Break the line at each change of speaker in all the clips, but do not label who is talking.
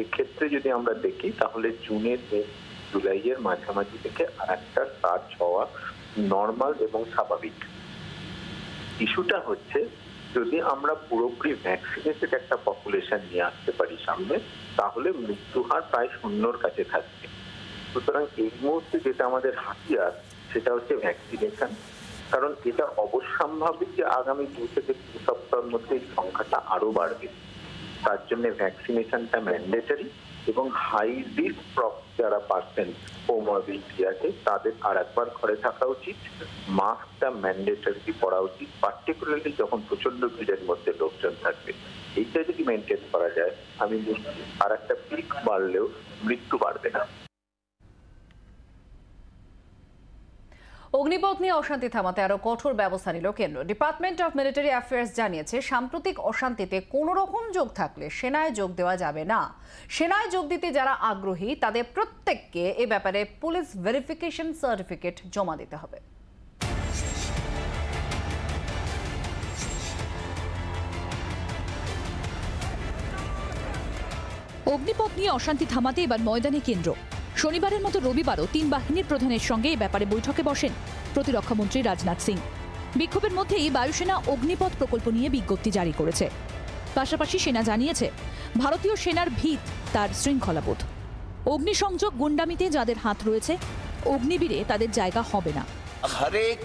এক্ষেত্রে যদি আমরা দেখি তাহলে জুলাইয়ের মাঝামাঝি থেকে আরেকটা সার্চ হওয়া নর্মাল এবং স্বাভাবিক। ইস্যুটা হচ্ছে যদি আমরা পুরোপুরি ভ্যাকসিনেটেড একটা পপুলেশন নিয়ে আসতে পারি সামনে, তাহলে মৃত্যু হার প্রায় শূন্যর কাছে থাকবে। সুতরাং এই মুহূর্তে যেটা আমাদের হাতিয়ার সেটা হচ্ছে ভ্যাকসিনেশন, কারণ এটা অবশ্যম্ভাবী যে আগামী 2 থেকে 3 সপ্তাহের মধ্যে এই সংখ্যাটা আরো বাড়বে। তার জন্য ভ্যাকসিনেশনটা ম্যান্ডেটরি এবং হাই রিস্ক যারা পার্সেন্ট কোমরবিলিটি আছে তাদের আর একবার ঘরে থাকা উচিত, মাস্কটা ম্যান্ডেটরি পরা উচিত, পার্টিকুলারলি যখন প্রচন্ড ভিড়ের মধ্যে লোকজন থাকবে। এইটা যদি মেনটেন করা যায় আমি নিশ্চিত আর একটা পিক বাড়লেও মৃত্যু বাড়বে না।
অগ্নিপথ নিয়ে অশান্তি থামাতে আরো কঠোর ব্যবস্থা নিল কেন্দ্র। ডিপার্টমেন্ট অফ মিলিটারি অ্যাফেয়ার্স জানিয়েছে সাম্প্রতিক অশান্তিতে কোনো রকম যোগ থাকলে সেনায় যোগ দেওয়া যাবে না। সেনায় যোগ দিতে যারা আগ্রহী তাদের প্রত্যেককে এ ব্যাপারে পুলিশ ভেরিফিকেশন সার্টিফিকেট জমা দিতে হবে।
অগ্নিপথ নিয়ে অশান্তি থামাতে এবার ময়দানে কেন্দ্র। শনিবারের মতো রবিবারও 3 বাহিনীর প্রধানের সঙ্গে এ ব্যাপারে বৈঠকে বসেন প্রতিরক্ষামন্ত্রী রাজনাথ সিং। বিক্ষোভের মধ্যেই বায়ুসেনা অগ্নিপথ প্রকল্প নিয়ে বিজ্ঞপ্তি জারি করেছে। পাশাপাশি সেনা জানিয়েছে ভারতীয় সেনার ভিত তার শৃঙ্খলাবোধ। অগ্নিসংযোগ গুন্ডামিতে যাদের হাত রয়েছে অগ্নিবীরে তাদের জায়গা হবে না।
हर एक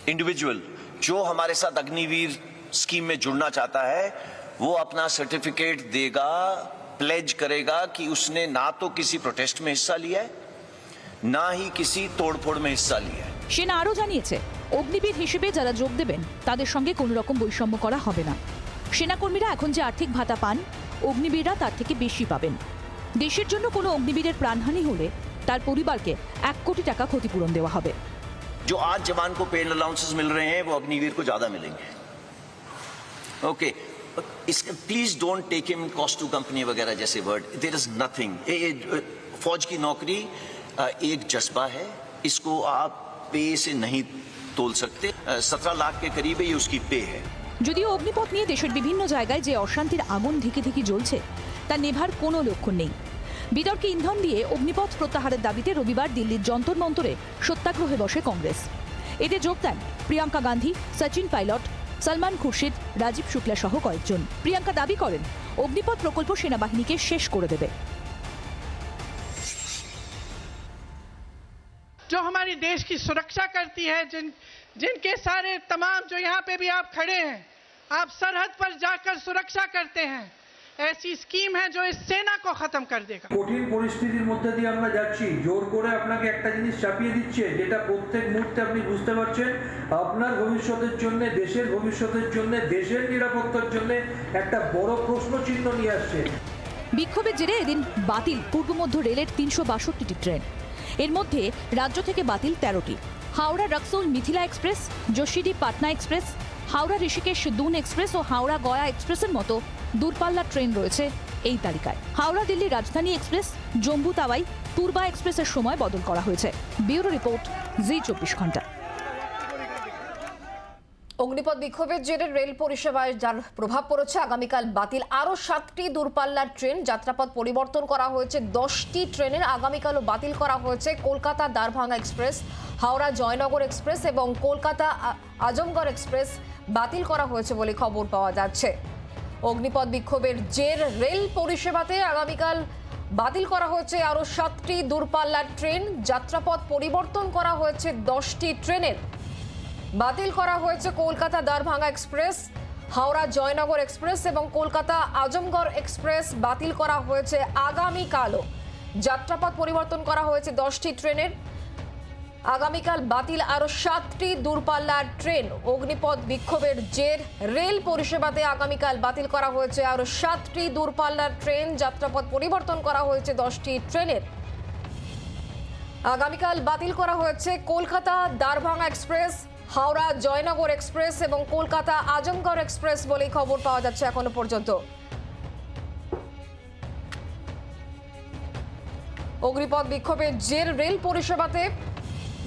इंडिविजुअल जो हमारे साथ अग्निवीर स्कीम में जुड़ना चाहता है वो अपना सर्टिफिकेट देगा, प्लेज करेगा कि उसने ना तो किसी प्रोटेस्ट में हिस्सा लिया है ना ही किसी तोड़फोड़ में हिस्सा लिया है।
সেনা আরও জানিয়েছে অগ্নিবীর হিসেবে যারা যোগ দেবেন তাদের সঙ্গে কোনো রকম বৈষম্য করা হবে না। সেনাকর্মীরা এখন যে আর্থিক ভাতা পান অগ্নিবীররা তার থেকে বেশি পাবেন। দেশের জন্য কোনো অগ্নিবীরের প্রাণহানি হলে তার পরিবারকে 1 কোটি টাকা ক্ষতিপূরণ দেওয়া হবে।
जो आज जवान को पेड अलाउंसेस मिल रहे हैं वो अग्निवीर को ज्यादा मिलेंगे। ओके, इसके please don't take him cost to company वगैरह जैसे वर्ड। There is nothing. फौज की नौकरी एक जज्बा है, इसको आप पे से नहीं तोल सकते। 17 लाख के करीब ये उसकी पे है।
যদিও অগ্নিপথ নিয়ে দেশের বিভিন্ন জায়গায় যে অশান্তির আগুন ধিকে ধিকে জ্বলছে তা নেভার কোনো লক্ষণ নেই। বিতর্কে ইন্ধন দিয়ে অগ্নিপথ প্রত্যাহারের দাবিতে রবিবার দিল্লির যন্তর মন্তরে সত্যাগ্রহে বসে কংগ্রেস। এতে যোগ দেন প্রিয়াঙ্কা গান্ধী, সচিন পাইলট, সলমান খুরশিদ, রাজীব শুক্লা সহ কয়েকজন। প্রিয়াঙ্কা দাবি করেন অগ্নিপথ প্রকল্প সেনাবাহিনীকে শেষ করে দেবে।
जो हमारी देश की सुरक्षा करती है, जिनके सारे तमाम जो यहाँ पे भी आप खड़े हैं, आप सरहद पर जाकर सुरक्षा करते हैं, ऐसी स्कीम है जो इस सेना को खत्म कर देगा।
কঠিন পরিস্থিতির মধ্যে দিয়ে আমরা যাচ্ছি, জোর করে আপনাকে একটা জিনিস চাপিয়ে দিচ্ছে যেটা প্রত্যেক মুহূর্তে আপনি বুঝতে পারছেন আপনার ভবিষ্যতের জন্য, দেশের ভবিষ্যতের জন্য, দেশের নিরাপত্তার জন্য একটা বড় প্রশ্ন চিহ্ন নিয়ে আসছে।
বিক্ষোভের জেরে এদিন বাতিল পূর্ব মধ্য রেলের 362টি ট্রেন। এর মধ্যে রাজ্য থেকে বাতিল 13টি। Howrah Raxaul Mithila express, Jasidih Patna express, Howrah Rishikesh Doon express ও হাওড়া গয়া এক্সপ্রেসের মতো দূরপাল্লার ট্রেন রয়েছে এই তালিকায়। হাওড়া দিল্লি রাজধানী এক্সপ্রেস, জম্মু তাওয়াই, তুরবা এক্সপ্রেসের সময় বদল করা হয়েছে। ব্যুরো রিপোর্ট, ZEE 24 ঘন্টা।
অগ্নিপথ বিক্ষোভের জেরে রেল পরিষেবায় যার প্রভাব পড়েছে, আগামীকাল বাতিল আরও 7টি দূরপাল্লার ট্রেন। যাত্রাপথ পরিবর্তন করা হয়েছে 10টি ট্রেনের। আগামীকালও বাতিল করা হয়েছে কলকাতা দ্বারভাঙ্গা এক্সপ্রেস, হাওড়া জয়নগর এক্সপ্রেস এবং কলকাতা আজমগড় এক্সপ্রেস বাতিল করা হয়েছে বলে খবর পাওয়া যাচ্ছে। অগ্নিপথ বিক্ষোভের জের রেল পরিষেবাতে আগামীকাল বাতিল করা হয়েছে আরও 7টি দূরপাল্লার ট্রেন। যাত্রাপথ পরিবর্তন করা হয়েছে 10টি ট্রেনের। বাতিল করা হয়েছে কলকাতা দ্বারভাঙ্গা এক্সপ্রেস, হাওড়া জয়নগর এক্সপ্রেস এবং কলকাতা আজমগড় এক্সপ্রেস বাতিল করা হয়েছে আগামীকালও। যাত্রাপথ পরিবর্তন করা হয়েছে 10টি ট্রেনের। আগামীকাল বাতিল আরও 7টি দূরপাল্লার ট্রেন। অগ্নিপথ বিক্ষোভের জের রেল পরিষেবাতে আগামীকাল বাতিল করা হয়েছে আরও 7টি দূরপাল্লার ট্রেন। যাত্রাপথ পরিবর্তন করা হয়েছে 10টি ট্রেনের। আগামীকাল বাতিল করা হয়েছে কলকাতা দ্বারভাঙ্গা এক্সপ্রেস, হাওড়া জয়নগর এক্সপ্রেস এবং কলকাতা আজমগড় এক্সপ্রেস বলেই খবর পাওয়া যাচ্ছে এখনো পর্যন্ত। অগ্নিপথ বিক্ষোভের জের রেল পরিষেবাতে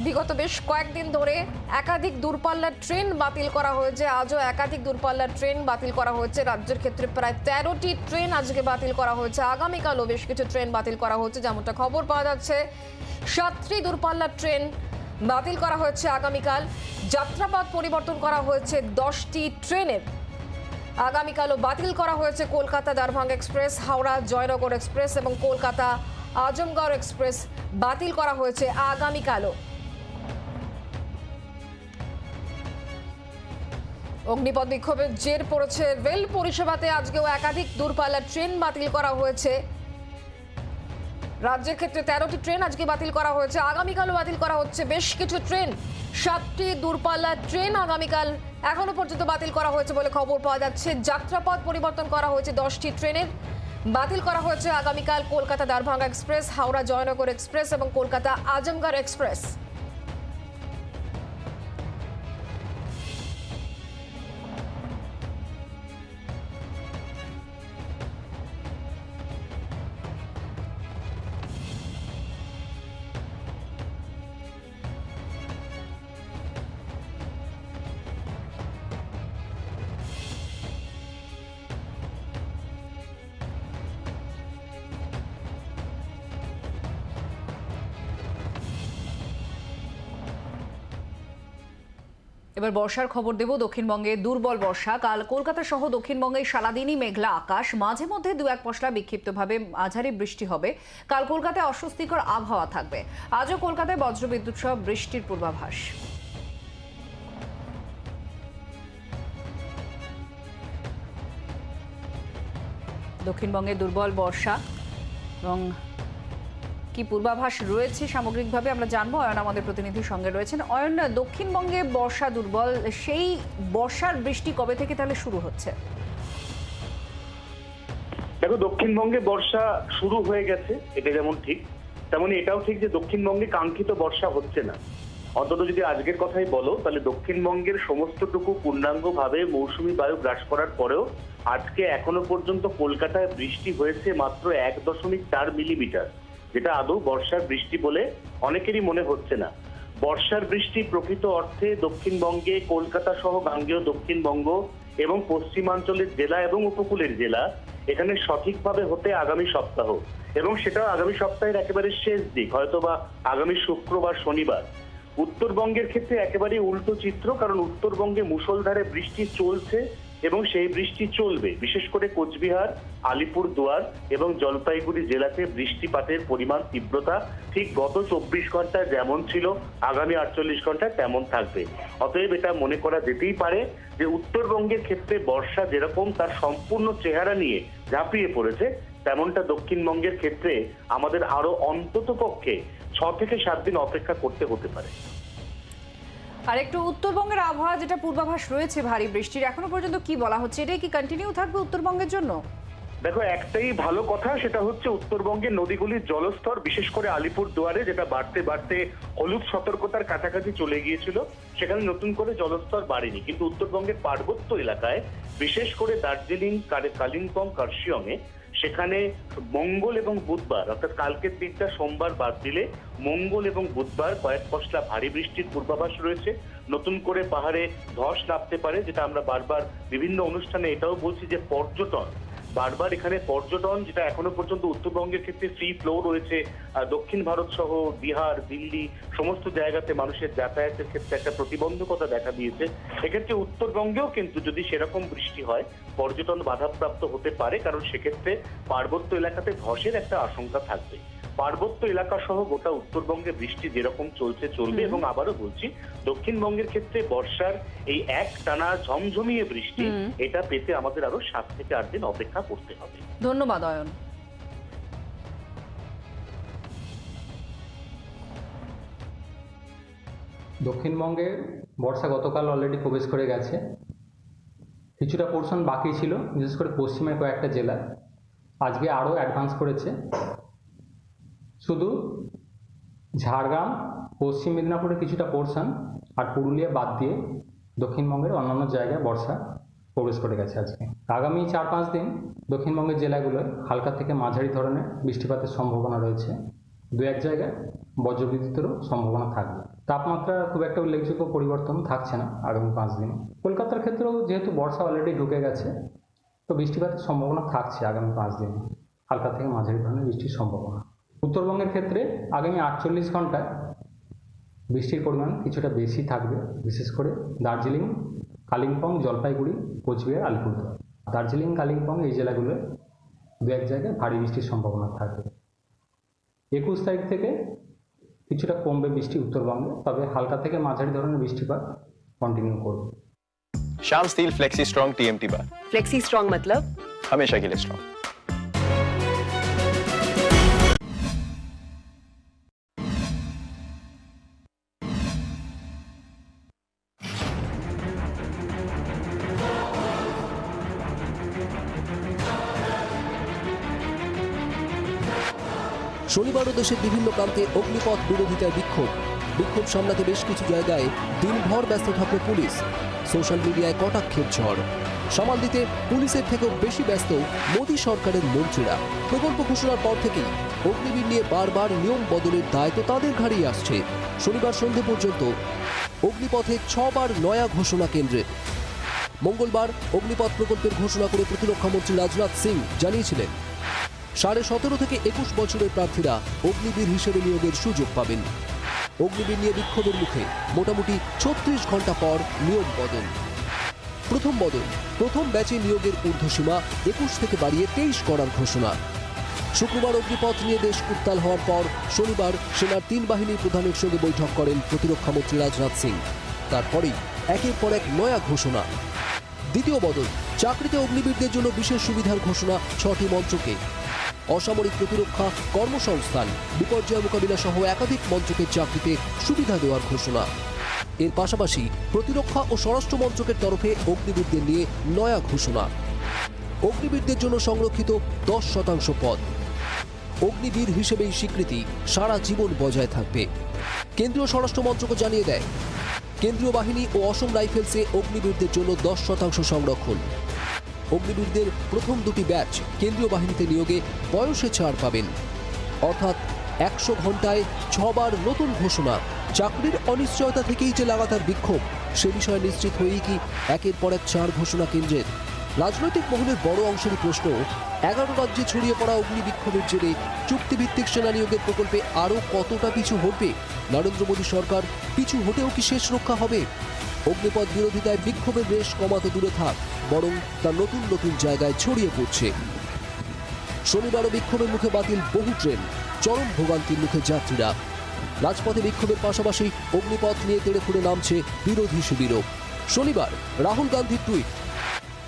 বিগত বেশ কয়েকদিন ধরে একাধিক দূরপাল্লার ট্রেন বাতিল করা হয়েছে। আজও একাধিক দূরপাল্লার ট্রেন বাতিল করা হয়েছে। রাজ্যের ক্ষেত্রে প্রায় 13টি ট্রেন আজকে বাতিল করা হয়েছে। আগামীকালও বেশ কিছু ট্রেন বাতিল করা হচ্ছে, যেমনটা খবর পাওয়া যাচ্ছে। 7টি দূরপাল্লার ট্রেন বাতিল করা হয়েছে আগামীকাল। যাত্রাপথ পরিবর্তন করা হয়েছে 10টি ট্রেনের। আগামীকালও বাতিল করা হয়েছে কলকাতা দারভাঙ্গা এক্সপ্রেস, হাওড়া জয়নগর এক্সপ্রেস এবং কলকাতা আজমগড় এক্সপ্রেস বাতিল করা হয়েছে আগামীকালও। অগ্নিপথ বিক্ষোভের জের পড়েছে রেল পরিষেবাতে। আজকেও একাধিক দূরপাল্লার ট্রেন বাতিল করা হয়েছে। রাজ্যের ক্ষেত্রে 13টি ট্রেন আজকে বাতিল করা হয়েছে। আগামীকালও বাতিল করা হচ্ছে বেশ কিছু ট্রেন। 7টি দূরপাল্লার ট্রেন আগামীকাল এখনো পর্যন্ত বাতিল করা হয়েছে বলে খবর পাওয়া যাচ্ছে। যাত্রাপথ পরিবর্তন করা হয়েছে 10টি ট্রেনের। বাতিল করা হয়েছে আগামীকাল কলকাতা দারভাঙ্গা এক্সপ্রেস, হাওড়া জয়নগর এক্সপ্রেস এবং কলকাতা আজমগড় এক্সপ্রেস।
এবার বর্ষার খবর দেব। দক্ষিণবঙ্গে দুর্বল বর্ষা। কাল কলকাতা সহ দক্ষিণবঙ্গে সারাদিনই মেঘলা আকাশ, মাঝে মধ্যে দু এক পশলা বিক্ষিপ্তভাবে মাঝারি বৃষ্টি হবে। কাল কলকাতায় অস্বস্তিকর আবহাওয়া থাকবে। আজও কলকাতায় বজ্রবিদ্যুৎ সহ বৃষ্টির পূর্বাভাস। দক্ষিণবঙ্গে দুর্বল বর্ষা এবং কি পূর্বাভাস রয়েছে সামগ্রিকভাবে আমরা জানবো। অয়ন আমাদের প্রতিনিধির সঙ্গে রয়েছেন। অয়ন, দক্ষিণবঙ্গে বর্ষা দুর্বল, সেই বর্ষার বৃষ্টি কবে থেকে তাহলে শুরু হচ্ছে?
দেখো, দক্ষিণবঙ্গে বর্ষা শুরু হয়ে গেছে, এটা যেমন ঠিক তেমনি এটাও ঠিক যে দক্ষিণবঙ্গে কাঙ্ক্ষিত বর্ষা হচ্ছে না। অন্তত যদি আজকের কথাই বলো, তাহলে দক্ষিণবঙ্গের সমস্তটুকু পূর্ণাঙ্গভাবে মৌসুমী বায়ু গ্রাস করার পরেও আজকে এখনো পর্যন্ত কলকাতায় বৃষ্টি হয়েছে মাত্র 1.4 মিলিমিটার, যেটা আদৌ বর্ষার বৃষ্টি বলে অনেকেরই মনে হচ্ছে না। বর্ষার বৃষ্টি প্রকৃত অর্থে দক্ষিণবঙ্গে কলকাতা সহ গাঙ্গেয় দক্ষিণবঙ্গ এবং পশ্চিমাঞ্চলের জেলা এবং উপকূলের জেলা এখানে সঠিকভাবে হতে আগামী সপ্তাহ, এবং সেটা আগামী সপ্তাহের একেবারে শেষ দিক, হয়তোবা আগামী শুক্রবার শনিবার। উত্তরবঙ্গের ক্ষেত্রে একেবারে উল্টো চিত্র, কারণ উত্তরবঙ্গে মুষলধারে বৃষ্টি চলছে এবং সেই বৃষ্টি চলবে। বিশেষ করে কোচবিহার, আলিপুরদুয়ার এবং জলপাইগুড়ি জেলাতে বৃষ্টিপাতের পরিমাণ, তীব্রতা ঠিক গত 24 ঘন্টায় যেমন ছিল আগামী 48 ঘন্টায় তেমন থাকবে। অতএব এটা মনে করা যেতেই পারে যে উত্তরবঙ্গের ক্ষেত্রে বর্ষা যেরকম তার সম্পূর্ণ চেহারা নিয়ে ঝাঁপিয়ে পড়েছে, তেমনটা দক্ষিণবঙ্গের ক্ষেত্রে আমাদের আরো অন্তত পক্ষে 6 থেকে 7 দিন অপেক্ষা করতে হতে পারে।
আর একটু উত্তরবঙ্গের আবহাওয়া, যেটা পূর্বাভাস রয়েছে ভারী বৃষ্টির, এখনো পর্যন্ত কি বলা হচ্ছে? এটাই কি কন্টিনিউ থাকবে উত্তরবঙ্গের জন্য?
দেখো, একটাই ভালো কথা, সেটা হচ্ছে উত্তরবঙ্গের নদীগুলির জলস্তর, বিশেষ করে আলিপুরদুয়ারে যেটা বাড়তে বাড়তে হলুদ সতর্কতার কাছাকাছি চলে গিয়েছিল, সেখানে নতুন করে জলস্তর বাড়েনি। কিন্তু উত্তরবঙ্গের পার্বত্য এলাকায়, বিশেষ করে দার্জিলিং, কালিম্পং, কার্শিয়ংয়ে, সেখানে মঙ্গল এবং বুধবার, অর্থাৎ কালকের দিনটা সোমবার বাদ দিলে মঙ্গল এবং বুধবার কয়েক পশলা ভারী বৃষ্টির পূর্বাভাস রয়েছে। নতুন করে পাহাড়ে ধস নামতে পারে, যেটা আমরা বারবার বিভিন্ন অনুষ্ঠানে এটাও বলছি যে পর্যটন, বারবার এখানে পর্যটন, যেটা এখনো পর্যন্ত উত্তরবঙ্গের ক্ষেত্রে ফ্রি ফ্লো রয়েছে, দক্ষিণ ভারত সহ বিহার, দিল্লি সমস্ত জায়গাতে মানুষের যাতায়াতের ক্ষেত্রে একটা প্রতিবন্ধকতা দেখা দিয়েছে। এক্ষেত্রে উত্তরবঙ্গেও কিন্তু যদি সেরকম বৃষ্টি হয়, পর্যটন বাধাপ্রাপ্ত হতে পারে, কারণ সেক্ষেত্রে পার্বত্য এলাকাতে ধসের একটা আশঙ্কা থাকবে। পার্বত্য এলাকা সহ গোটা উত্তরবঙ্গে বৃষ্টি যেরকম চলছে চলবে, এবং আবারও বলছি দক্ষিণবঙ্গের ক্ষেত্রে বর্ষার এই এক টানা ঝমঝমিয়ে বৃষ্টি, এটা পেতে আমাদের আরো 7 থেকে 8 দিন অপেক্ষা করতে হবে।
ধন্যবাদ অয়ন।
দক্ষিণবঙ্গে বর্ষা গতকাল অলরেডি প্রবেশ করে গেছে। কিছুটা পোর্শন বাকি ছিল, বিশেষ করে পশ্চিমের কয়েকটা জেলা আজকে আরও অ্যাডভান্স করেছে। শুধু ঝাড়গ্রাম, পশ্চিম মেদিনীপুরের কিছুটা পোর্শন আর পুরুলিয়া বাদ দিয়ে দক্ষিণবঙ্গের অন্যান্য জায়গায় বর্ষা প্রবেশ করে গেছে আজকে। আগামী 4-5 দিন দক্ষিণবঙ্গের জেলাগুলোয় হালকা থেকে মাঝারি ধরনের বৃষ্টিপাতের সম্ভাবনা রয়েছে। দু এক জায়গায় বজ্রবিদ্যুতেরও সম্ভাবনা থাকবে। তাপমাত্রা খুব একটা উল্লেখযোগ্য পরিবর্তন থাকছে না আগামী 5 দিনে। কলকাতার ক্ষেত্রেও যেহেতু বর্ষা অলরেডি ঢুকে গেছে, তো বৃষ্টিপাতের সম্ভাবনা থাকছে আগামী 5 দিনে, হালকা থেকে মাঝারি ধরনের বৃষ্টির সম্ভাবনা। উত্তরবঙ্গের ক্ষেত্রে আগামী 48 ঘন্টায় বৃষ্টির পরিমাণ কিছুটা বেশি থাকবে, বিশেষ করে দার্জিলিং, কালিম্পং, জলপাইগুড়ি, কোচবিহার, আলিপুরদুয়ার। দার্জিলিং, কালিম্পং এই জেলাগুলোয় দু এক জায়গায় ভারী বৃষ্টির সম্ভাবনা থাকবে। 21 তারিখ থেকে কিছুটা কমবে বৃষ্টি উত্তরবঙ্গে, তবে হালকা থেকে মাঝারি ধরনের বৃষ্টিপাত কন্টিনিউ করবে।
Shyam steel flexi strong TMT bar.
Flexi strong मतलब
हमेशा के लिए स्ट्रॉन्ग।
শনিবারও দেশের বিভিন্ন প্রান্তে অগ্নিপথ বিরোধিতায় বিক্ষোভ সামলাতে বেশ কিছু জায়গায় দিনভর ব্যস্ত থাকবে পুলিশ। সোশ্যাল মিডিয়ায় কটাক্ষের ঝড় সামাল দিতে পুলিশের থেকেও বেশি ব্যস্ত মোদী সরকারের মন্ত্রীরা। প্রকল্প ঘোষণার পর থেকেই অগ্নিবীর নিয়ে বারবার নিয়ম বদলের দায়িত্ব তাদের ঘাড়েই আসছে। শনিবার সন্ধে পর্যন্ত অগ্নিপথে 6 বার নয়া ঘোষণা কেন্দ্রের। মঙ্গলবার অগ্নিপথ প্রকল্পের ঘোষণা করে প্রতিরক্ষা মন্ত্রী রাজনাথ সিং জানিয়েছিলেন 17.5 থেকে 21 বছরের প্রার্থীরা অগ্নিবীর হিসেবে নিয়োগের সুযোগ পাবেন। অগ্নিবীর নিয়ে বিক্ষোভের মুখে মোটামুটি 36 ঘন্টা পর নিয়ম বদল। প্রথম ব্যাচে নিয়োগের ঊর্ধ্বসীমা 21 থেকে বাড়িয়ে 23 করার ঘোষণা। শুক্রবার অগ্নিপথ নিয়ে দেশ উত্তাল হওয়ার পর শনিবার সেনার 3 বাহিনীর প্রধানের সঙ্গে বৈঠক করেন প্রতিরক্ষা মন্ত্রী রাজনাথ সিং। তারপরেই একের পর এক নয়া ঘোষণা। দ্বিতীয় বদল, চাকরিতে অগ্নিবীরদের জন্য বিশেষ সুবিধার ঘোষণা 6টি মন্ত্রকে। অসামরিক প্রতিরক্ষা, কর্মসংস্থান, বিপর্যয় মোকাবিলা সহ একাধিক মন্ত্রকের চাকরিতে সুবিধা দেওয়ার ঘোষণা। এর পাশাপাশি প্রতিরক্ষা ও স্বরাষ্ট্র মন্ত্রকের তরফে অগ্নিবীরদের নিয়ে নয়া ঘোষণা। অগ্নিবীরদের জন্য সংরক্ষিত 10% পদ। অগ্নিবীর হিসেবেই স্বীকৃতি সারা জীবন বজায় থাকবে। কেন্দ্রীয় স্বরাষ্ট্র মন্ত্রকও জানিয়ে দেয় কেন্দ্রীয় বাহিনী ও অসম রাইফেলসে অগ্নিবীরদের জন্য 10% সংরক্ষণ। অগ্নিবীরদের প্রথম 2টি ব্যাচ কেন্দ্রীয় বাহিনীতে নিয়োগে বয়সে ছাড় পাবেন। অর্থাৎ 100 ঘন্টায় 6 বার নতুন ঘোষণা। চাকরির অনিশ্চয়তা থেকেই যে লাগাতার বিক্ষোভ, সে বিষয়ে নিশ্চিত হয়েই কি একের পর এক 4 ঘোষণা কেন্দ্রের। রাজনৈতিক মহলের বড় অংশেরই প্রশ্ন, 11 রাজ্যে ছড়িয়ে পড়া অগ্নি বিক্ষোভের জেরে চুক্তিভিত্তিক সেনা নিয়োগের প্রকল্পে আরও কতটা পিছু হটবে নরেন্দ্র মোদী সরকার? পিছু হটেও কি শেষ রক্ষা হবে? অগ্নিপথ বিরোধিতায় বিক্ষোভের রেশ কমাতে দূরে থাক, বরং তা নতুন নতুন জায়গায় ছড়িয়ে পড়ছে। শনিবারও বিক্ষোভের মুখে বাতিল বহু ট্রেন, চরম ভোগান্তির মুখে যাত্রীরা। রাজপথে বিক্ষোভের পাশাপাশি অগ্নিপথ নিয়ে তেড়ে ফুড়ে নামছে বিরোধী শিবিরও। শনিবার রাহুল গান্ধীর টুইট,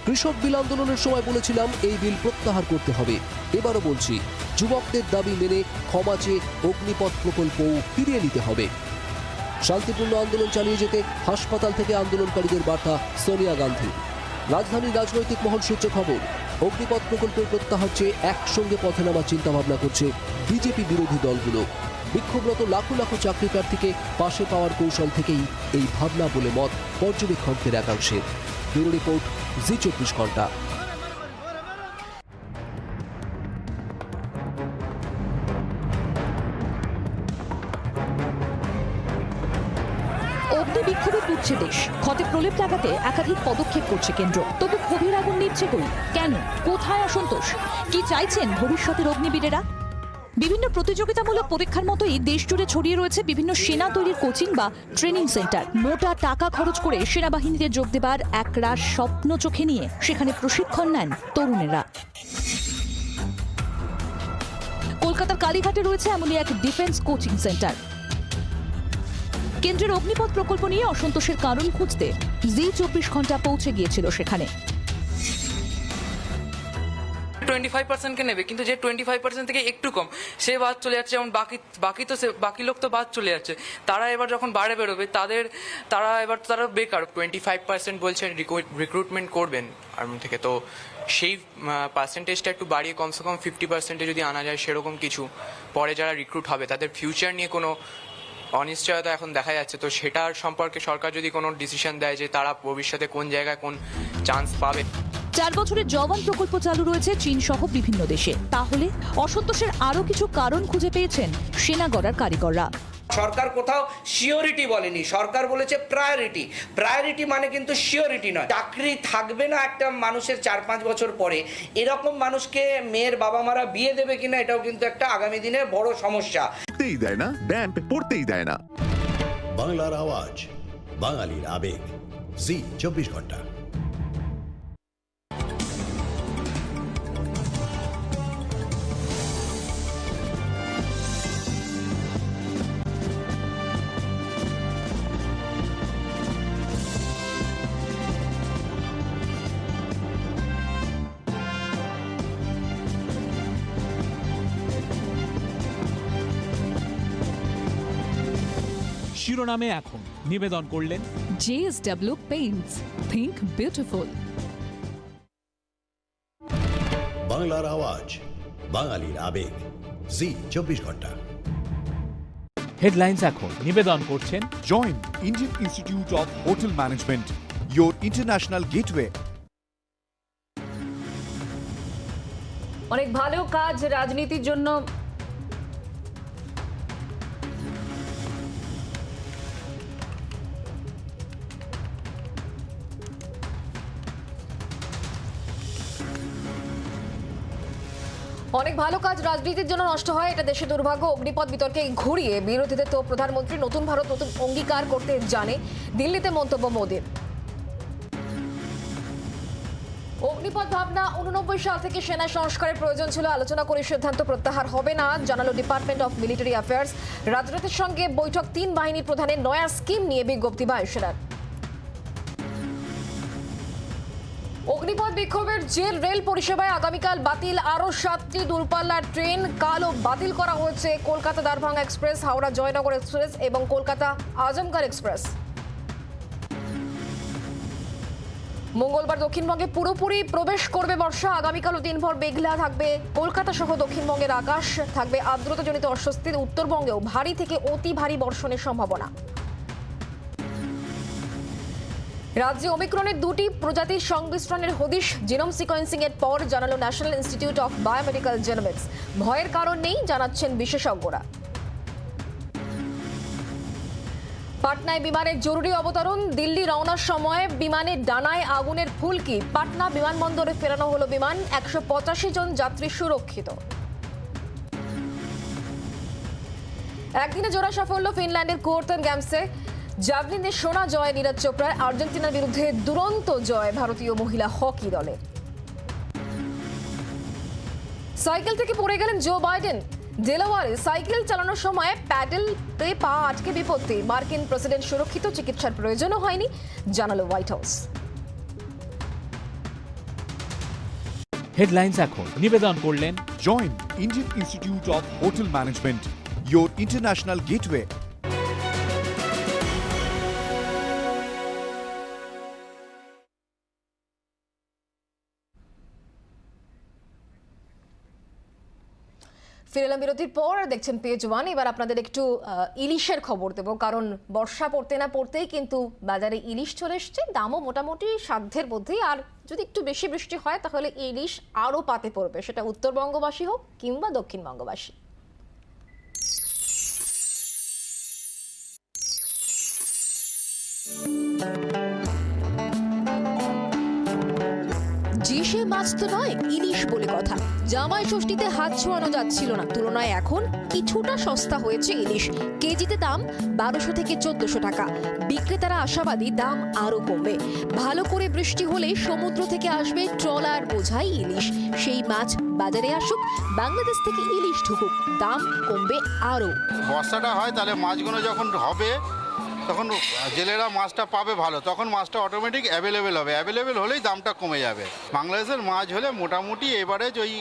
কৃষক বিল আন্দোলনের সময় বলেছিলাম এই বিল প্রত্যাহার করতে হবে, এবারও বলছি যুবকদের দাবি মেনে ক্ষমা চেয়ে অগ্নিপথ প্রকল্পও ফিরিয়ে নিতে হবে। শান্তিপূর্ণ আন্দোলন চালিয়ে যেতে হাসপাতাল থেকে আন্দোলনকারীদের বার্তা সোনিয়া গান্ধী। রাজধানীর রাজনৈতিক মহল সূত্রে খবর, অগ্নিপথ প্রকল্পের প্রত্যাহার চেয়ে একসঙ্গে পথে নামার চিন্তাভাবনা করছে বিজেপি বিরোধী দলগুলো। বিক্ষোভরত লাখো লাখো চাকরি প্রার্থীকে পাশে পাওয়ার কৌশল থেকেই এই ভাবনা বলে মত পর্যবেক্ষকদের একাংশের। ব্যুরো রিপোর্ট, জি 24 ঘন্টা।
অগ্নি বিক্ষোভে পুড়ছে দেশ, ক্ষতে প্রলেপ লাগাতে একাধিক পদক্ষেপ করছে কেন্দ্র। তবু ক্ষোভের আগুন নিচ্ছে কই? কেন? কোথায় অসন্তোষ? কি চাইছেন ভবিষ্যতের অগ্নিবীরেরা? বিভিন্ন প্রতিযোগিতামূলক পরীক্ষার মতোই দেশ জুড়ে ছড়িয়ে রয়েছে বিভিন্ন সেনা তৈরির কোচিং বা ট্রেনিং সেন্টার। মোটা টাকা খরচ করে সেনাবাহিনীতে যোগ দেবার একরাশ স্বপ্ন চোখে নিয়ে সেখানে প্রশিক্ষণ নেন তরুণেরা। কলকাতার কালীঘাটে রয়েছে এমনই এক ডিফেন্স কোচিং সেন্টার। কেন্দ্রের অগ্নিপথ প্রকল্প নিয়ে অসন্তোষের কারণ খুঁজতে জি 24 ঘন্টা পৌঁছে গিয়েছিল সেখানে।
25% কে নেবে, কিন্তু যে 25% থেকে একটু কম সে বাদ চলে যাচ্ছে, যেমন বাকি লোক তো বাদ চলে যাচ্ছে। তারা এবার যখন বাইরে বেরোবে তারা বেকার। 25% বলছেন রিক্রুটমেন্ট করবেন আর্মি থেকে, তো সেই পার্সেন্টেজটা একটু বাড়িয়ে কমসে কম 50% যদি আনা যায় সেরকম কিছু, পরে যারা রিক্রুট হবে তাদের ফিউচার নিয়ে কোনো অনিশ্চয়তা এখন দেখা যাচ্ছে, তো সেটার সম্পর্কে সরকার যদি কোনো ডিসিশন দেয় যে তারা ভবিষ্যতে কোন জায়গায় কোন চান্স পাবে।
4 বছরের জওয়ান প্রকল্প চালু রয়েছে চীন সহ বিভিন্ন দেশে। তাহলে অসন্তোষের আরও কিছু কারণ খুঁজে পেয়েছেন সেনা গড়ার কারিগররা।
সরকার কোথাও সিওরিটি বলেনি, সরকার বলেছে প্রায়োরিটি। প্রায়োরিটি মানে কিন্তু সিওরিটি নয়। চাকরি থাকবে না একটা মানুষের 4-5 বছর পরে, এরকম মানুষকে মেয়ের বাবা মারা বিয়ে দেবে কিনা এটাও কিন্তু একটা আগামী দিনে বড় সমস্যা।
পড়তেই দেয় না, ড্যাম্প পড়তেই দেয় না।
বাংলার আওয়াজ, বাঙালির আবেগ, জি 24 ঘন্টা।
শিরোনামে এখন নিবেদন করলেন
JSW Paints, think beautiful।
বাংলার আওয়াজ, বাঙালির আবেগ, জি 24 ঘন্টা।
হেডলাইন্স এখন নিবেদন করছেন
join Indian institute of hotel management, your international gateway.
অনেক ভালো কাজ রাজনীতির জন্য অনেক ভালো কাজ রাজনীতির জন্য নষ্ট হয়, এটা দেশের দুর্ভাগ্য। অগ্নিপথ বিতর্কে ঘুরিয়ে বিরোধীদের তো প্রধানমন্ত্রী নতুন ভারত নতুন অঙ্গীকার করতে জানে, দিল্লিতে মন্তব্য মোদীর। অগ্নিপথ ভাবনা 89 সাল থেকে সেনা সংস্কারের প্রয়োজন ছিল, আলোচনা করে সিদ্ধান্ত প্রত্যাহার হবে না, জানালো ডিপার্টমেন্ট অফ মিলিটারি অ্যাফেয়ার্স। রাজনাথের সঙ্গে বৈঠক, 3 বাহিনীর প্রধানের নয়া স্কিম নিয়ে বিজ্ঞপ্তি বায়ুসেনার। অগ্নিপথ বিক্ষোভের জের রেল পরিষেবায় আগামীকাল বাতিল আরও 7টি দূরপাল্লার ট্রেন। কালও বাতিল করা হয়েছে কলকাতা দারভাঙ্গা এক্সপ্রেস, হাওড়া জয়নগর এক্সপ্রেস এবং কলকাতা আজমগড় এক্সপ্রেস। মঙ্গলবার দক্ষিণবঙ্গে পুরোপুরি প্রবেশ করবে বর্ষা, আগামীকালও দিনভর মেঘলা থাকবে কলকাতা সহ দক্ষিণবঙ্গের আকাশ, থাকবে আর্দ্রতাজনিত অস্বস্তি। উত্তরবঙ্গেও ভারী থেকে অতি ভারী বর্ষণের সম্ভাবনা। রাজ্যে ওমিক্রনের 2টি প্রজাতির সংমিশ্রণের হদিশ জিনোম সিকোয়েন্সিং এর পর, জানালো national institute of biomedical genomics. ভয়ের কারণ নেই, জানাচ্ছেন বিশেষজ্ঞরা। পাটনায় বিমানের জরুরি অবতরণ, দিল্লি রওনার সময় বিমানের ডানায় আগুনের ফুলকি। পাটনা বিমানবন্দরে ফেরানো হলো বিমান, 185 জন যাত্রী সুরক্ষিত। একদিনে জোড়া সাফল্য ফিনল্যান্ডের কোর্টেন গেমসে, জ্যাভলিনে সোনা জয় নীরজ চোপড়ার। আর্জেন্টিনার বিরুদ্ধে দুরন্ত জয় ভারতীয় মহিলা হকি দলের। সাইকেল থেকে পড়ে গেলেন জো বাইডেন, ডেলাওয়ারে সাইকেল চালানোর সময় প্যাডেলতে পা আটকে বিপত্তি। মার্কিন প্রেসিডেন্ট সুরক্ষিত, চিকিৎসার প্রয়োজনও হয়নি, জানালো হোয়াইট হাউস।
হেডলাইন্স এখন নিবেদন করলেন
join Indian institute of hotel management, your international gateway.
ফিরে এলাম বিরতির পর, দেখছেন পেজ 1। এবার আপনাদের একটু ইলিশের খবর দেবো, কারণ বর্ষা পড়তে না পড়তেই কিন্তু বাজারে ইলিশ চলে এসছে। দামও মোটামুটি সাধ্যের মধ্যেই, আর যদি একটু বেশি বৃষ্টি হয় তাহলে ইলিশ আরও পাতে পড়বে, সেটা উত্তরবঙ্গবাসী হোক কিংবা দক্ষিণবঙ্গবাসী। যে সে মাছ তো নয়, ইলিশ বলে কথা। জামাই ষষ্ঠীতে হাত ছোঁয়ানো যাচ্ছিল না, তুলনায় এখন কিছুটা সস্তা হয়েছে ইলিশ। কেজিতে দাম 1200 থেকে 1400 টাকা। বিক্রেতারা আশাবাদী দাম আরও কমবে। ভালো করে বৃষ্টি হলে সমুদ্র থেকে আসবে ট্রলার বোঝাই ইলিশ। সেই মাছ বাজারে আসুক, বাংলাদেশ থেকে ইলিশ ঢুকুক, দাম কমবে আরও।
বর্ষাটা হয় তাহলে মাছগুলো যখন হবে তখন জেলেরা মাছটা পাবে ভালো, তখন মাছটা অটোমেটিক অ্যাভেলেবেল হবে। অ্যাভেলেবেল হলেই দামটা কমে যাবে। বাংলাদেশের মাছ হলে মোটামুটি এভারেজ ওই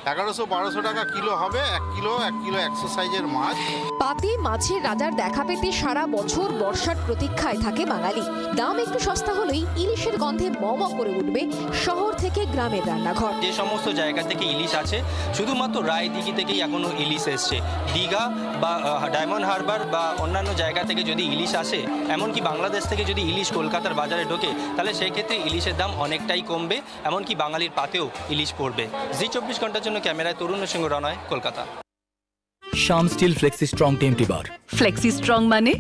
1100-1200 টাকা কিলো হবে। 1 কিলো 100 সাইজের মাছ।
পাতে মাছের রাজার দেখা পেতে সারা বছর বর্ষার প্রতীক্ষায় থাকে বাঙালি। দাম একটু সস্তা হলেই ইলিশের গন্ধে মম করে উঠবে শহর
থেকে গ্রামের রান্নাঘর।
যে সমস্ত জায়গা থেকে ইলিশ আছে শুধুমাত্র রায়দিঘি থেকেই এখনো ইলিশ এসছে। দীঘা বা ডায়মন্ড হারবার বা অন্যান্য জায়গা থেকে যদি ইলিশ আসে, এমনকি বাংলাদেশ থেকে যদি ইলিশ কলকাতার বাজারে ঢোকে, তাহলে সেই ক্ষেত্রে ইলিশের দাম অনেকটাই কমবে, এমনকি বাঙালির পাতেও ইলিশ পড়বে। জি 24 ঘন্টার জন্য ক্যামেরায় তরুণ সিংহ রানায়, Kolkata.
Shyam steel flexi strong TMT bar.
Flexi strong মানে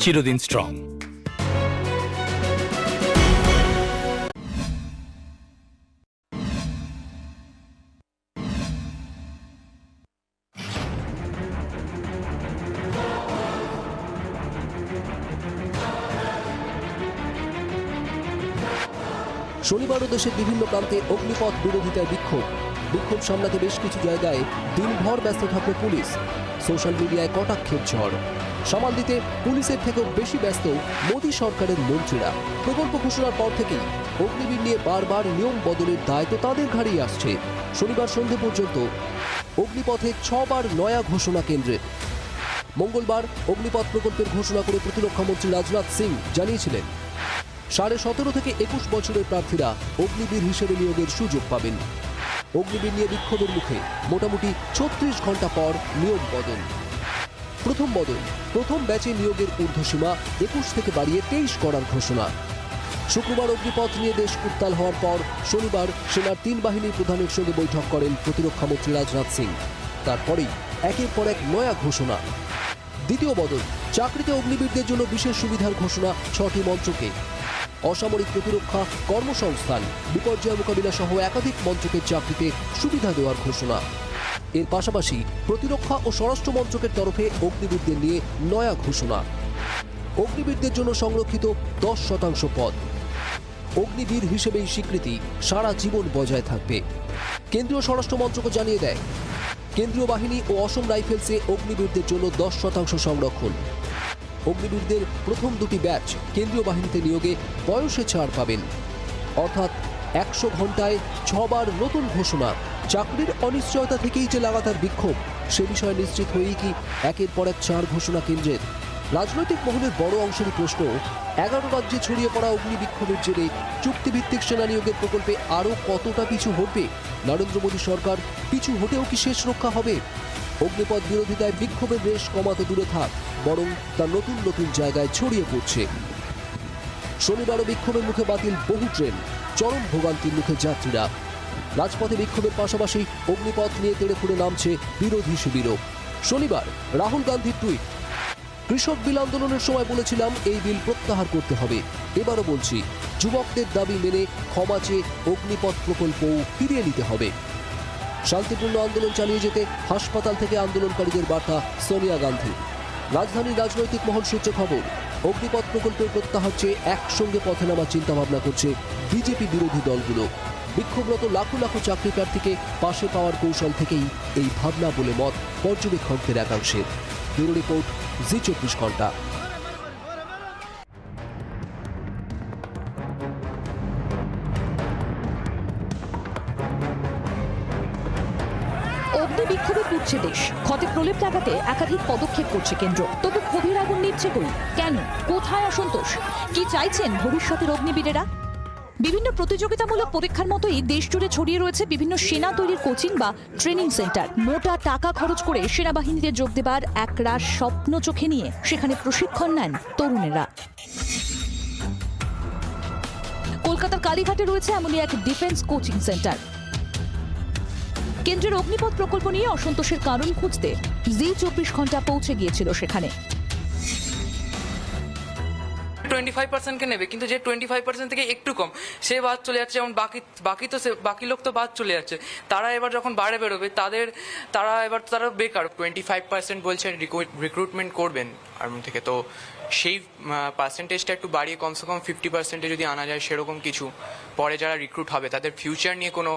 চিরদিন স্ট্রং।
শনিবারও দেশের বিভিন্ন প্রান্তে অগ্নিপথ বিরোধিতায় বিক্ষোভ সামলাতে বেশ কিছু জায়গায় দিনভর ব্যস্ত থাকবে পুলিশ। সোশ্যাল মিডিয়ায় কটাক্ষের ঝড় সামাল দিতে পুলিশের থেকেও বেশি ব্যস্ত মোদী সরকারের মন্ত্রীরা। প্রকল্প ঘোষণার পর থেকেই অগ্নিবীর নিয়ে বারবার নিয়ম বদলের দায়িত্ব তাদের ঘাড়েই আসছে। শনিবার সন্ধে পর্যন্ত অগ্নিপথে 6 বার নয়া ঘোষণা কেন্দ্রের। মঙ্গলবার অগ্নিপথ প্রকল্পের ঘোষণা করে প্রতিরক্ষা মন্ত্রী রাজনাথ সিং জানিয়েছিলেন 17.5 থেকে 21 বছরের প্রার্থীরা অগ্নিবীর হিসেবে নিয়োগের সুযোগ পাবেন। অগ্নিবীর নিয়ে বিক্ষোভের মুখে মোটামুটি 36 ঘন্টা পর নিয়োগ বদল। প্রথম ব্যাচে নিয়োগের ঊর্ধ্বসীমা 21 থেকে বাড়িয়ে 23 করার ঘোষণা। শুক্রবার অগ্নিপথ নিয়ে দেশ উত্তাল হওয়ার পর শনিবার সেনার 3 বাহিনীর প্রধানের সঙ্গে বৈঠক করেন প্রতিরক্ষা মন্ত্রী রাজনাথ সিং। তারপরেই একের পর এক নয়া ঘোষণা। দ্বিতীয় বদল, চাকরিতে অগ্নিবীরদের জন্য বিশেষ সুবিধার ঘোষণা 6টি মন্ত্রকে। অসামরিক প্রতিরক্ষা, কর্মসংস্থান, বিপর্যয় মোকাবিলা সহ একাধিক মন্ত্রকের চাকরিতে সুবিধা দেওয়ার ঘোষণা। এর পাশাপাশি প্রতিরক্ষা ও স্বরাষ্ট্র মন্ত্রকের তরফে অগ্নিবীরদের নিয়ে নয়া ঘোষণা। অগ্নিবীরদের জন্য সংরক্ষিত 10% পদ। অগ্নিবীর হিসেবেই স্বীকৃতি সারা জীবন বজায় থাকবে। কেন্দ্রীয় স্বরাষ্ট্র মন্ত্রকও জানিয়ে দেয় কেন্দ্রীয় বাহিনী ও অসম রাইফেলসে অগ্নিবীরদের জন্য 10% সংরক্ষণ। অগ্নিবীরদের প্রথম 2টি ব্যাচ কেন্দ্রীয় বাহিনীতে নিয়োগে বয়সে ছাড় পাবেন। অর্থাৎ 100 ঘন্টায় 6 বার নতুন ঘোষণা। চাকরির অনিশ্চয়তা থেকেই যে লাগাতার বিক্ষোভ, সে বিষয়ে নিশ্চিত হয়েই কি একের পর এক 4 ঘোষণা কেন্দ্রের। রাজনৈতিক মহলের বড় অংশেরই প্রশ্ন, 11 রাজ্যে ছড়িয়ে পড়া অগ্নি বিক্ষোভের জেরে চুক্তিভিত্তিক সেনা নিয়োগের প্রকল্পে আরও কতটা পিছু হটবে নরেন্দ্র মোদী সরকার? পিছু হটেও কি শেষ রক্ষা হবে? অগ্নিপথ বিরোধিতায় বিক্ষোভের রেশ কমাতে দূরে থাক, বরং তা নতুন নতুন জায়গায় ছড়িয়ে পড়ছে। শনিবারও বিক্ষোভের মুখে বাতিল বহু ট্রেন, চরম ভোগান্তির মুখে যাত্রীরা। রাজপথে বিক্ষোভের পাশাপাশি অগ্নিপথ নিয়ে তেড়েফুঁড়ে নামছে বিরোধী শিবিরও। শনিবার রাহুল গান্ধীর টুইট, কৃষক বিল আন্দোলনের সময় বলেছিলাম এই বিল প্রত্যাহার করতে হবে, এবারও বলছি যুবকদের দাবি মেনে ক্ষমা চেয়ে অগ্নিপথ প্রকল্পও ফিরিয়ে নিতে হবে। শান্তিপূর্ণ আন্দোলন চালিয়ে যেতে হাসপাতাল থেকে আন্দোলনকারীদের বার্তা সোনিয়া গান্ধী। রাজধানীর রাজনৈতিক মহল সূত্রে খবর, অগ্নিপথ প্রকল্পের প্রত্যাহার চেয়ে একসঙ্গে পথে নামার চিন্তাভাবনা করছে বিজেপি বিরোধী দলগুলো। বিক্ষোভরত লাখো লাখো চাকরি প্রার্থীকে পাশে পাওয়ার কৌশল থেকেই এই ভাবনা বলে মত পর্যবেক্ষকদের একাংশের। ব্যুরো রিপোর্ট, জি 24 ঘন্টা।
অগ্নি বিক্ষোভে পুড়ছে দেশ, ক্ষতে প্রলেপ লাগাতে একাধিক পদক্ষেপ করছে কেন্দ্র। তবু ক্ষোভের আগুন নিচ্ছে কই? কেন? কোথায় অসন্তোষ? কি চাইছেন ভবিষ্যতের অগ্নিবীরেরা? বিভিন্ন প্রতিযোগিতামূলক পরীক্ষার মতোই দেশ জুড়ে ছড়িয়ে রয়েছে বিভিন্ন সেনা তৈরির কোচিং বা ট্রেনিং সেন্টার। মোটা টাকা খরচ করে সেনাবাহিনীতে যোগ দেবার একরাশ স্বপ্ন চোখে নিয়ে সেখানে প্রশিক্ষণ নেন তরুণেরা। কলকাতার কালীঘাটে রয়েছে এমনই এক ডিফেন্স কোচিং সেন্টার। কেন্দ্রের অগ্নিপথ প্রকল্প নিয়ে অসন্তোষের কারণ খুঁজতে জি 24 ঘন্টা পৌঁছে গিয়েছিল সেখানে।
25% কে নেবে, কিন্তু যে 25% থেকে একটু কম সে বাদ চলে যাচ্ছে, যেমন বাকি লোক তো বাদ চলে যাচ্ছে। তারা এবার যখন বাইরে বেরোবে তারা বেকার। 25% বলছেন রিক্রুটমেন্ট করবেন আর্মি থেকে, তো সেই পার্সেন্টেজটা একটু বাড়িয়ে কমসে কম 50% যদি আনা যায় সেরকম কিছু, পরে যারা রিক্রুট হবে তাদের ফিউচার নিয়ে কোনো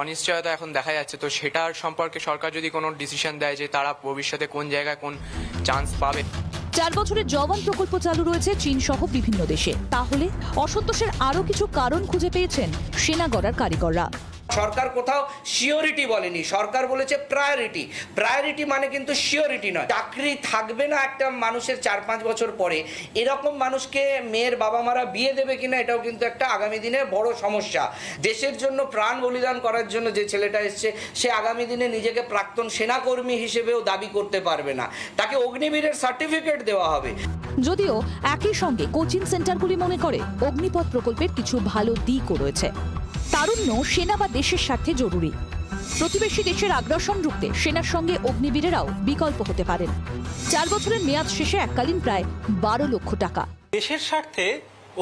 অনিশ্চয়তা এখন দেখা যাচ্ছে, তো সেটার সম্পর্কে সরকার যদি কোনো ডিসিশন দেয় যে তারা ভবিষ্যতে কোন জায়গায় কোন চান্স পাবে।
4 বছরের জওয়ান প্রকল্প চালু রয়েছে চীন সহ বিভিন্ন দেশে। তাহলে অসন্তোষের আরও কিছু কারণ খুঁজে পেয়েছেন সেনা গড়ার কারিগররা।
সরকার কোথাও সিওরিটি বলেনি, সরকার বলেছে প্রায়োরিটি। প্রায়োরিটি মানে কিন্তু সিওরিটি নয়। চাকরি থাকবে না একটা মানুষের 4-5 বছর পরে, এরকম মানুষকে মেয়ের বাবা মারা বিয়ে দেবে কিনা এটাও কিন্তু একটা আগামী দিনে বড় সমস্যা। দেশের জন্য প্রাণ বলিদান করার জন্য যে ছেলেটা এসছে, সে আগামী দিনে নিজেকে প্রাক্তন সেনাকর্মী হিসেবেও দাবি করতে পারবে না, তাকে অগ্নিবীরের সার্টিফিকেট দেওয়া হবে।
যদিও একই সঙ্গে কোচিং সেন্টারগুলি মনে করে অগ্নিপথ প্রকল্পের কিছু ভালো দিকও রয়েছে। তারুণ্য সেনা বা দেশের স্বার্থে জরুরি। প্রতিবেশী দেশের আগ্রাসন রুখতে সেনার সঙ্গে অগ্নিবীরেরাও বিকল্প হতে পারেন। 4 বছরের মেয়াদ শেষে এককালীন প্রায় 12 লক্ষ টাকা।
দেশের স্বার্থে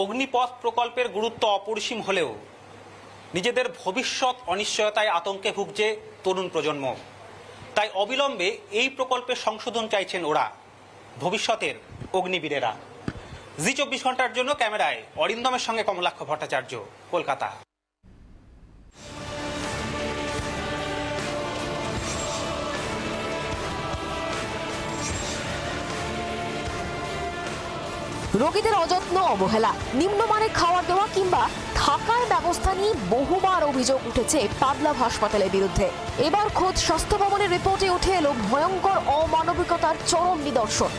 অগ্নিপথ প্রকল্পের গুরুত্ব অপরিসীম হলেও নিজেদের ভবিষ্যৎ অনিশ্চয়তায় আতঙ্কে ভুগছে তরুণ প্রজন্ম। তাই অবিলম্বে এই প্রকল্পের সংশোধন চাইছেন ওরা, ভবিষ্যতের অগ্নিবীরেরা। জি 24 ঘন্টার জন্য ক্যামেরায় অরিন্দমের সঙ্গে কমলাক্ষ ভট্টাচার্য, কলকাতা।
রোগীদের অযত্ন, অবহেলা, নিম্নমানের খাওয়ার দেওয়া কিংবা থাকার ব্যবস্থা নিয়ে বহুবার অভিযোগ উঠেছে পাবলাভ হাসপাতালের বিরুদ্ধে। এবার খোদ স্বাস্থ্য ভবনের রিপোর্টে উঠে এলো ভয়ঙ্কর অমানবিকতার চরম নিদর্শন,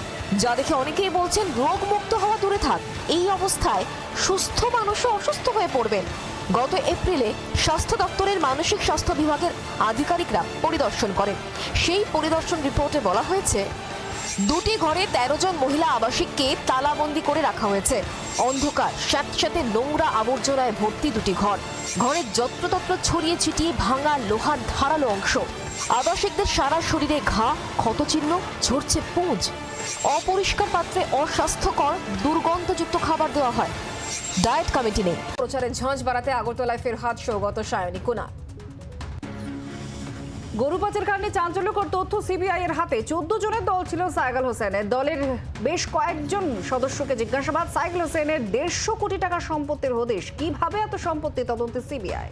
যা দেখে অনেকেই বলছেন রোগ মুক্ত হওয়া দূরে থাক, এই অবস্থায় সুস্থ মানুষও অসুস্থ হয়ে পড়বেন। গত এপ্রিলে স্বাস্থ্য দপ্তরের মানসিক স্বাস্থ্য বিভাগের আধিকারিকরা পরিদর্শন করেন। সেই পরিদর্শন রিপোর্টে বলা হয়েছে 2টি ঘরে 13 জন মহিলা আবাসিককে তালাবন্দি করে রাখা হয়েছে। অন্ধকার, স্যাঁতস্যাঁতে নোংরা আবর্জনায় ভর্তি 2টি ঘর, ঘরের যত্রতত্র ছড়িয়ে ছিটিয়ে ভাঙা লোহার ধারালো অংশ, আবাসিকদের সারা শরীরে ঘা, ক্ষতচিহ্ন, ঝরছে পুঁজ। অপরিষ্কার পাত্রে অস্বাস্থ্যকর দুর্গন্ধযুক্ত খাবার দেওয়া হয়। ডায়েট কমিটি নেই। প্রচারের ঝাঁঝ বাড়াতে আগরতলায় ফেরহাদ সৌগত সায়নী কুনা। গরু পাচার কাণ্ডে চাঞ্চল্যকর তথ্য সিবিআই এর হাতে। 14 জনের দল ছিল সাইকেল হোসেনের। দলের বেশ কয়েকজন সদস্যকে জিজ্ঞাসাবাদ। সাইকেল হোসেনের 150 কোটি টাকার সম্পত্তির হদিশ। কিভাবে এত সম্পত্তি, তদন্তে সিবিআই।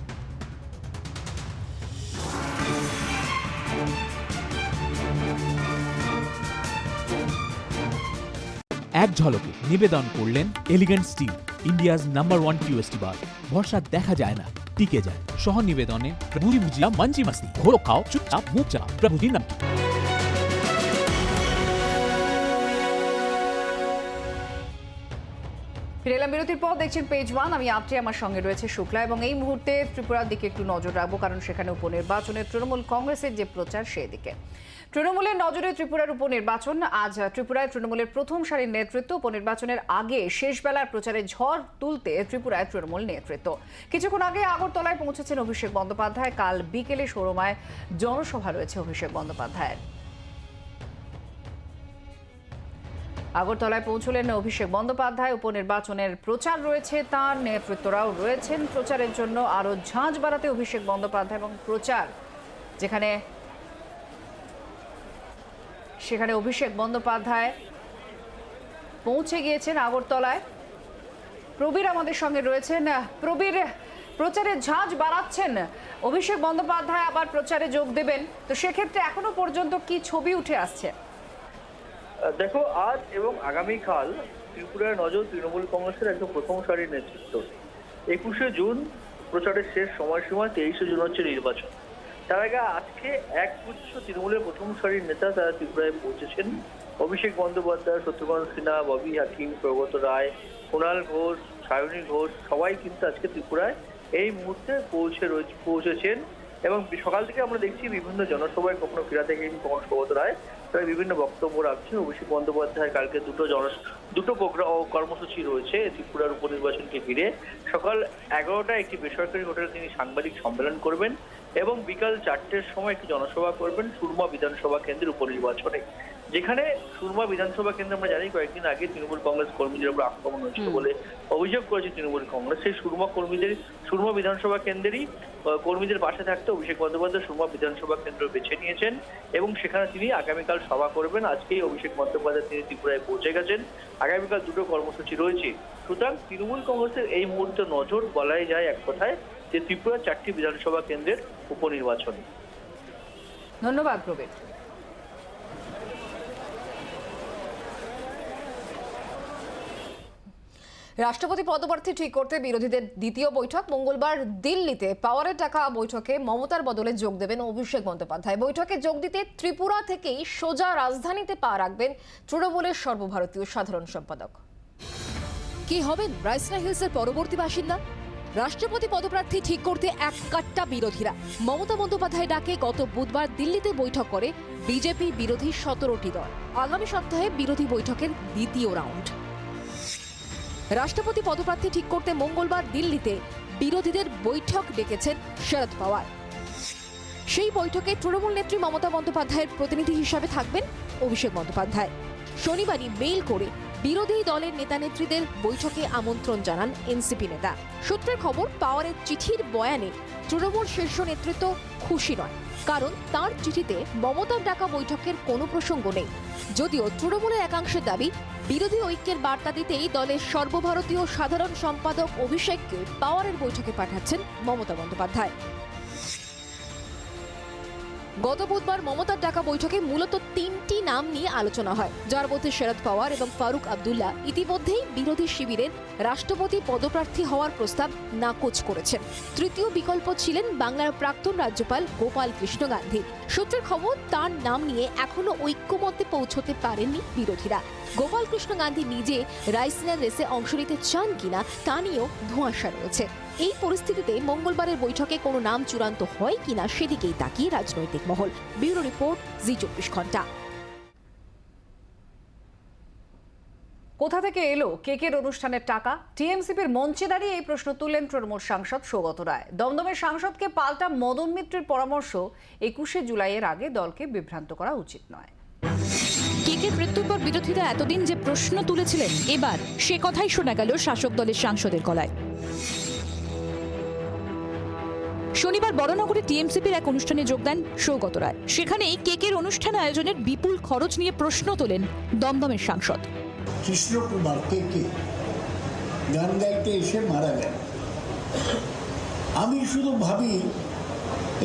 এক ঝলকে নিবেদন করলেন এলিগেন্ট স্টিল, ইন্ডিয়াজ নাম্বার 1 টিউএসটি বার। ভরসা দেখা যায় না, টিকে যায়। সহ নিবেদনে প্রভুজি ভুজিয়া মাঞ্জি মাসি, ঘোলো খাও, চুপচাপ মুখ চা, প্রভুজি নাম।
ফিরে এলাম বিরতির পর, দেখছেন পেজ 1। আমি আত্রে, আমার সঙ্গে রয়েছে শুক্লা। এবং এই মুহূর্তে ত্রিপুরার দিকে একটু নজর রাখবো, কারণ সেখানে উপনির্বাচনে তৃণমূল কংগ্রেসের যে প্রচার সেদিকে। তৃণমূলের নজরে ত্রিপুরার উপনির্বাচন। আজ ত্রিপুরায় তৃণমূলের প্রথম সারির নেতৃত্ব। উপনির্বাচনের আগে শেষ বেলার প্রচারে ঝড় তুলতে ত্রিপুরায় তৃণমূল নেতৃত্ব। কিছুক্ষণ আগে আগরতলায় পৌঁছেছেন অভিষেক বন্দ্যোপাধ্যায়। কাল বিকেলে সৌরমায় জনসভা রয়েছে অভিষেক বন্দ্যোপাধ্যায়ের। আগরতলায় পৌঁছলেন অভিষেক বন্দ্যোপাধ্যায়। উপনির্বাচনের প্রচার রয়েছে, তার নেতৃত্বরাও রয়েছেন প্রচারের জন্য। আরো ঝাঁঝ বাড়াতে অভিষেক বন্দ্যোপাধ্যায় এবং প্রচার, সেখানে অভিষেক বন্দ্যোপাধ্যায় পৌঁছে গিয়েছেন আগরতলায়। প্রবীর আমাদের সঙ্গে রয়েছেন। প্রবীর, প্রচারের ঝাঁঝ বাড়াচ্ছেন অভিষেক বন্দ্যোপাধ্যায়, আবার প্রচারে যোগ দেবেন, তো সেক্ষেত্রে এখনো পর্যন্ত কি ছবি উঠে আসছে?
দেখো, আজ এবং আগামীকাল ত্রিপুরার নজর তৃণমূল কংগ্রেসের একদম প্রথম সারির নেতৃত্ব। 21শে জুন প্রচারের শেষ সময়সীমা, 23শে জুন হচ্ছে নির্বাচন। তার আগে আজকে একগুচ্ছ তৃণমূলের প্রথম সারির নেতা তারা ত্রিপুরায় পৌঁছেছেন। অভিষেক বন্দ্যোপাধ্যায়, শত্রুঘ্ন সিনহা, ববি হাকিম, সৌগত রায়, কুণাল ঘোষ, সায়নী ঘোষ সবাই কিন্তু আজকে ত্রিপুরায় এই মুহূর্তে পৌঁছেছেন। এবং সকাল থেকে আমরা দেখছি বিভিন্ন জনসভায়, কখনো ফিরা থেকে কখনো সৌগত রায়, তারা বিভিন্ন বক্তব্য রাখছেন। অভিষেক বন্দ্যোপাধ্যায় কালকে দুটো কর্মসূচি রয়েছে ত্রিপুরার উপনির্বাচনকে ঘিরে। সকাল 11টায় একটি বেসরকারি হোটেলে তিনি সাংবাদিক সম্মেলন করবেন এবং বিকাল 4টের সময় একটি জনসভা করবেন সুরমা বিধানসভা কেন্দ্রের উপনির্বাচনে, যেখানে সুরমা বিধানসভা কেন্দ্রে আমরা জানি কয়েকদিন আগে তৃণমূল কংগ্রেস কর্মীদের উপর আক্রমণ হয়েছিল বলে অভিযোগ করেছে তৃণমূল কংগ্রেস। সেই সুরমা বিধানসভা কেন্দ্রেরই কর্মীদের পাশে থাকতে অভিষেক বন্দ্যোপাধ্যায় সুরমা বিধানসভা কেন্দ্র বেছে নিয়েছেন এবং সেখানে তিনি আগামীকাল সভা করবেন। আজকেই অভিষেক বন্দ্যোপাধ্যায় তিনি ত্রিপুরায় পৌঁছে গেছেন। আগামীকাল দুটো কর্মসূচি রয়েছে। সুতরাং তৃণমূল কংগ্রেসের এই মুহূর্তে নজর বলাই যায় এক কথায় যে ত্রিপুরা 4টি বিধানসভা কেন্দ্রের উপনির্বাচন।
ধন্যবাদ প্রবীর। রাষ্ট্রপতি পদপ্রার্থী ঠিক করতে বিরোধীদের দ্বিতীয় বৈঠক মঙ্গলবার দিল্লিতে। পাওয়ারের টাকা বৈঠকে মমতার বদলে যোগ দেবেন অভিষেক বন্দ্যোপাধ্যায়। বৈঠকে যোগ দিতে ত্রিপুরা থেকেই সোজা রাজধানীতে পা রাখবেন তৃণমূলের সর্বভারতীয় সাধারণ সম্পাদক। কি হবেন রাইসনা হিলসের পরবর্তী বাসিন্দা? রাষ্ট্রপতি পদপ্রার্থী ঠিক করতে এক কাট্টা বিরোধীরা। মমতা বন্দ্যোপাধ্যায় ডাকে গত বুধবার দিল্লিতে বৈঠক করে বিজেপি বিরোধী 17টি দল। আগামী সপ্তাহে বিরোধী বৈঠকের দ্বিতীয় রাউন্ড। রাষ্ট্রপতি পদপ্রার্থী ঠিক করতে মঙ্গলবার দিল্লিতে বিরোধীদের বৈঠক ডেকেছেন শরদ পাওয়ার। সেই বৈঠকে তৃণমূল নেত্রী মমতা বন্দ্যোপাধ্যায়ের প্রতিনিধি হিসাবে থাকবেন অভিষেক বন্দ্যোপাধ্যায়। শনিবারই মেইল করে বিরোধী দলের নেতানেত্রীদের বৈঠকে আমন্ত্রণ জানান এনসিপি নেতা। সূত্রের খবর, পাওয়ারের চিঠির বয়ানে তৃণমূল শীর্ষ নেতৃত্ব খুশি নয়, কারণ তার চিঠিতে মমতার ডাকা বৈঠকের কোনো প্রসঙ্গ নেই। যদিও তৃণমূলের একাংশের দাবি, বিরোধী ঐক্যের বার্তা দিতেই দলের সর্বভারতীয় সাধারণ সম্পাদক অভিষেককে পাওয়ারের বৈঠকে পাঠাচ্ছেন মমতা বন্দ্যোপাধ্যায়। গত বুধবার মমতার ডাকা বৈঠকে মূলত 3টি নাম নিয়ে আলোচনা হয়, যার মধ্যে শরদ পাওয়ার এবং ফারুক আব্দুল্লাহ ইতিমধ্যেই বিরোধী শিবিরের রাষ্ট্রপতি পদপ্রার্থী হওয়ার প্রস্তাব নাকচ করেছেন। তৃতীয় বিকল্প ছিলেন বাংলার প্রাক্তন রাজ্যপাল গোপাল কৃষ্ণ গান্ধী। সূত্রের খবর, তার নাম নিয়ে এখনো ঐক্যমত্যে পৌঁছতে পারেননি বিরোধীরা। গোপাল কৃষ্ণ গান্ধী নিজে রাইসিনার রেসে অংশ নিতে চান কিনা তা নিয়েও ধোঁয়াশা রয়েছে। এই পরিস্থিতিতে মঙ্গলবারের বৈঠকে কোনো নাম চূড়ান্ত হয় কিনা সেদিকেই তাকিয়ে রাজনৈতিক মহল। ব্যুরো রিপোর্ট, জি 24 ঘন্টা।
কোথা থেকে এলো কেকের অনুষ্ঠানের টাকা? টিএমসিপির মঞ্চে দাঁড়িয়ে এই প্রশ্ন তুললেন তৃণমূল সাংসদ সৌগত রায়। দমদমের সাংসদকে পাল্টা মদন মিত্রের পরামর্শ, 21শে জুলাইয়ের আগে দলকে বিভ্রান্ত করা উচিত নয়।
কেকের মৃত্যুর পর বিরোধীরা এতদিন যে প্রশ্ন তুলেছিলেন, এবার সে কথাই শোনা গেল শাসক দলের সাংসদের গলায়। শনিবার বড়নগরে টিএমসিপির এক অনুষ্ঠানে যোগ দেন সৌগত রায়। সেখানেই কেকের অনুষ্ঠান আয়োজনের বিপুল খরচ নিয়ে প্রশ্ন তোলেন দমদমের সাংসদ।
কৃষ্ণ কুমার কেকে গান গাইতে এসে মারা গেল। আমি শুধু ভাবি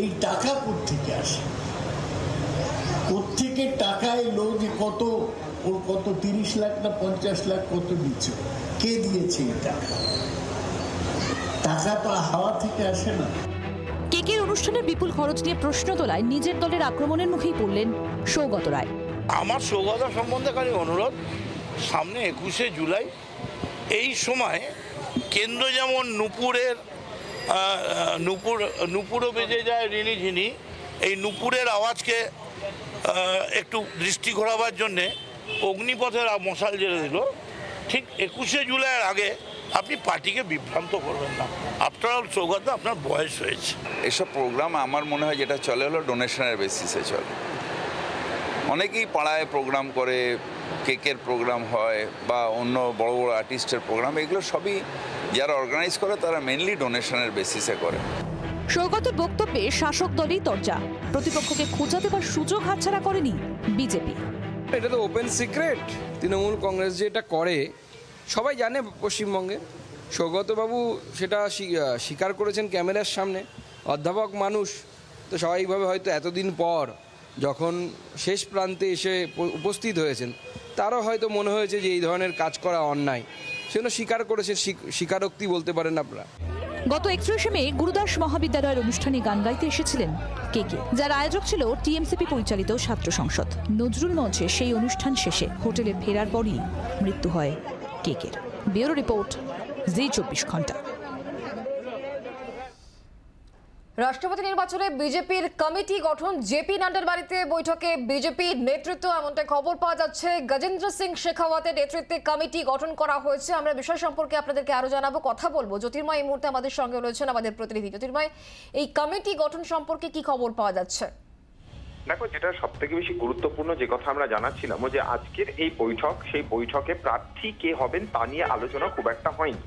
এই টাকা কোত্থেকে আসে, কোত্থেকে টাকা এলো, যে কত ওর কত 30 লাখ না 50 লাখ কত দিচ্ছে, কে দিয়েছে এই টাকা? টাকা তো হাওয়া থেকে আসে না।
কেকের অনুষ্ঠানের বিপুল খরচ নিয়ে প্রশ্ন তোলায় নিজের দলের আক্রমণের মুখেই পড়লেন সৌগত রায়।
আমার সৌগত সম্বন্ধে খালি অনুরোধ, সামনে 21শে জুলাই, এই সময় কেন্দ্র যেমন নুপুরও বেজে যায় রিনিঝিনি, এই নুপুরের আওয়াজকে একটু দৃষ্টি ঘোরাবার জন্যে অগ্নিপথের মশাল জেলে দিল। ঠিক 21শে জুলাইয়ের আগে আপনি পার্টিকে বিভ্রান্ত করবেন না। আফটার অল সৌগত, আপনার বয়স হয়েছে।
এসব প্রোগ্রাম আমার মনে হয় যেটা চলে হলো ডোনেশনের বেসিসে চলে। অনেকেই পাড়ায় প্রোগ্রাম করে, কেকের প্রোগ্রাম হয় বা অন্য বড় বড় আর্টিস্টের প্রোগ্রাম, এগুলো সবই যারা অর্গানাইজ করে তারা মেনলি ডোনেশনের বেসিসে করে।
সৌগতের বক্তব্যে শাসক দলই তরজা, প্রতিপক্ষকে খোঁজা দেবার সুযোগ হাতছাড়া করেনি বিজেপি।
এটা তো ওপেন সিক্রেট, তৃণমূল কংগ্রেস যে এটা করে সবাই জানে পশ্চিমবঙ্গে। সৌগতবাবু সেটা স্বীকার করেছেন ক্যামেরার সামনে। অধ্যাপক মানুষ তো স্বাভাবিকভাবে হয়তো এতদিন পর যখন শেষ প্রান্তে এসে উপস্থিত হয়েছেন, তারও হয়তো মনে হয়েছে যে এই ধরনের কাজ করা অন্যায়, সেজন্য স্বীকার করেছে। স্বীকারোক্তি বলতে পারেন আপনারা।
গত 31শে মে গুরুদাস মহাবিদ্যালয়ের অনুষ্ঠানে গান গাইতে এসেছিলেন কেকে, যার আয়োজক ছিল টিএমসিপি পরিচালিত ছাত্র সংসদ। নজরুল মঞ্চে সেই অনুষ্ঠান শেষে হোটেলে ফেরার পরই মৃত্যু হয় কেকের। ব্যুরো রিপোর্ট, জি 24 ঘন্টা।
রাষ্ট্রপতি নির্বাচনে বিজেপির কমিটি গঠন, জেপি নাড্ডার বাড়িতে বৈঠকে বিজেপির নেতৃত্ব, এমনটাই খবর পাওয়া যাচ্ছে। গজেন্দ্র সিং শেখাওয়াতের নেতৃত্বে কমিটি গঠন করা হয়েছে। আমরা বিষয় সম্পর্কে আপনাদেরকে আরো জানাবো, কথা বলবো। জ্যোতির্ময় এই মুহূর্তে আমাদের সঙ্গে রয়েছেন, আমাদের প্রতিনিধি। জ্যোতির্ময়, এই কমিটি গঠন সম্পর্কে কি খবর পাওয়া যাচ্ছে?
দেখো, যেটা সব থেকে বেশি গুরুত্বপূর্ণ যে কথা আমরা জানাচ্ছিলাম, যে আজকের এই বৈঠক, সেই বৈঠকে প্রার্থী কে হবেন তা নিয়ে আলোচনা খুব একটা হয়নি,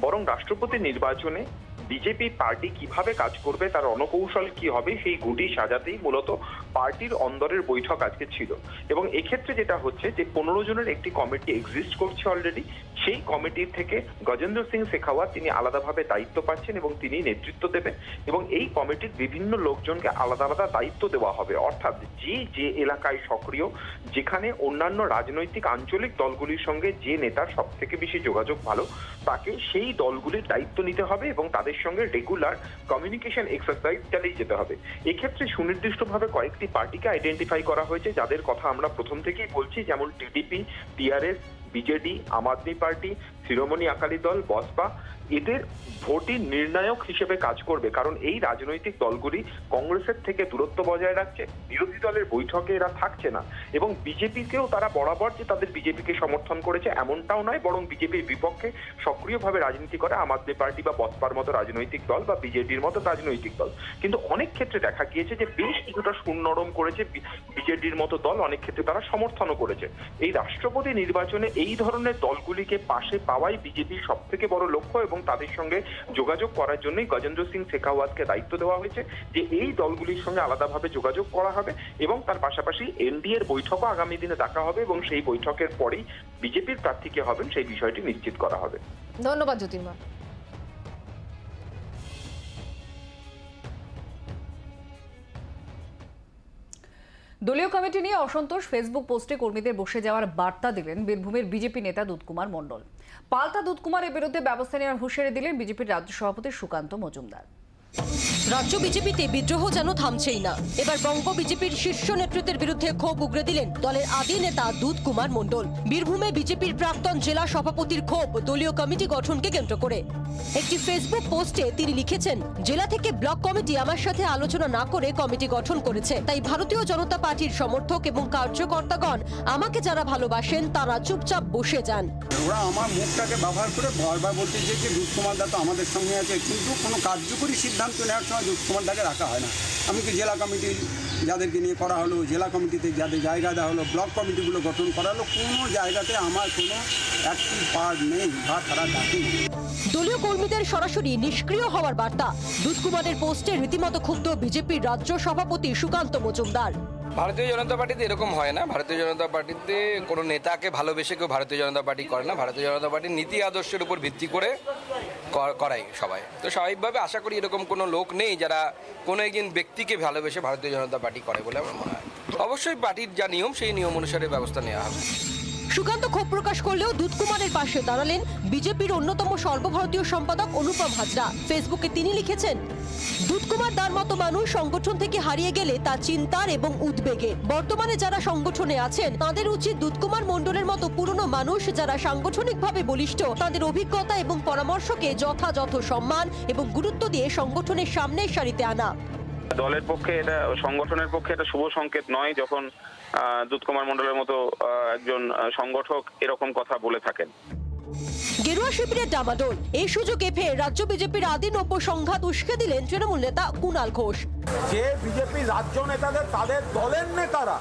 বরং রাষ্ট্রপতি নির্বাচনে বিজেপি পার্টি কিভাবে কাজ করবে, তার রণকৌশল কি হবে, সেই গুটি সাজাতেই মূলত পার্টির অন্দরের বৈঠক আজকে ছিল। এবং এক্ষেত্রে যেটা হচ্ছে যে 15 জনের একটি কমিটি এক্সিস্ট করছে অলরেডি। সেই কমিটির থেকে গজেন্দ্র সিং শেখাওয়াত তিনি আলাদাভাবে দায়িত্ব পাচ্ছেন এবং তিনি নেতৃত্ব দেবেন, এবং এই কমিটির বিভিন্ন লোকজনকে আলাদা আলাদা দায়িত্ব দেওয়া হবে। অর্থাৎ যে এলাকায় সক্রিয়, যেখানে অন্যান্য রাজনৈতিক আঞ্চলিক দলগুলির সঙ্গে যে নেতার সব থেকে বেশি যোগাযোগ ভালো, তাকে সেই দলগুলির দায়িত্ব নিতে হবে এবং তাদের সঙ্গে রেগুলার কমিউনিকেশন এক্সারসাইজ চালিয়ে যেতে হবে। এক্ষেত্রে সুনির্দিষ্টভাবে কয়েকটি পার্টিকে আইডেন্টিফাই করা হয়েছে, যাদের কথা আমরা প্রথম থেকেই বলছি, যেমন টিডিপি, টিআরএস, বিজেডি, আম আদমি পার্টি, শিরোমণি আকালি দল, বসপা। এদের ভোটই নির্ণায়ক হিসেবে কাজ করবে, কারণ এই রাজনৈতিক দলগুলি কংগ্রেসের থেকে দূরত্ব বজায় রাখছে, বিরোধী দলের বৈঠকে এরা থাকছে না, এবং বিজেপিকেও তারা বরাবর যে তাদের বিজেপিকে সমর্থন করেছে এমনটাও নয়, বরং বিজেপির বিপক্ষে সক্রিয়ভাবে রাজনীতি করে আম আদমি পার্টি বা বসপার মতো রাজনৈতিক দল বা বিজেডির মতো রাজনৈতিক দল। কিন্তু অনেক ক্ষেত্রে দেখা গিয়েছে যে বেশ কিছুটা সুনরম করেছে বিজেডির মতো দল, অনেক ক্ষেত্রে তারা সমর্থনও করেছে। এই রাষ্ট্রপতি নির্বাচনে এই ধরনের দলগুলিকে পাশে পাওয়াই বিজেপির সব থেকে বড় লক্ষ্য, এবং তাদের সঙ্গে যোগাযোগ করার জন্যই গজেন্দ্র সিং শেখাওয়াতকে দায়িত্ব দেওয়া হয়েছে যে এই দলগুলির সঙ্গে আলাদাভাবে যোগাযোগ করা হবে, এবং তার পাশাপাশি এনডিএর বৈঠকও আগামী দিনে ডাকা হবে, এবং সেই বৈঠকের পরেই বিজেপির প্রার্থী কে হবেন সেই বিষয়টি নিশ্চিত করা হবে।
ধন্যবাদ জ্যোতির্ময়।
দলীয় কমিটি নিয়ে অসন্তোষ, ফেসবুক পোস্টে কর্মীদের বসে যাওয়ার বার্তা দিলেন বীরভূমের বিজেপি নেতা দুধকুমার মণ্ডল। পাল্টা দুধকুমারের বিরুদ্ধে ব্যবস্থা নেওয়ার হুঁশিয়ারি দিলেন বিজেপির রাজ্য সভাপতি সুকান্ত মজুমদার।
রাজ্য বিজেপিতে বিদ্রোহ যেন থামছেই না। এবার বঙ্গ বিজেপির শীর্ষ নেতৃত্বের বিরুদ্ধে ক্ষোভ উগরে দিলেন দলের আদি নেতা দুধকুমার মণ্ডল। বীরভূমে বিজেপির প্রাক্তন জেলা সভাপতির ক্ষোভ দলীয় কমিটি গঠনকে কেন্দ্র করে। একটি ফেসবুক পোস্টে তিনি লিখেছেন, জেলা থেকে ব্লক কমিটি আমার সাথে আলোচনা না করে কমিটি গঠন করেছে, তাই ভারতীয় জনতা পার্টির সমর্থক এবং কার্যকর্তাগণ আমাকে যারা ভালোবাসেন তারা চুপচাপ বসে যান।
ওরা আমার মুখটাকে ব্যবহার করে বারবার বলতে যে দুধকুমার দা তো আমাদের সঙ্গে আছে, কিন্তু কোনো কার্যকরী সিদ্ধান্ত নেওয়ার সময় দুধকুমার দাকে রাখা হয় না। এমনকি জেলা কমিটি যাদেরকে নিয়ে করা হলো, জেলা কমিটিতে যাদের জায়গা দেওয়া হলো, ব্লক কমিটিগুলো গঠন করা হলো, কোনো জায়গাতে আমার কোনো অ্যাক্টিভ পার্ট নেই বা তারা ডাকেনি।
দলীয় কর্মীদের সরাসরি নিষ্ক্রিয় হওয়ার বার্তা। দুধকুমারের পোস্টে রীতিমতো ক্ষুব্ধ বিজেপির রাজ্য সভাপতি সুকান্ত মজুমদার।
ভারতীয় জনতা পার্টিতে এরকম হয় না। ভারতীয় জনতা পার্টিতে কোনো নেতাকে ভালোবেসে কেউ ভারতীয় জনতা পার্টি করে না। ভারতীয় জনতা পার্টির নীতি আদর্শের উপর ভিত্তি করে করাই সবাই। তো স্বাভাবিকভাবে আশা করি এরকম কোনো লোক নেই যারা কোনো একজন ব্যক্তিকে ভালোবেসে ভারতীয় জনতা পার্টি করে বলে আমার মনে হয়। অবশ্যই পার্টির যা নিয়ম সেই নিয়ম অনুসারে ব্যবস্থা নেওয়া হবে।
সুকান্ত ক্ষোভ প্রকাশ করলেও দুধকুমারের পাশে দাঁড়ালেন বিজেপির অন্যতম সর্বভারতীয় সম্পাদক অনুপম হাজরা। ফেসবুকে তিনি লিখেছেন, দুধকুমার দার মতো মানুষ সংগঠন থেকে হারিয়ে গেলে তা চিন্তার এবং উদ্বেগে। বর্তমানে যারা সংগঠনে আছেন তাদের উচিত দুধকুমার মণ্ডলের মতো পুরনো মানুষ যারা সাংগঠনিকভাবে বলিষ্ঠ তাদের অভিজ্ঞতা এবং পরামর্শকে যথাযথ সম্মান এবং গুরুত্ব দিয়ে সংগঠনের সামনের সারিতে আনা।
দলের পক্ষে এটা, সংগঠনের পক্ষে এটা শুভ সংকেত নয় যখন দুধকুমার মণ্ডলের মতো একজন সংগঠক এরকম কথা বলে থাকেন।
গেরুয়া শিবিরের ডামাডোল। এই সুযোগে ফের রাজ্য বিজেপির আদি নব্য সংঘাত উস্কে দিলেন তৃণমূল নেতা কুণাল ঘোষ।
যে বিজেপি রাজ্য নেতাদের তাদের দলের নেতারা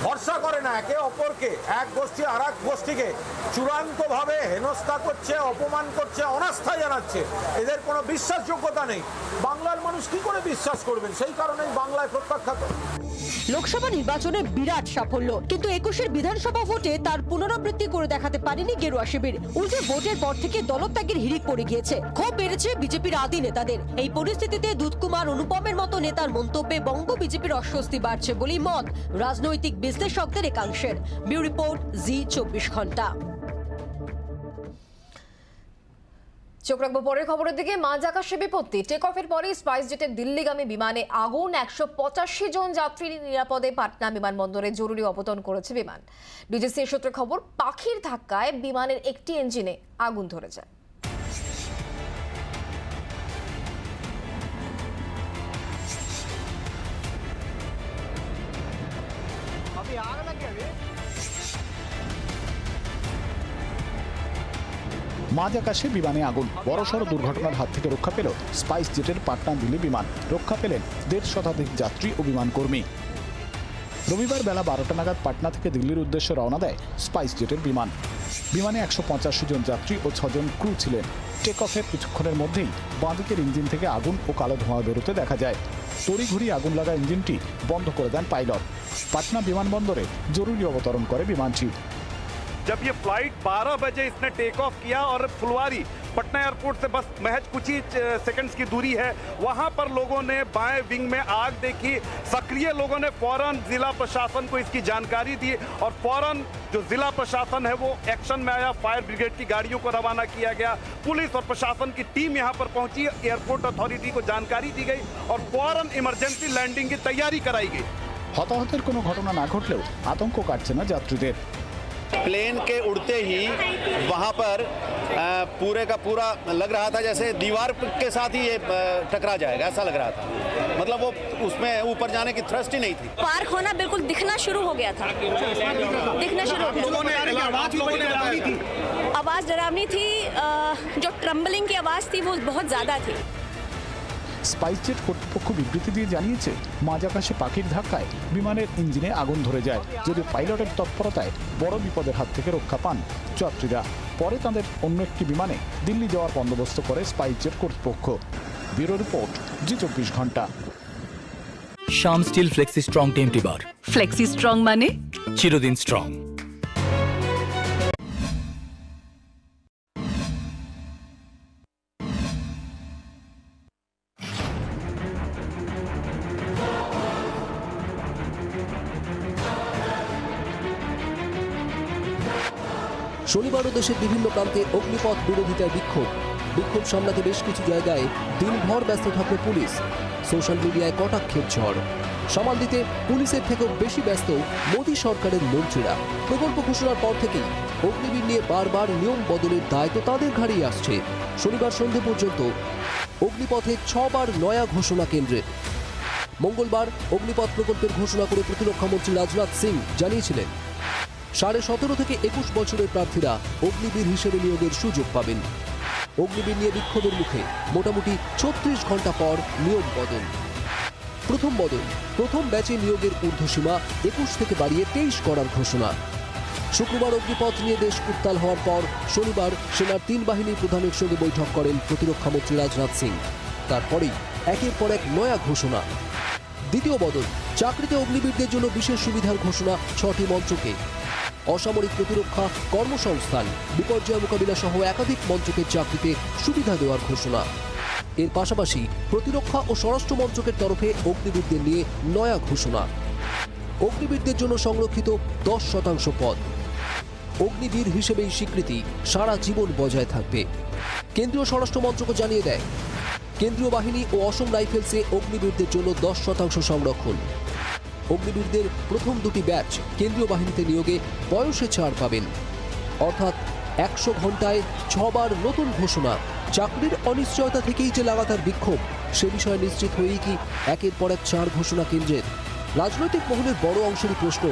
ভরসা করে না একে অপরকে, এক গোষ্ঠী আর এক গোষ্ঠীকে চূড়ান্তভাবে হেনস্থা করছে, অপমান করছে, অনাস্থা জানাচ্ছে, এদের কোনো বিশ্বাসযোগ্যতা নেই। বাংলার মানুষ কি করে বিশ্বাস করবেন? সেই কারণেই বাংলায় প্রত্যাখ্যাত।
লোকসভা নির্বাচনে বিরাট সাফল্য, কিন্তু 21-এর বিধানসভা ভোটে তার পুনরাবৃত্তি করে দেখাতে পারেনি গেরুয়া শিবির। উল্টে ভোটের পর থেকে দলত্যাগের হিড়িক পড়ে গিয়েছে। ক্ষোভ বেড়েছে বিজেপির আদি নেতাদের। এই পরিস্থিতিতে দুধকুমার অনুপমের মতো নেতার মন্তব্যে বঙ্গ বিজেপির অস্বস্তি বাড়ছে বলেই মত রাজনৈতিক বিশ্লেষকদের একাংশের। ব্যুরো রিপোর্ট, জি 24 ঘন্টা।
চোখ রাখবো পরের খবরের দিকে। মাঝ আকাশে বিপত্তি। টেক অফের পরে স্পাইস জেটের দিল্লিগামী বিমানে আগুন। 185 জন যাত্রী নিরাপদে পাটনা বিমানবন্দরে জরুরি অবতরণ করেছে বিমান। ডিজিসি সূত্রে খবর, পাখির ধাক্কায় বিমানের একটি ইঞ্জিনে আগুন ধরে যায়।
মাঝ আকাশে বিমানে আগুন। বড়সড় দুর্ঘটনার হাত থেকে রক্ষা পেল স্পাইস জেটের পাটনা দিল্লি বিমান। রক্ষা পেলেন 1.5 শতাধিক যাত্রী ও বিমান কর্মী। রবিবার বেলা 12টা নাগাদ পাটনা থেকে দিল্লির উদ্দেশ্যে রওনা দেয় স্পাইস জেটের বিমান। বিমানে 185 জন যাত্রী ও 6 জন ক্রু ছিলেন। টেক অফের কিছুক্ষণের মধ্যেই বাঁদিকের ইঞ্জিন থেকে আগুন ও কালো ধোঁয়া বেরোতে দেখা যায়। তড়িঘড়ি আগুন লাগা ইঞ্জিনটি বন্ধ করে দেন পাইলট। পাটনা বিমানবন্দরে জরুরি অবতরণ করে বিমানটি।
जब ये फ्लाइट 12 बजे इसने टेक ऑफ किया और फुलवारी पटना एयरपोर्ट से बस महज कुछ ही सेकंड्स की दूरी है, वहां पर लोगों ने बाएं विंग में आग देखी। सक्रिय लोगों ने फौरन जिला प्रशासन को इसकी जानकारी दी और फौरन जो जिला प्रशासन है वो एक्शन में आया। फायर ब्रिगेड की गाड़ियों को रवाना किया गया, पुलिस और प्रशासन की टीम यहां पर पहुंची, एयरपोर्ट अथॉरिटी को जानकारी दी गई और फौरन इमरजेंसी लैंडिंग की तैयारी कराई गई।
হতাহতের কোনো ঘটনা না ঘটলেও আতঙ্ক কাটছে না যাত্রীদের।
प्लेन के उड़ते ही वहाँ पर पूरे का पूरा लग रहा था जैसे दीवार के साथ ही ये टकरा जाएगा, ऐसा लग रहा था। मतलब वो उसमें ऊपर जाने की थ्रस्ट ही नहीं थी।
पार्क होना बिल्कुल दिखना शुरू हो गया था, दिखना शुरू हो गया। आवाज़ डरावनी थी, जो ट्रम्बलिंग की आवाज़ थी वो बहुत ज़्यादा थी।
স্পাইসজেট কর্তৃপক্ষ বিবৃতি দিয়ে জানিয়েছে, মাঝ আকাশে পাখির ধাক্কায় বিমানের ইঞ্জিনে আগুন ধরে যায়। যদি পাইলটের তৎপরতায় বড় বিপদের হাত থেকে রক্ষা পান যাত্রীরা। পরে তাদের অন্য একটি বিমানে দিল্লি যাওয়ার বন্দোবস্ত করে স্পাইসজেট কর্তৃপক্ষ। ব্যুরো রিপোর্ট, জি24 ঘন্টা।
শাম স্টিল ফ্লেক্সি স্ট্রং টেম্পটি বার।
ফ্লেক্সি স্ট্রং মানে
চিরদিন স্ট্রং।
শনিবারও দেশের বিভিন্ন প্রান্তে অগ্নিপথ বিরোধিতার বিক্ষোভ সামলাতে বেশ কিছু জায়গায় দিনভর ব্যস্ত থাকবে পুলিশ। সোশ্যাল মিডিয়ায় কটাক্ষের ঝড় সামাল দিতে পুলিশের থেকেও বেশি ব্যস্ত মোদী সরকারের মন্ত্রীরা। প্রকল্প ঘোষণার পর থেকেই অগ্নিবীর নিয়ে বারবার নিয়ম বদলের দায়িত্ব তাদের ঘাড়েই আসছে। শনিবার সন্ধে পর্যন্ত অগ্নিপথে 6 বার নয়া ঘোষণা কেন্দ্রের। মঙ্গলবার অগ্নিপথ প্রকল্পের ঘোষণা করে প্রতিরক্ষা মন্ত্রী রাজনাথ সিং জানিয়েছিলেন, 17.5 থেকে 21 বছরের প্রার্থীরা অগ্নিবীর হিসেবে নিয়োগের সুযোগ পাবেন। অগ্নিবীর নিয়ে বিক্ষোভের মুখে মোটামুটি 36 ঘন্টা পর নিয়ম বদল। প্রথম ব্যাচে নিয়োগের ঊর্ধ্বসীমা 21 থেকে বাড়িয়ে 23 করার ঘোষণা। শুক্রবার অগ্নিপথ নিয়ে দেশ উত্তাল হওয়ার পর শনিবার সেনার 3 বাহিনীর প্রধানের সঙ্গে বৈঠক করেন প্রতিরক্ষা মন্ত্রী রাজনাথ সিং। তারপরেই একের পর এক নয়া ঘোষণা। দ্বিতীয় বদল, চাকরিতে অগ্নিবীরদের জন্য বিশেষ সুবিধার ঘোষণা 6টি মন্ত্রকে। অসামরিক প্রতিরক্ষা, কর্মসংস্থান, বিপর্যয় মোকাবিলা সহ একাধিক মন্ত্রকের চাকরিতে সুবিধা দেওয়ার ঘোষণা। এর পাশাপাশি প্রতিরক্ষা ও স্বরাষ্ট্র মন্ত্রকের তরফে অগ্নিবীরদের নিয়ে নয়া ঘোষণা। অগ্নিবীরদের জন্য সংরক্ষিত 10% পদ। অগ্নিবীর হিসেবেই স্বীকৃতি সারা জীবন বজায় থাকবে। কেন্দ্রীয় স্বরাষ্ট্র মন্ত্রকও জানিয়ে দেয়, কেন্দ্রীয় বাহিনী ও অসম রাইফেলসে অগ্নিবীরদের জন্য 10% সংরক্ষণ। অগ্নিবীরদের প্রথম 2টি ব্যাচ কেন্দ্রীয় বাহিনীতে নিয়োগে বয়সে ছাড় পাবেন। অর্থাৎ 100 ঘন্টায় 6 বার নতুন ঘোষণা। চাকরির অনিশ্চয়তা থেকেই যে লাগাতার বিক্ষোভ, সে বিষয়ে নিশ্চিত হয়েই কি একের পর এক 4 ঘোষণা কেন্দ্রের। রাজনৈতিক মহলের বড় অংশেরই প্রশ্ন,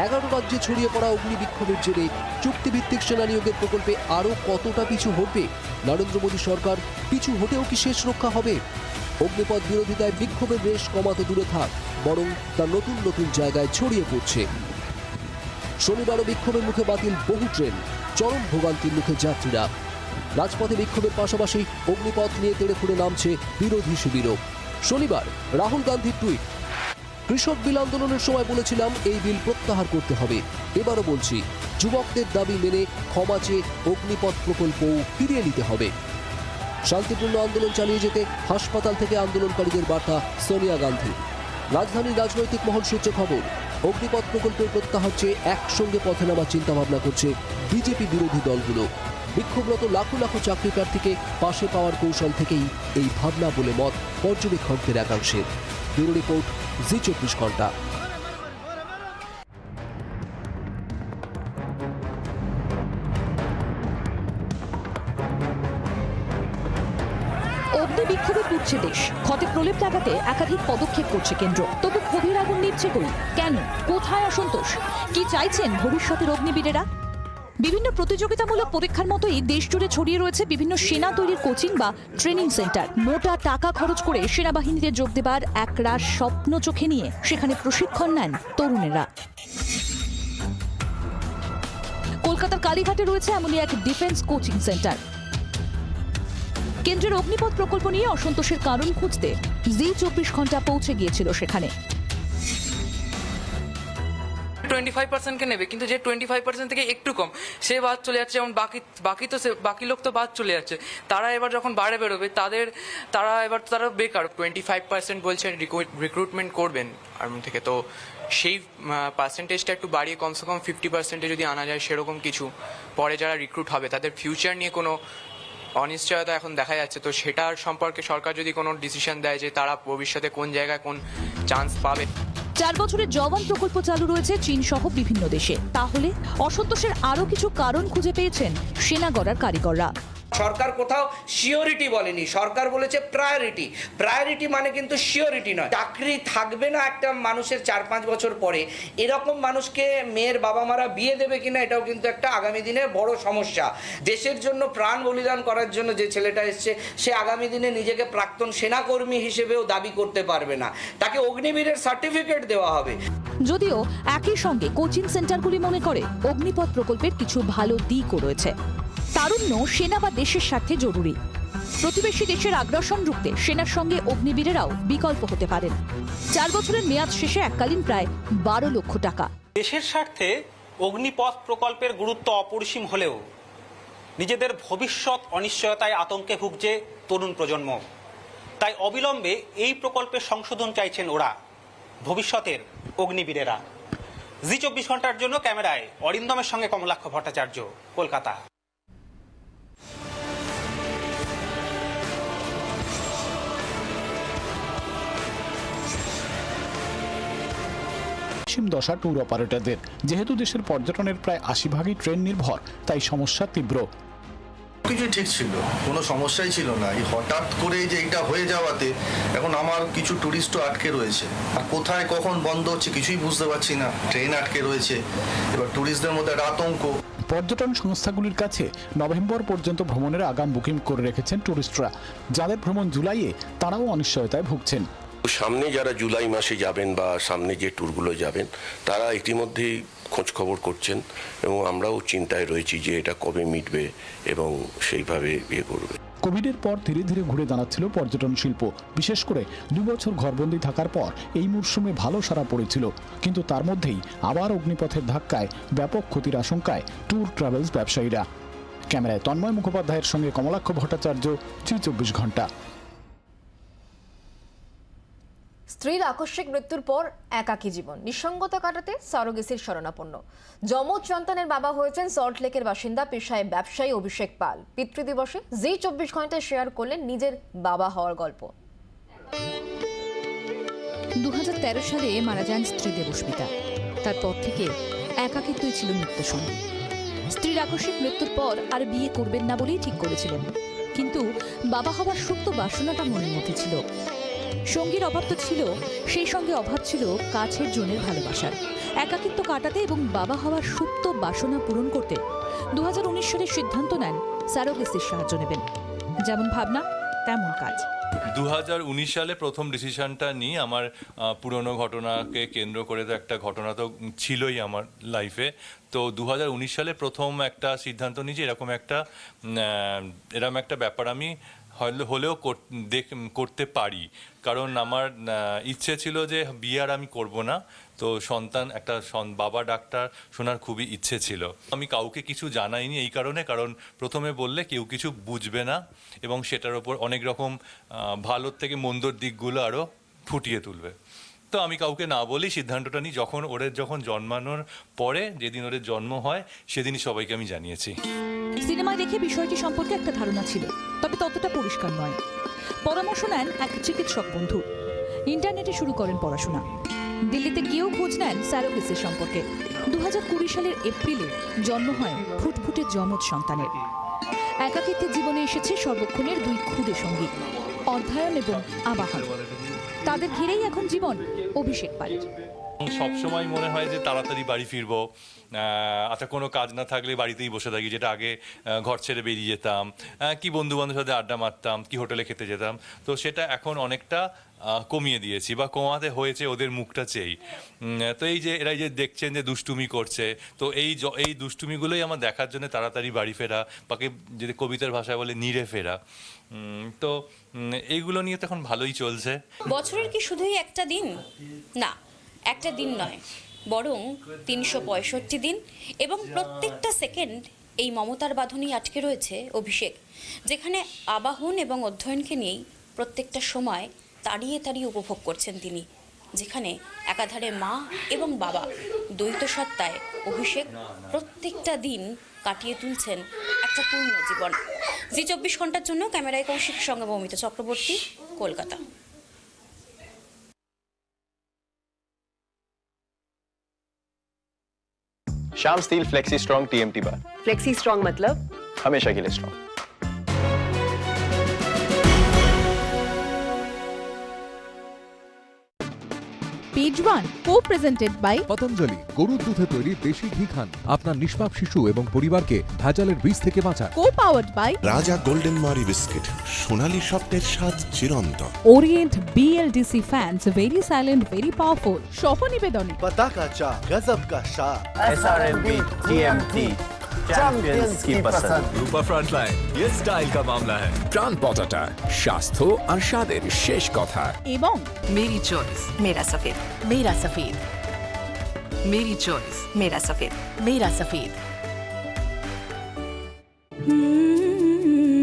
11 রাজ্যে ছড়িয়ে পড়া অগ্নি বিক্ষোভের জেরে চুক্তিভিত্তিক সেনা নিয়োগের প্রকল্পে আরও কতটা পিছু হটবে নরেন্দ্র মোদী সরকার? পিছু হটেও কি শেষ রক্ষা হবে? অগ্নিপথ বিরোধিতায় বিক্ষোভের রেশ কমাতে দূরে থাক, বরং তা নতুন নতুন জায়গায় ছড়িয়ে পড়ছে। শনিবারও বিক্ষোভের মুখে বাতিল বহু ট্রেন, চরম ভোগান্তির মুখে যাত্রীরা। রাজপথে বিক্ষোভের পাশাপাশি অগ্নিপথ নিয়ে তেড়েফুঁড়ে নামছে বিরোধী শিবিরও। শনিবার রাহুল গান্ধীর টুইট, কৃষক বিল আন্দোলনের সময় বলেছিলাম এই বিল প্রত্যাহার করতে হবে, এবারও বলছি যুবকদের দাবি মেনে ক্ষমা চেয়ে অগ্নিপথ প্রকল্পও ফিরিয়ে নিতে হবে। শান্তিপূর্ণ আন্দোলন চালিয়ে যেতে হাসপাতাল থেকে আন্দোলনকারীদের বার্তা সোনিয়া গান্ধী। রাজধানীর রাজনৈতিক মহল সূত্রে খবর, অগ্নিপথ প্রকল্পের প্রত্যাহার চেয়ে একসঙ্গে পথে নামার চিন্তাভাবনা করছে বিজেপি বিরোধী দলগুলো। বিক্ষোভরত লাখো লাখো চাকরি প্রার্থীকে পাশে পাওয়ার কৌশল থেকেই এই ভাবনা বলে মত পর্যবেক্ষকদের একাংশের। ব্যুরো রিপোর্ট, জি24 ঘন্টা।
অগ্নি বিক্ষোভে পুড়ছে দেশ, ক্ষতে প্রলেপ লাগাতে একাধিক পদক্ষেপ করছে কেন্দ্র। তবু ক্ষোভের আগুন নিভছে কই? কেন? কোথায় অসন্তোষ? কি চাইছেন ভবিষ্যতের অগ্নিবীরেরা? বিভিন্ন প্রতিযোগিতামূলক পরীক্ষার মতোই দেশ জুড়ে ছড়িয়ে রয়েছে বিভিন্ন সেনা তৈরির কোচিং বা ট্রেনিং সেন্টার। মোটা টাকা খরচ করে সেনাবাহিনীতে যোগ দেবার একরাশ স্বপ্ন চোখে নিয়ে সেখানে প্রশিক্ষণ নেন তরুণেরা। কলকাতার কালীঘাটে রয়েছে এমনই এক ডিফেন্স কোচিং সেন্টার। কেন্দ্রের অগ্নিপথ প্রকল্প নিয়ে অসন্তোষের কারণ খুঁজতে ZEE 24 ঘন্টা পৌঁছে গিয়েছিল সেখানে।
25% কে নেবে, কিন্তু যে 25% থেকে একটু কম সে বাদ চলে যাচ্ছে, যেমন বাকি লোক তো বাদ চলে যাচ্ছে। তারা এবার যখন বাইরে বেরোবে তারা বেকার। 25% বলছেন রিক্রুটমেন্ট করবেন আর্মি থেকে, তো সেই পার্সেন্টেজটা একটু বাড়িয়ে কমসে কম 50% যদি আনা যায় সেরকম কিছু, পরে যারা রিক্রুট হবে তাদের ফিউচার নিয়ে কোনো অনিশ্চয়তা এখন দেখা যাচ্ছে, তো সেটার সম্পর্কে সরকার যদি কোনো ডিসিশন দেয় যে তারা ভবিষ্যতে কোন জায়গায় কোন চান্স পাবে।
4 বছরের জওয়ান প্রকল্প চালু রয়েছে চীন সহ বিভিন্ন দেশে। তাহলে অসন্তোষের আরো কিছু কারণ খুঁজে পেয়েছেন সেনা গড়ার কারিগররা।
সরকার কোথাও সিওরিটি বলেনি, সরকার বলেছে প্রায়োরিটি মানে কিন্তু সিওরিটি নয়। চাকরি থাকবে না একটা মানুষের 4-5 বছর পরে, এরকম মানুষকে মেয়ের বাবা মারা বিয়ে দেবে কিনা এটাও কিন্তু একটা আগামী দিনে বড় সমস্যা। দেশের জন্য প্রাণ বলিদান করার জন্য যে ছেলেটা এসছে সে আগামী দিনে নিজেকে প্রাক্তন সেনাকর্মী হিসেবেও দাবি করতে পারবে না, তাকে অগ্নিবীরের সার্টিফিকেট দেওয়া হবে।
যদিও একই সঙ্গে কোচিং সেন্টারগুলি মনে করে অগ্নিপথ প্রকল্পের কিছু ভালো দিকও রয়েছে। তারুণ্য সেনা বা দেশের স্বার্থে জরুরি। প্রতিবেশী দেশের আগ্রাসন রুখতে সেনার সঙ্গে অগ্নিবীরেরাও বিকল্প হতে পারেন। 4 বছরের মেয়াদ শেষে এককালীন প্রায় 12 লক্ষ টাকা।
দেশের স্বার্থে অগ্নিপথ প্রকল্পের গুরুত্ব অপরিসীম হলেও নিজেদের ভবিষ্যৎ অনিশ্চয়তায় আতঙ্কে ভুগছে তরুণ প্রজন্ম। তাই অবিলম্বে এই প্রকল্পের সংশোধন চাইছেন ওরা, ভবিষ্যতের অগ্নিবীরেরা। ZEE 24 ঘন্টার জন্য ক্যামেরায় অরিন্দমের সঙ্গে কমলাক্ষ ভট্টাচার্য, কলকাতা।
দশা ট্যুর অপারেটরদের। যেহেতু দেশের পর্যটনের প্রায় 80% ট্রেন নির্ভর, তাই সমস্যা তীব্র।
কিছু ঠিক ছিল, কোনো সমস্যাই ছিল না। এই হঠাৎ করে যে এটা হয়ে যাওয়াতে এখন আমার কিছু টুরিস্টও আটকে রয়েছে, আর কোথায় কখন বন্ধ হচ্ছে কিছুই বুঝতে পারছি না। ট্রেন আটকে রয়েছে, এবার টুরিস্টদের মধ্যে একটা আতঙ্ক।
পর্যটন সংস্থাগুলির কাছে নভেম্বর পর্যন্ত ভ্রমণের আগাম বুকিং করে রেখেছেন টুরিস্টরা। যাদের ভ্রমণ জুলাইয়ে, তারাও অনিশ্চয়তায় ভুগছেন।
সামনে যারা জুলাই মাসে যাবেন বা সামনে যে ট্যুরগুলো যাবেন তারা ইতিমধ্যেই খোঁজ খবর করছেন, এবং আমরাও চিন্তায় রয়েছি যে এটা কবে মিটবে এবং সেইভাবে ইয়ে করবে।
কোভিডের পর ধীরে ধীরে ঘুরে দাঁড়াচ্ছিল পর্যটন শিল্প। বিশেষ করে 2 বছর ঘরবন্দি থাকার পর এই মরশুমে ভালো সাড়া পড়েছিল, কিন্তু তার মধ্যেই আবার অগ্নিপথের ধাক্কায় ব্যাপক ক্ষতির আশঙ্কায় ট্যুর ট্রাভেলস ব্যবসায়ীরা। ক্যামেরায় তন্ময় মুখোপাধ্যায়ের সঙ্গে কমলাক্ষ ভট্টাচার্য, ZEE 24 ঘন্টা।
স্ত্রীর আকস্মিক মৃত্যুর পর একাকী জীবন, নিঃসঙ্গতা কাটাতে সারোগেসির শরণাপন্ন যমজ সন্তানের বাবা হয়েছেন সল্টলেকের বাসিন্দা পেশায় ব্যবসায়ী অভিষেক পাল। পিতৃদিবসে ZEE 24 ঘন্টায় শেয়ার করলেন নিজের বাবা হওয়ার গল্প।
2013 সালে মারা যান স্ত্রী দেবস্মিতা। তারপর থেকে একাকিত্বই ছিল নিত্যসঙ্গী। স্ত্রীর আকস্মিক মৃত্যুর পর আর বিয়ে করবেন না বলেই ঠিক করেছিলেন, কিন্তু বাবা হওয়ার সুপ্ত বাসনাটা মনের মধ্যে ছিল। সঙ্গীর অভাব তো ছিল, সেই সঙ্গে অভাব ছিল কাছের জনের ভালোবাসার। একাকিত্ব কাটাতে এবং বাবা হওয়ার সুপ্ত বাসনা পূরণ করতে 2019 সালে সিদ্ধান্ত নেন সারোগেসির সাহায্য নেবেন। যেমন ভাবনা তেমন কাজ।
2019 সালে প্রথম ডিসিশনটা নিই। আমার পুরনো ঘটনাকে কেন্দ্র করে তো একটা ঘটনা তো ছিলই আমার লাইফে। তো 2019 সালে প্রথম একটা সিদ্ধান্ত নিয়েছি, এরকম একটা ব্যাপার আমি হলেও করতে পারি, কারণ আমার ইচ্ছে ছিল যে বিয়ে আর আমি করব না। তো সন্তান একটা বাবা ডাক্তার শোনার খুবই ইচ্ছে ছিল। আমি কাউকে কিছু জানাইনি এই কারণ প্রথমে বললে কেউ কিছু বুঝবে না, এবং সেটার ওপর অনেক রকম ভালোর থেকে মন্দর দিকগুলো আরও ফুটিয়ে তুলবে। তো আমি কাউকে না বলেই সিদ্ধান্তটা নিই। যখন জন্মানোর পরে, যেদিন ওদের জন্ম হয়, সেদিনই সবাইকে আমি জানিয়েছি।
সিনেমায় দেখে বিষয়টি সম্পর্কে একটা ধারণা ছিল, তবে ততটা পরিষ্কার নয়। পরামর্শ নেন এক চিকিৎসক বন্ধু। ইন্টারনেটে শুরু করেন পড়াশোনা। দিল্লিতে গিয়েও খোঁজ নেন সারোগেসি সম্পর্কে। 2020 সালের এপ্রিলে জন্ম হয় ফুটফুটে যমজ সন্তানের। একাকিত্বের জীবনে এসেছে সর্বক্ষণের 2 ক্ষুদে সঙ্গী, অর্ধায়ন এবং আবাহন। তাদের ঘিরেই এখন জীবন অভিষেক পালের।
সবসময় মনে হয় যে তাড়াতাড়ি বাড়ি ফিরবো, আচ্ছা কোনো কাজ না থাকলে বাড়িতেই বসে থাকি, যেটা আগে ঘর ছেড়ে বেরিয়ে যেতাম, কি বন্ধু বান্ধবের সাথে আড্ডা মারতাম, কি হোটেলে খেতে যেতাম, তো সেটা এখন অনেকটা কমিয়ে দিয়েছি বা কমাতে হয়েছে ওদের মুখটা চেয়েই। তো এই যে এরা যে দেখছেন যে দুষ্টুমি করছে, তো এই দুষ্টুমিগুলোই আমার দেখার জন্য তাড়াতাড়ি বাড়ি ফেরা, বাকি যদি কবিতার ভাষায় বলে নিড়ে ফেরা, তো এইগুলো নিয়ে তো এখন ভালোই চলছে।
বছরের কি শুধুই একটা দিন? না, একটা দিন নয়, বরং 365 দিন, এবং প্রত্যেকটা সেকেন্ড এই মমতার বাঁধনেই আটকে রয়েছে অভিষেক, যেখানে আবাহন এবং অধ্যয়নকে নিয়েই প্রত্যেকটা সময় তাড়িয়ে তাড়িয়ে উপভোগ করছেন তিনি, যেখানে একাধারে মা এবং বাবা দ্বৈত সত্তায় অভিষেক প্রত্যেকটা দিন কাটিয়ে তুলছেন একটা পূর্ণ জীবন। জি 24 ঘন্টার জন্য ক্যামেরায় কৌশিক সঙ্গে Moumita Chakraborty, Kolkata.
Shyam steel flexi strong TMT bar.
Flexi strong मतलब
हमेशा के लिए strong.
Page one copresented by
Patanjali গরুর দুধে তৈরি দেশি ঘি খান, আপনার নিষ্পাপ শিশু এবং পরিবারকে ভেজালের বীজ থেকে বাঁচান।
কো-পাওয়ার্ড বাই
রাজা গোল্ডেন মারি বিস্কিট, সোনালী স্বপ্নের স্বাদ চিরন্তন।
Orient BLDC fans, very silent, very powerful. সহ নিবেদনে
पता का चा गजब का शाह,
SRMB TMT चैंपियंस की पसंद।
রূপা ফ্রন্টলাইন, ये স্টাইল का मामला है। প্রাণ পটাটা স্বাস্থ্য আর স্বাদের শেষ কথা।
এবং
मेरी चॉइस मेरा सफेद, मेरा सफेद, मेरी चॉइस मेरा सफेद, मेरा सफेद।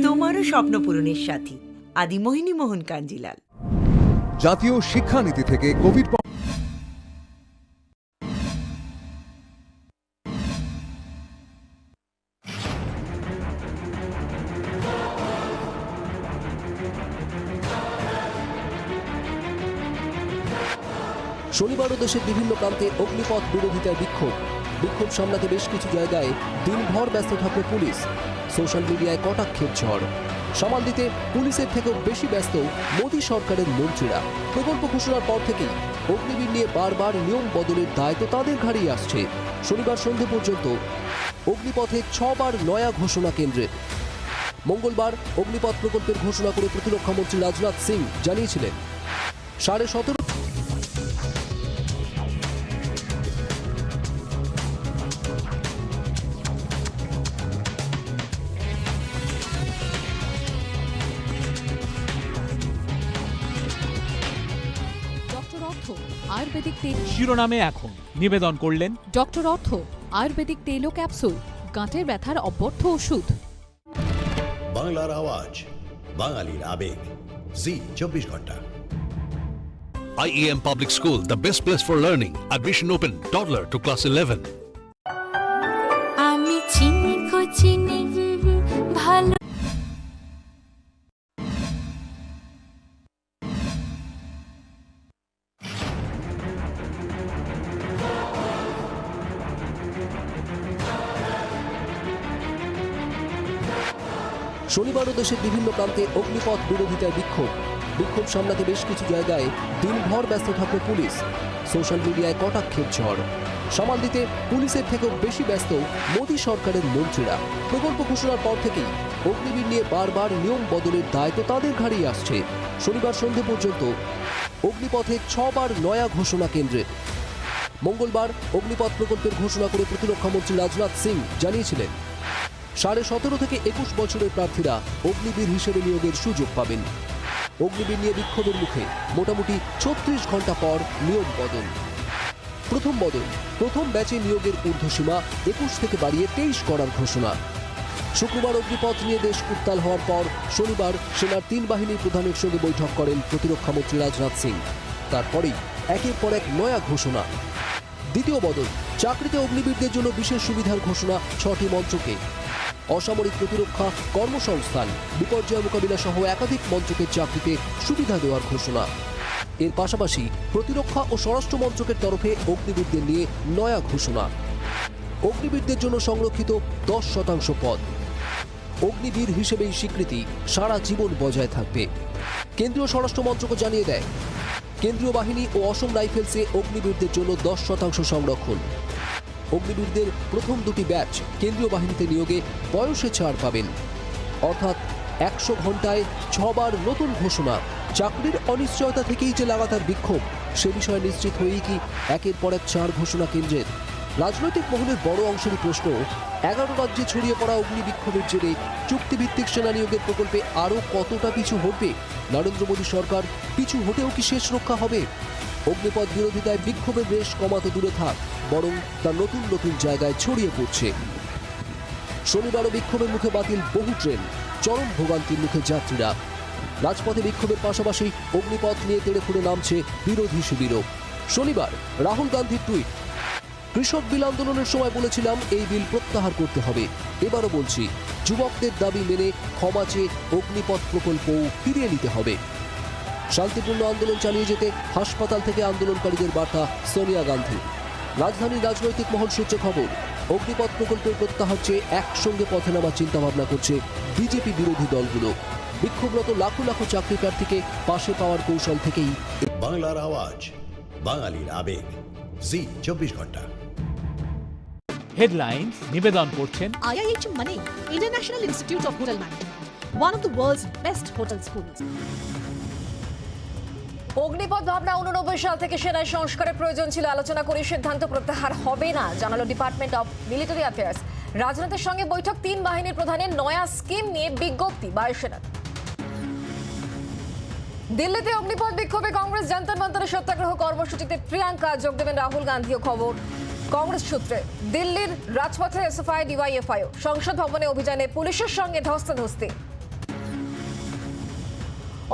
তোমারও স্বপ্ন পূরণের সাথী আদি মোহিনী মোহন কাঞ্জিলাল।
জাতীয় শিক্ষানীতি থেকে কোভিড
শনিবারও দেশের বিভিন্ন প্রান্তে অগ্নিপথ বিরোধিতায় বিক্ষোভ সামলাতে বেশ কিছু জায়গায় দিনভর ব্যস্ত থাকলো পুলিশ। সোশ্যাল মিডিয়ায় কটাক্ষের ঝড় সামাল দিতে পুলিশের থেকেও বেশি ব্যস্ত মোদী সরকারের মন্ত্রীরা। প্রকল্প ঘোষণার পর থেকেই অগ্নিবীর নিয়ে বারবার নিয়ম বদলের দায় তো তাদের ঘাড়েই আসছে। শনিবার সন্ধে পর্যন্ত অগ্নিপথে 6 বার নয়া ঘোষণা কেন্দ্রের। মঙ্গলবার অগ্নিপথ প্রকল্পের ঘোষণা করে প্রতিরক্ষা মন্ত্রী রাজনাথ সিং জানিয়েছিলেন 17.5
আয়ুর্বেদিক তেল
শিরোনামে এখন নিবেদন করলেন
ডক্টর অর্থ আয়ুর্বেদিক তেল ও ক্যাপসুল, গাঁটের ব্যথার অব্যর্থ ওষুধ।
বাংলার আওয়াজ, বাঙালির আবেগ, জি 24 ঘন্টা।
IEM Public School, the best place for learning. Admission open, toddler to class 11.
আমি চিনি কো চিনি ভালো।
শনিবারও দেশের বিভিন্ন প্রান্তে অগ্নিপথ বিরোধিতায় বিক্ষোভ সামলাতে বেশ কিছু জায়গায় দিনভর ব্যস্ত থাকলো পুলিশ। সোশ্যাল মিডিয়ায় কটাক্ষের ঝড় সামাল দিতে পুলিশের থেকেও বেশি ব্যস্ত মোদী সরকারের মন্ত্রীরা। প্রকল্প ঘোষণার পর থেকেই অগ্নিবীর নিয়ে বারবার নিয়ম বদলের দায় তো তাদের ঘাড়েই আসছে। শনিবার সন্ধে পর্যন্ত অগ্নিপথে 6 বার নয়া ঘোষণা কেন্দ্রের। মঙ্গলবার অগ্নিপথ প্রকল্পের ঘোষণা করে প্রতিরক্ষা মন্ত্রী রাজনাথ সিং জানিয়েছিলেন 17.5 থেকে 21 বছরের প্রার্থীরা অগ্নিবীর হিসেবে নিয়োগের সুযোগ পাবেন। অগ্নিবীর নিয়ে বিক্ষোভের মুখে মোটামুটি 36 ঘন্টা পর নিয়ম বদল। প্রথম ব্যাচে নিয়োগের ঊর্ধ্বসীমা 21 থেকে বাড়িয়ে 23 করার ঘোষণা। শুক্রবার অগ্নিপথ নিয়ে দেশ উত্তাল হওয়ার পর শনিবার সেনার 3 বাহিনীর প্রধানের সঙ্গে বৈঠক করেন প্রতিরক্ষা মন্ত্রী রাজনাথ সিং। তারপরেই একের পর এক নয়া ঘোষণা। দ্বিতীয় বদল, চাকরিতে অগ্নিবীরদের জন্য বিশেষ সুবিধার ঘোষণা 6টি মন্ত্রকে। অসামরিক প্রতিরক্ষা, কর্মসংস্থান, বিপর্যয় মোকাবিলা সহ একাধিক মন্ত্রকের চাকরিতে সুবিধা দেওয়ার ঘোষণা। এর পাশাপাশি প্রতিরক্ষা ও স্বরাষ্ট্র মন্ত্রকের তরফে অগ্নিবীরদের নিয়ে নয়া ঘোষণা। অগ্নিবীরদের জন্য সংরক্ষিত 10% পদ। অগ্নিবীর হিসেবেই স্বীকৃতি সারা জীবন বজায় থাকবে। কেন্দ্রীয় স্বরাষ্ট্র মন্ত্রক জানিয়ে দেয় কেন্দ্রীয় বাহিনী ও অসম রাইফেলসে অগ্নিবীরদের জন্য 10% সংরক্ষণ। অগ্নিবীরদের প্রথম দুটি ব্যাচ কেন্দ্রীয় বাহিনীতে নিয়োগে বয়সে ছাড় পাবেন। অর্থাৎ 100 ঘন্টায় 6 বার নতুন ঘোষণা। চাকরির অনিশ্চয়তা থেকেই যে লাগাতার বিক্ষোভ, সে বিষয়ে নিশ্চিত হয়েই কি একের পর এক 4 ঘোষণা কেন্দ্রের। রাজনৈতিক মহলের বড় অংশেরই প্রশ্ন, 11 রাজ্যে ছড়িয়ে পড়া অগ্নি বিক্ষোভের জেরে চুক্তিভিত্তিক সেনা নিয়োগের প্রকল্পে আরও কতটা পিছু হটবে নরেন্দ্র মোদী সরকার? পিছু হটেও কি শেষ রক্ষা হবে? অগ্নিপথ বিরোধিতায় বিক্ষোভের রেশ কমাতে দূরে থাক, বরং তা নতুন নতুন জায়গায় ছড়িয়ে পড়ছে। শনিবারও বিক্ষোভের মুখে বাতিল বহু ট্রেন, চরম ভোগান্তির মুখে যাত্রীরা। রাজপথে বিক্ষোভের পাশাপাশি অগ্নিপথ নিয়ে তেড়ে ফুড়ে নামছে বিরোধী শিবিরও। শনিবার রাহুল গান্ধীর টুইট, কৃষক বিল আন্দোলনের সময় বলেছিলাম এই বিল প্রত্যাহার করতে হবে, এবারও বলছি যুবকদের দাবি মেনে ক্ষমা চেয়ে অগ্নিপথ প্রকল্পও ফিরিয়ে নিতে হবে। শান্তিপূর্ণ আন্দোলন চালিয়ে যেতে হাসপাতাল থেকে আন্দোলনকারীদের বার্তা সোনিয়া গান্ধী। রাজধানীর রাজনৈতিক মহল সূত্রে খবর, অগ্নিপথ প্রকল্পের প্রত্যাহার চেয়ে একসঙ্গে পথে নামার চিন্তাভাবনা করছে বিজেপি বিরোধী দলগুলো। বিক্ষোভরত লাখো লাখো চাকরি প্রার্থীকে পাশে পাওয়ার কৌশল থেকেই
বাংলার আওয়াজ, বাঙালির আবেগ, জি 24 ঘন্টা।
হেডলাইন্স নিবেদন করছেন
IIH Mane, International Institute of Hotel Management, one of the world's best hotel schools.
Agnipath ভাবনা 89 সাল থেকে সেনায় সংস্কারের প্রয়োজন ছিল, আলোচনা করে সিদ্ধান্ত প্রত্যাহার হবে না, জানালো ডিপার্টমেন্ট অফ মিলিটারি অ্যাফেয়ার্স। রাজনাথের সঙ্গে বৈঠক, 3 বাহিনীর প্রধানের নয়া স্কিম নিয়ে বিজ্ঞপ্তি বায়ুসেনার। দিল্লিতে অগ্নিপথ বিক্ষোভে কংগ্রেস যন্তর মন্তরের সত্যাগ্রহ কর্মসূচিতে প্রিয়াঙ্কা যোগ দেবেন রাহুল গান্ধীও। খবর কংগ্রেস সূত্রে, দিল্লির রাজপথে এসএফআই ডিওয়াইএফআইও। সংসদ ভবনে অভিযানে পুলিশের সঙ্গে ধস্তাধস্তি।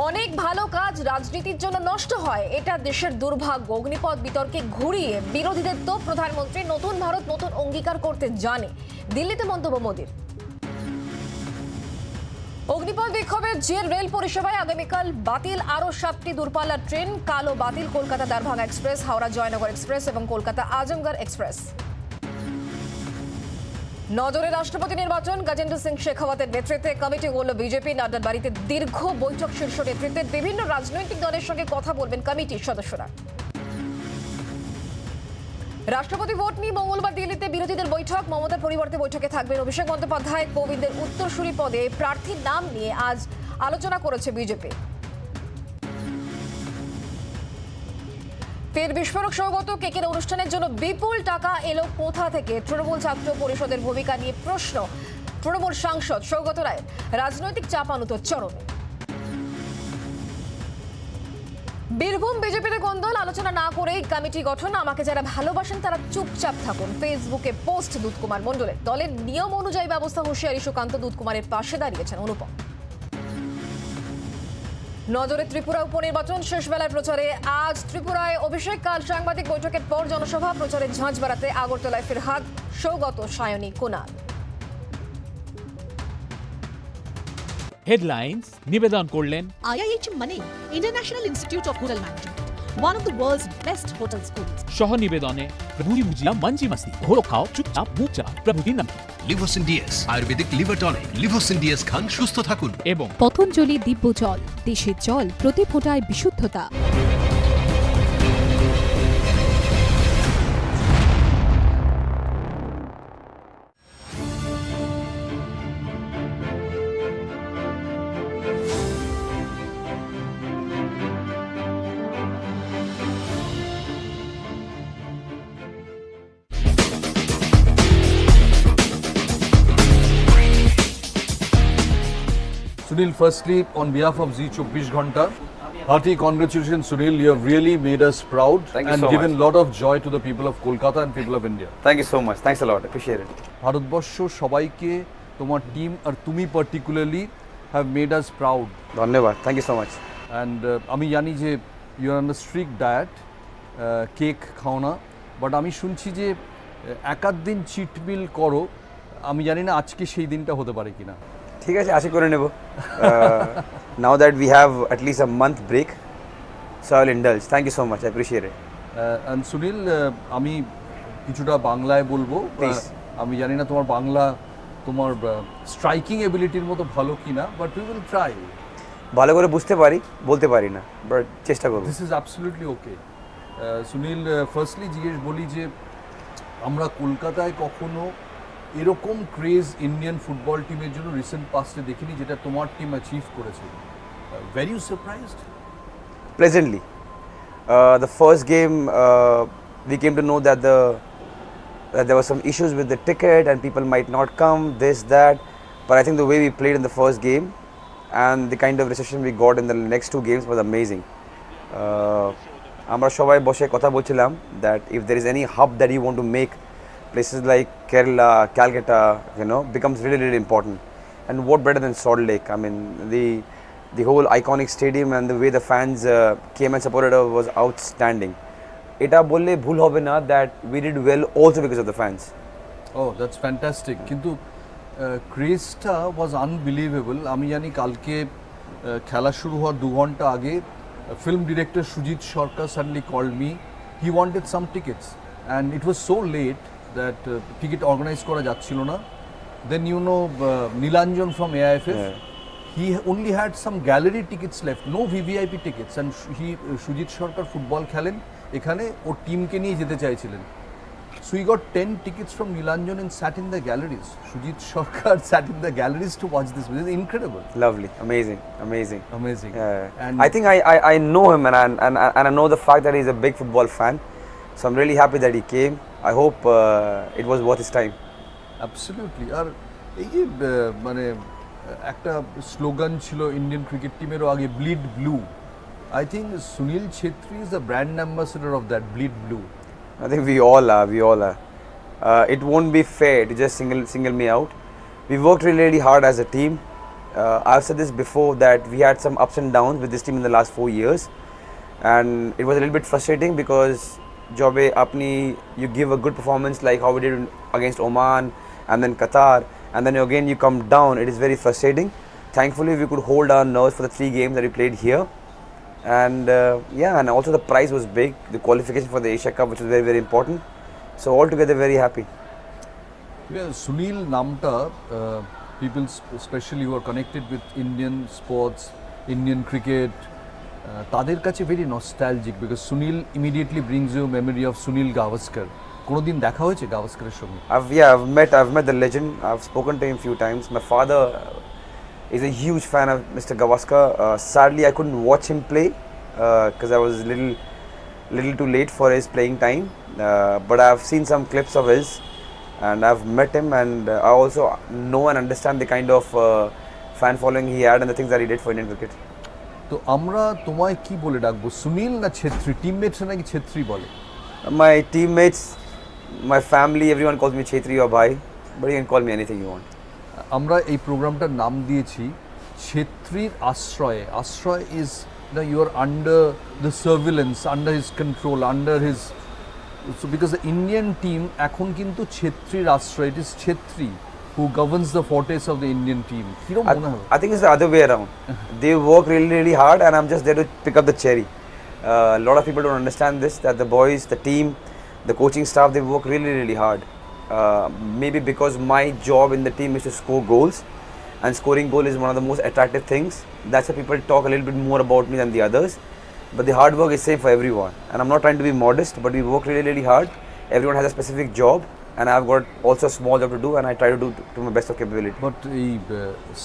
অনেক ভালো কাজ রাজনীতির জন্য নষ্ট হয়, এটা দেশের দুর্ভাগ্য। অগ্নিপথ বিতর্কে ঘুরিয়ে বিরোধীদের তো প্রধানমন্ত্রী নতুন ভারত নতুন অঙ্গীকার করতে জানে, দিল্লিতে মন্তব্য মোদীর। অগ্নিপথ বিক্ষোভের জের রেল পরিষেবায় আগামীকাল বাতিল আরও 7টি দূরপাল্লার ট্রেন। কালও বাতিল কলকাতা দারভাঙ্গা এক্সপ্রেস, হাওড়া জয়নগর এক্সপ্রেস এবং কলকাতা আজমগড় এক্সপ্রেস। নজরে রাষ্ট্রপতি নির্বাচন, গজেন্দ্র সিং শেখাওয়াতের নেতৃত্বে কমিটি গড়ল বিজেপি। নাড্ডার বাড়িতে দীর্ঘ বৈঠক, শীর্ষ নেতৃত্বের বিভিন্ন রাজনৈতিক দলের সঙ্গে কথা বলবেন কমিটির সদস্যরা। রাষ্ট্রপতি ভোট নিয়ে মঙ্গলবার দিল্লিতে বিরোধীদের বৈঠক। মমতার পরিবর্তে বৈঠকে থাকবেন অভিষেক বন্দ্যোপাধ্যায়। কোবিন্দের উত্তরসূরি পদে প্রার্থীর নাম নিয়ে আজ আলোচনা করেছে বিজেপি। ফের বিস্ফোরক সৌগত কেকের অনুষ্ঠানের জন্য বিপুল টাকা এলো কোথা থেকে? তৃণমূল ছাত্র পরিষদের ভূমিকা নিয়ে প্রশ্ন তৃণমূল সাংসদ সৌগত রায়। রাজনৈতিক চাপানুত চরমে। বীরভূম বিজেপিতে কোন্দল, আলোচনা না করেই কমিটি গঠন। আমাকে যারা ভালোবাসেন তারা চুপচাপ থাকুন, ফেসবুকে পোস্ট দুধ কুমার মণ্ডলের। দলের নিয়ম অনুযায়ী ব্যবস্থা, হুঁশিয়ারি সুকান্ত। দুধ কুমারের পাশে দাঁড়িয়েছেন অনুপম। নজরে ত্রিপুরা উপনির্বাচন, শেষ বেলার প্রচারে আজ ত্রিপুরায় অভিষেক। কাল সাংবাদিক বৈঠকের পর জনসভা, প্রচারে ঝাঁঝ বাড়াতে আগরতলায় ফিরহাদ, সৌগত, সায়নী, কুনাল।
হেডলাইন্স নিবেদন করলেন
IIH Mane, International Institute of Hotel Management, one of the world's best hotel schools.
সহ নিবেদনে প্রভুজি বুঝিয়া মঞ্জি মাস্তি ঘোরো খাও চুপচাপ মুখ চা প্রভুজি নাম
Livosin DS ayurvedic liver tonic. Livosin DS খান, সুস্থ থাকুন।
এবং
পতঞ্জলি দিব্য জল, দেশের জল, প্রতি ফোঁটায় বিশুদ্ধতা।
Sunil, firstly, on behalf of ZEE 24 Ghanta, hearty congratulations, Sunil. You have really made us proud and given a lot of joy to the people of Kolkata and people of India.
Thank you so much. Thanks a lot. Appreciate it.
Bharatvarsha সবাইকে, তোমার team আর তুমি particularly have made us proud.
ধন্যবাদ. Thank you so much.
And আমি জানি যে you are on a strict diet, cake খাও না, but আমি শুনছি যে একাধ দিন চিট মিল করো। আমি জানি না আজকে সেই দিনটা হতে পারে কিনা।
ঠিক আছে, আশা করে নেব। Now that we have at least a month break, so I will indulge. Thank you so much. I appreciate it.
And Sunil, আমি কিছুটা বাংলায় বলবো। আমি জানি না তোমার বাংলা তোমার স্ট্রাইকিং এবিলিটির মতো ভালো কিনা, বাট উই উইল ট্রাই।
ভালো করে বুঝতে পারি, বলতে পারি না, বাট চেষ্টা করব।
This is absolutely okay. Sunil, firstly জিজ্ঞেস বলি যে আমরা কলকাতায় কখনো এরকম ক্রেজ ইন্ডিয়ান ফুটবল টিমের জন্য রিসেন্ট পাস্টে দেখিনি যেটা তোমার টিম অ্যাচিভ করেছে। Very you surprised?
Pleasantly. The first game, we came to know that there were some issues with the ticket and people might not come, this, that. But I think the way we played in the first game and the kind of reception we got in the next two games was amazing. আমরা সবাই বসে কথা বলছিলাম that if there is any hub that you want to make, places like Kerala, Calcutta, becomes really, really important. And what better than Salt Lake? I mean, the whole iconic stadium and the way the fans came and supported us was outstanding. এটা বললে ভুল হবে না that we did well also because of the fans.
Oh, that's fantastic. কিন্তু ক্রেজটা ওয়াজ unbelievable. আমি জানি কালকে খেলা শুরু হওয়ার 2 ঘন্টা আগে film director Sujit Sarkar suddenly called me, he wanted some tickets and it was so late that ticket organise করা যাচ্ছিল না। Then Nilanjan from AIFF, he only had some gallery tickets left, no VVIP tickets, and Sujit Sarkar football খেলেন এখানে, ওর টিমকে নিয়ে যেতে চাইছিলেন। So he got 10 tickets from Nilanjan and sat in the galleries. Sujit Sarkar sat in the galleries to watch this. This is incredible.
Lovely, amazing.
And
I think I know him and I know the fact that he's a big football fan. So I'm really happy that he came. I hope it was worth his time.
Absolutely. আর এই যে মানে একটা slogan ছিল Indian cricket টিমেরও আগে, bleed blue. I think Sunil Chhetri is the brand ambassador of that, bleed blue.
I think we all are. It won't be fair to just single me out. We worked really, really hard as a team. I've said this before that we had some ups and downs with this team in the last 4 years, and it was a little bit frustrating because Jobe you give a good performance like how we did against Oman and then Qatar, and then again you come down. It is very frustrating. Thankfully we could hold our nerves for the 3 games that we played here. And and also the prize was big, the qualification for the Asia Cup, which was very, very important. So altogether very happy.
Yeah, Sunil namta, people especially who are connected with Indian sports, Indian cricket, তাদের কাছে very nostalgic because Sunil immediately brings you a memory of Sunil Gavaskar. কোনোদিন দেখা হয়েছে গাভাস্করের সঙ্গে?
I've met the legend. I've spoken to him few times. My father is a huge fan of Mr. Gavaskar. Sadly, I couldn't watch him play because I was little too late for his playing time. But I've seen some clips of his, and I've met him, and I also know and understand the kind of fan following he had and the things that he did for Indian cricket.
তো আমরা তোমায় কি বলে ডাকবো, সুনীল না Chhetri? Teammates নাকি ছেত্রী বলে?
My teammates, my family, everyone calls me Chetri or Bhai, but you can call me anything you want.
আমরা এই প্রোগ্রামটার নাম দিয়েছি ছেত্রীর আশ্রয়ে। আশ্রয় is you are under the surveillance, under his control, under his, so because the Indian team এখন কিন্তু ছেত্রীর আশ্রয়, it is Chetri who governs the fortress of the Indian team. কিরকম মনে হয়?
I think it's the other way around. They work really, really hard and I'm just there to pick up the cherry. A lot of people don't understand this, that the boys, the team, the coaching staff, they work really, really hard. Maybe because my job in the team is to score goals, and scoring goal is one of the most attractive things. That's why people talk a little bit more about me than the others. But the hard work is same for everyone, and I'm not trying to be modest, but we work really, really hard. Everyone has a specific job, and I've got also a small job to do, and I try to do to my best of capability.
But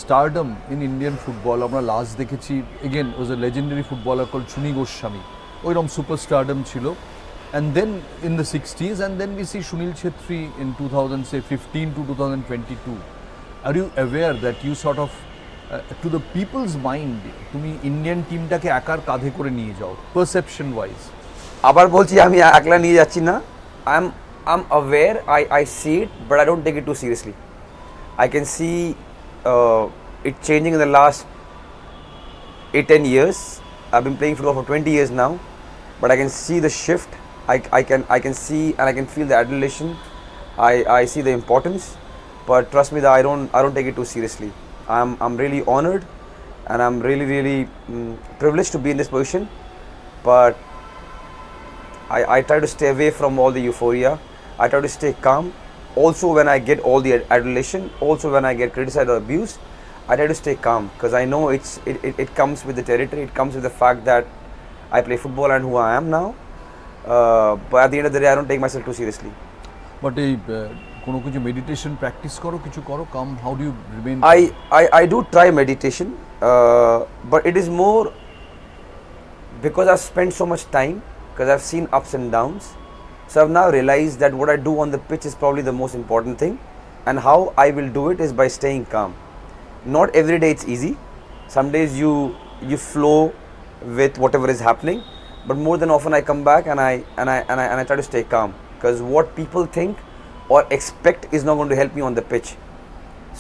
stardom in Indian football, আমরা last দেখেছি, again was a legendary footballer called Chuni Goswami. ওইরকম super stardom ছিল. And then in the 60s, and then we see Sunil Chhetri in 2015 to 2022. Are you aware that you sort of to the people's mind তুমি Indian টিমটাকে একার কাঁধে করে নিয়ে যাও perception wise?
আবার বলছি, আমি একলা নিয়ে যাচ্ছি না. I'm aware, I see it, but I don't take it too seriously. I can see it changing in the last 8-10 years. I've been playing football for 20 years now, but I can see the shift. I can see and I can feel the adulation. I see the importance, but trust me that I don't take it too seriously. I'm really honored and I'm really privileged to be in this position, but I try to stay away from all the euphoria. I try to stay calm. Also when I get all the adulation, also when I get criticized or abused, I I try to stay calm because I know it comes with the territory. It comes with the fact that I play football and who I am now. But at the end of the day, I don't take myself too seriously.
But কোনো কিছু meditation practice করো, কিছু করো, come, how do you remain?
I do try meditation, but it is more because I've spent so much time, because I've seen ups and downs. So I've now realized that what I do on the pitch is probably the most important thing, and how I will do it is by staying calm. Not every day it's easy. Some days you flow with whatever is happening, but more than often I come back and I try to stay calm, because what people think or expect is not going to help me on the pitch.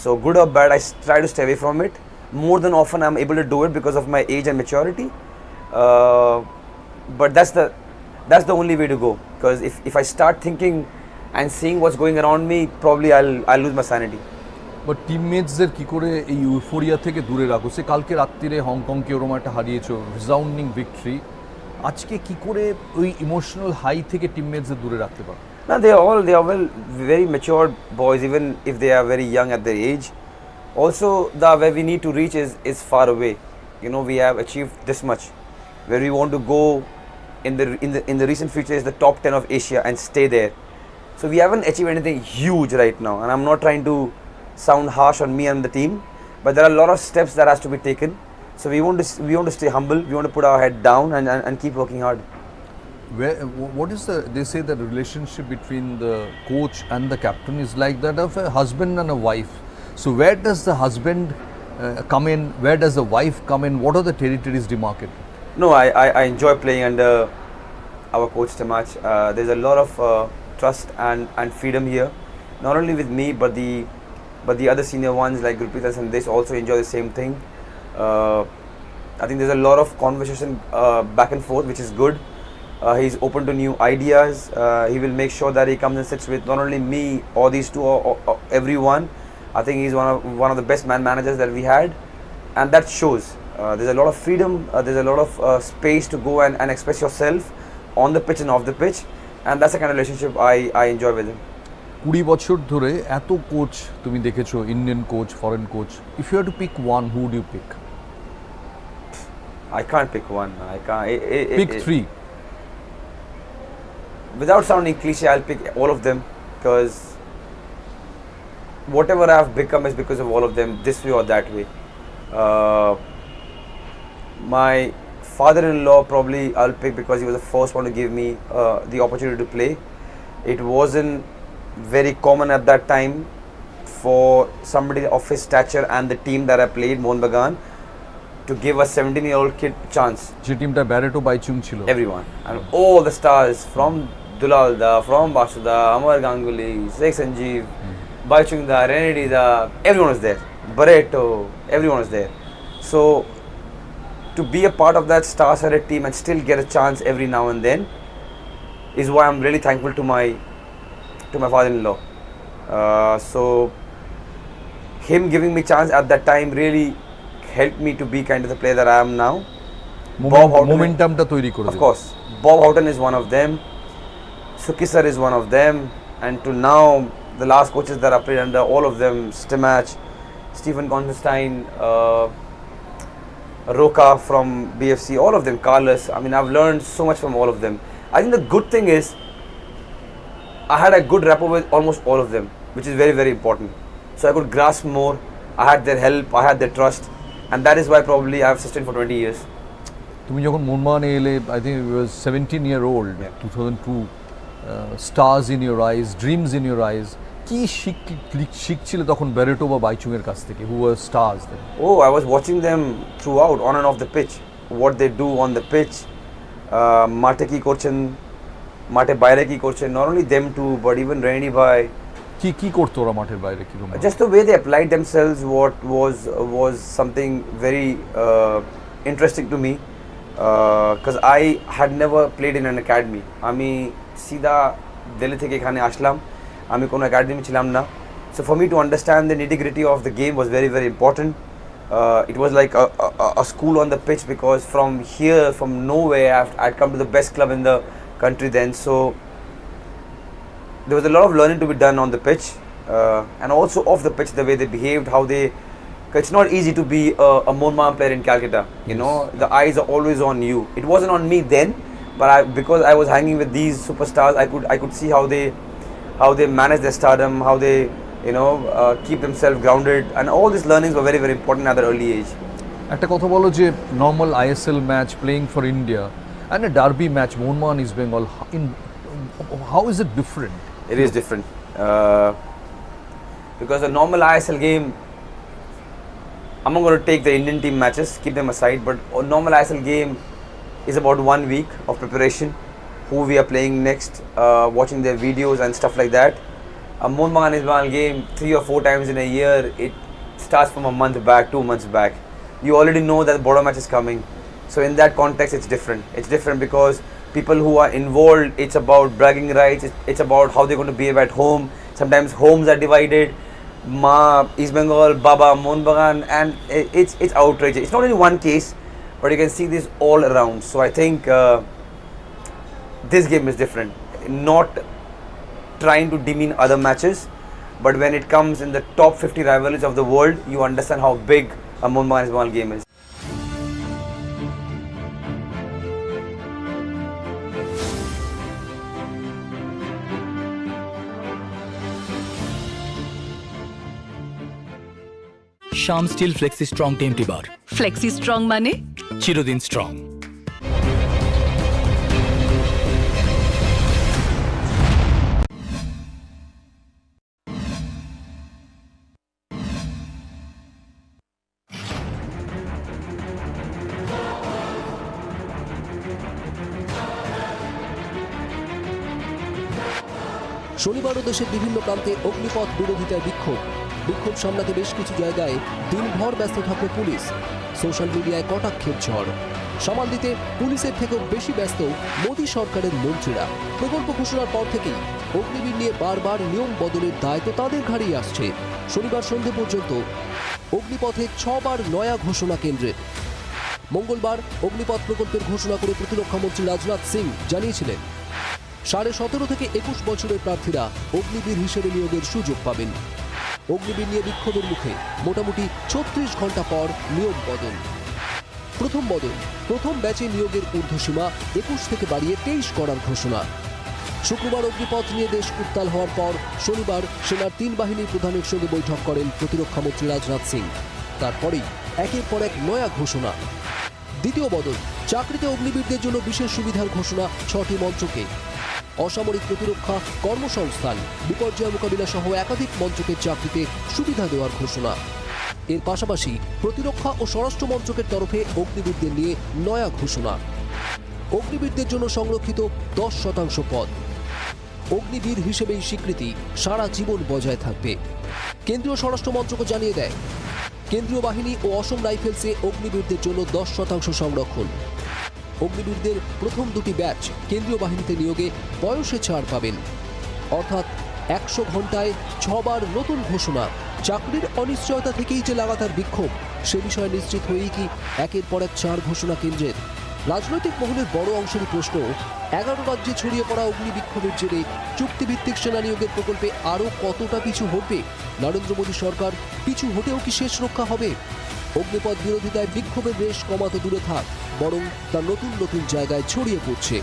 So good or bad, I try to stay away from it. More than often I'm able to do it because of my age and maturity, but that's the only way to go, because if I start thinking and seeing what's going around me, probably I'll lose my sanity.
But টিমমেটসদের কী করে এই euphoria থেকে দূরে রাখো? সে কালকে রাত্রিরে হংকংকে ওরকম একটা হারিয়েছো, রিজাউন্ডিং ভিক্টরি, আজকে কী করে ওই ইমোশনাল হাই থেকে টিমমেটসদের দূরে রাখতে পারো?
Now they are well very mature boys, even if they are very young at their age. Also, where we need to reach is far away. You know, we have achieved this much. Where we want to go in the recent future is the top 10 of Asia and stay there. So we haven't achieved anything huge right now, and I'm not trying to sound harsh on me and the team, but there are a lot of steps that has to be taken. So we want to stay humble. We want to put our head down and keep working hard.
What is they say that the relationship between the coach and the captain is like that of a husband and a wife. So where does the husband come in? Where does the wife come in? What are the territories demarcated?
No, I enjoy playing under our coach Tamach. There's a lot of trust and freedom here, not only with me but the other senior ones like Gurpreet and Sandesh also enjoy the same thing. I think there's a lot of conversation back and forth, which is good. He's open to new ideas. He will make sure that he comes and sits with not only me or these two or everyone. I think he's one of the best managers that we had, and that shows. There's a lot of freedom. There's a lot of space to go and express yourself on the pitch and off the pitch, and that's the kind of relationship I enjoy with him.
20 বছর ধরে এত coach তুমি দেখেছো, Indian coach, foreign coach, if you have to pick one, who do you pick?
I can't pick one. I can't.
Pick three.
Without sounding cliche, I'll pick all of them, because whatever I've become is because of all of them, this way or that way. My father-in-law probably I'll pick because he was the first one to give me the opportunity to play. It wasn't very common at that time for somebody of his stature and the team that I played, Mohun Bagan, to give a 17-year-old kid chance.
যে টিমটা Barreto বাইচুং ছিল,
everyone and all the stars from Dulalda, from Basuda, Amar Ganguly, Sheikh Sanjeev, Baichung Da, Renedy Da, everyone was there. Barreto, everyone was there. So to be a part of that star-studded team and still get a chance every now and then is why I'm really thankful to my father-in-law. So him giving me chance at that time really helped me to be kind of the player that I am now.
Momentumটা তৈরি করে,
of course. Bob Houghton is one of them. Suki sir is one of them, and to now the last coaches that I played under, all of them, Stimach, Stephen Constantine, Roka from BFC, all of them, Carlos. I mean, I've learned so much from all of them. I think the good thing is I had a good rapport with almost all of them, which is very, very important. So I could grasp more. I had their help, I had their trust, and that is why probably I have sustained for 20 years.
তুমি যখন মোহনবাগানে এলে, I think you were 17-year-old, 2002, stars in your eyes, dreams in your eyes. কি শিখছিলে তখন Barreto বা বাইচুং এর কাছ থেকে, who were stars then?
Oh, I was watching them throughout, on and off the pitch, what they do on the pitch, মাঠে কি করছেন, মাঠে বাইরে কি করছেন, not only them two but even Rainy Bhai.
কি করতো ওরা মাঠের বাইরে, কি রকম?
Just the way they applied themselves, what was something very interesting to me, because I had never played in an academy. আমি সিধা দিল্লি থেকে এখানে আসলাম, আমি কোনো একাডেমি ছিলাম না. So for me to understand the nitty-gritty of the game was very, very important. It was like a school on the pitch, because from here, from nowhere, I'd come to the best club in the country then. So there was a lot of learning to be done on the pitch, and also off the pitch, the way they behaved, how they It's not easy to be a Mohun player in Calcutta. You know, the eyes are always on you. It wasn't on me then, but because I was hanging with these superstars, I could see how they manage their stardom, how they keep themselves grounded, and all these learnings were very, very important at an early age.
একটা কথা বলো যে normal ISL match playing for India and a derby match Mohun Bagan east Bengal how is it different?
It is different because a normal ISL game, I'm not going to take the Indian team matches, keep them aside, but a normal ISL game is about 1 week of preparation, who we are playing next, watching their videos and stuff like that. A Mohun Bagan game 3 or 4 times in a year, it starts from a month back, 2 months back. You already know that the border match is coming. So in that context, it's different. It's different because people who are involved, it's about bragging rights, it's about how they're going to behave at home. Sometimes homes are divided. Ma, East Bengal, Baba, Mohun Bagan, and it's outrageous. It's not only one case, but you can see this all around. So I think this game is different. Not trying to demean other matches, but when it comes in the top 50 rivalries of the world, you understand how big a Mohun Bagan game is.
শাম steel flexi strong টেমটি বার।
Flexi strong মানে
চিরদিন strong.
শনিবারও দেশের বিভিন্ন প্রান্তে অগ্নিপথ বিরোধিতায় বিক্ষোভ সামলাতে বেশ কিছু জায়গায় দিনভর ব্যস্ত থাকবে পুলিশ। সোশ্যাল মিডিয়ায় কটাক্ষের ঝড় সামাল দিতে পুলিশের থেকেও বেশি ব্যস্ত মোদী সরকারের মন্ত্রীরা। প্রকল্প ঘোষণার পর থেকেই অগ্নিবীর নিয়ে বারবার নিয়ম বদলের দায় তো তাদের ঘাড়েই আসছে। শনিবার সন্ধে পর্যন্ত অগ্নিপথে 6 বার নয়া ঘোষণা কেন্দ্রের। মঙ্গলবার অগ্নিপথ প্রকল্পের ঘোষণা করে প্রতিরক্ষা মন্ত্রী রাজনাথ সিং জানিয়েছিলেন 17.5 থেকে 21 বছরের প্রার্থীরা অগ্নিবীর হিসেবে নিয়োগের সুযোগ পাবেন। অগ্নিবীর নিয়ে বিক্ষোভের মুখে মোটামুটি 36 ঘন্টা পর নিয়ম বদল। প্রথম ব্যাচে নিয়োগের ঊর্ধ্বসীমা 21 থেকে বাড়িয়ে 23 করার ঘোষণা। শুক্রবার অগ্নিপথ নিয়ে দেশ উত্তাল হওয়ার পর শনিবার সেনার 3 বাহিনীর প্রধানের সঙ্গে বৈঠক করেন প্রতিরক্ষা মন্ত্রী রাজনাথ সিং। তারপরেই একের পর এক নয়া ঘোষণা। দ্বিতীয় বদল, চাকরিতে অগ্নিবীরদের জন্য বিশেষ সুবিধার ঘোষণা 6টি মন্ত্রকে। অসামরিক প্রতিরক্ষা, কর্মসংস্থান, বিপর্যয় মোকাবিলা সহ একাধিক মন্ত্রকের চাকরিতে সুবিধা দেওয়ার ঘোষণা। এর পাশাপাশি প্রতিরক্ষা ও স্বরাষ্ট্র মন্ত্রকের তরফে অগ্নিবীরদের নিয়ে নয়া ঘোষণা। অগ্নিবীরদের জন্য সংরক্ষিত 10% পদ। অগ্নিবীর হিসেবেই স্বীকৃতি সারা জীবন বজায় থাকবে। কেন্দ্রীয় স্বরাষ্ট্র মন্ত্রকও জানিয়ে দেয় কেন্দ্রীয় বাহিনী ও অসম রাইফেলসে অগ্নিবীরদের জন্য 10% সংরক্ষণ। অগ্নিবীরদের প্রথম 2টি ব্যাচ কেন্দ্রীয় বাহিনীতে নিয়োগে বয়সে ছাড় পাবেন। অর্থাৎ 100 ঘন্টায় 6 বার নতুন ঘোষণা। চাকরির অনিশ্চয়তা থেকেই যে লাগাতার বিক্ষোভ, সে বিষয়ে নিশ্চিত হয়েই কি একের পর এক 4 ঘোষণা কেন্দ্রের। রাজনৈতিক মহলের বড় অংশেরই প্রশ্ন, 11 রাজ্যে ছড়িয়ে পড়া অগ্নি বিক্ষোভের জেরে চুক্তিভিত্তিক সেনা নিয়োগের প্রকল্পে আরও কতটা পিছু হটবে নরেন্দ্র মোদী সরকার? পিছু হটেও কি শেষ রক্ষা হবে? অগ্নিপথ বিরোধিতায় বিক্ষোভের রেশ কমাতে দূরে থাক, বরং তা নতুন নতুন জায়গায় ছড়িয়ে পড়ছে।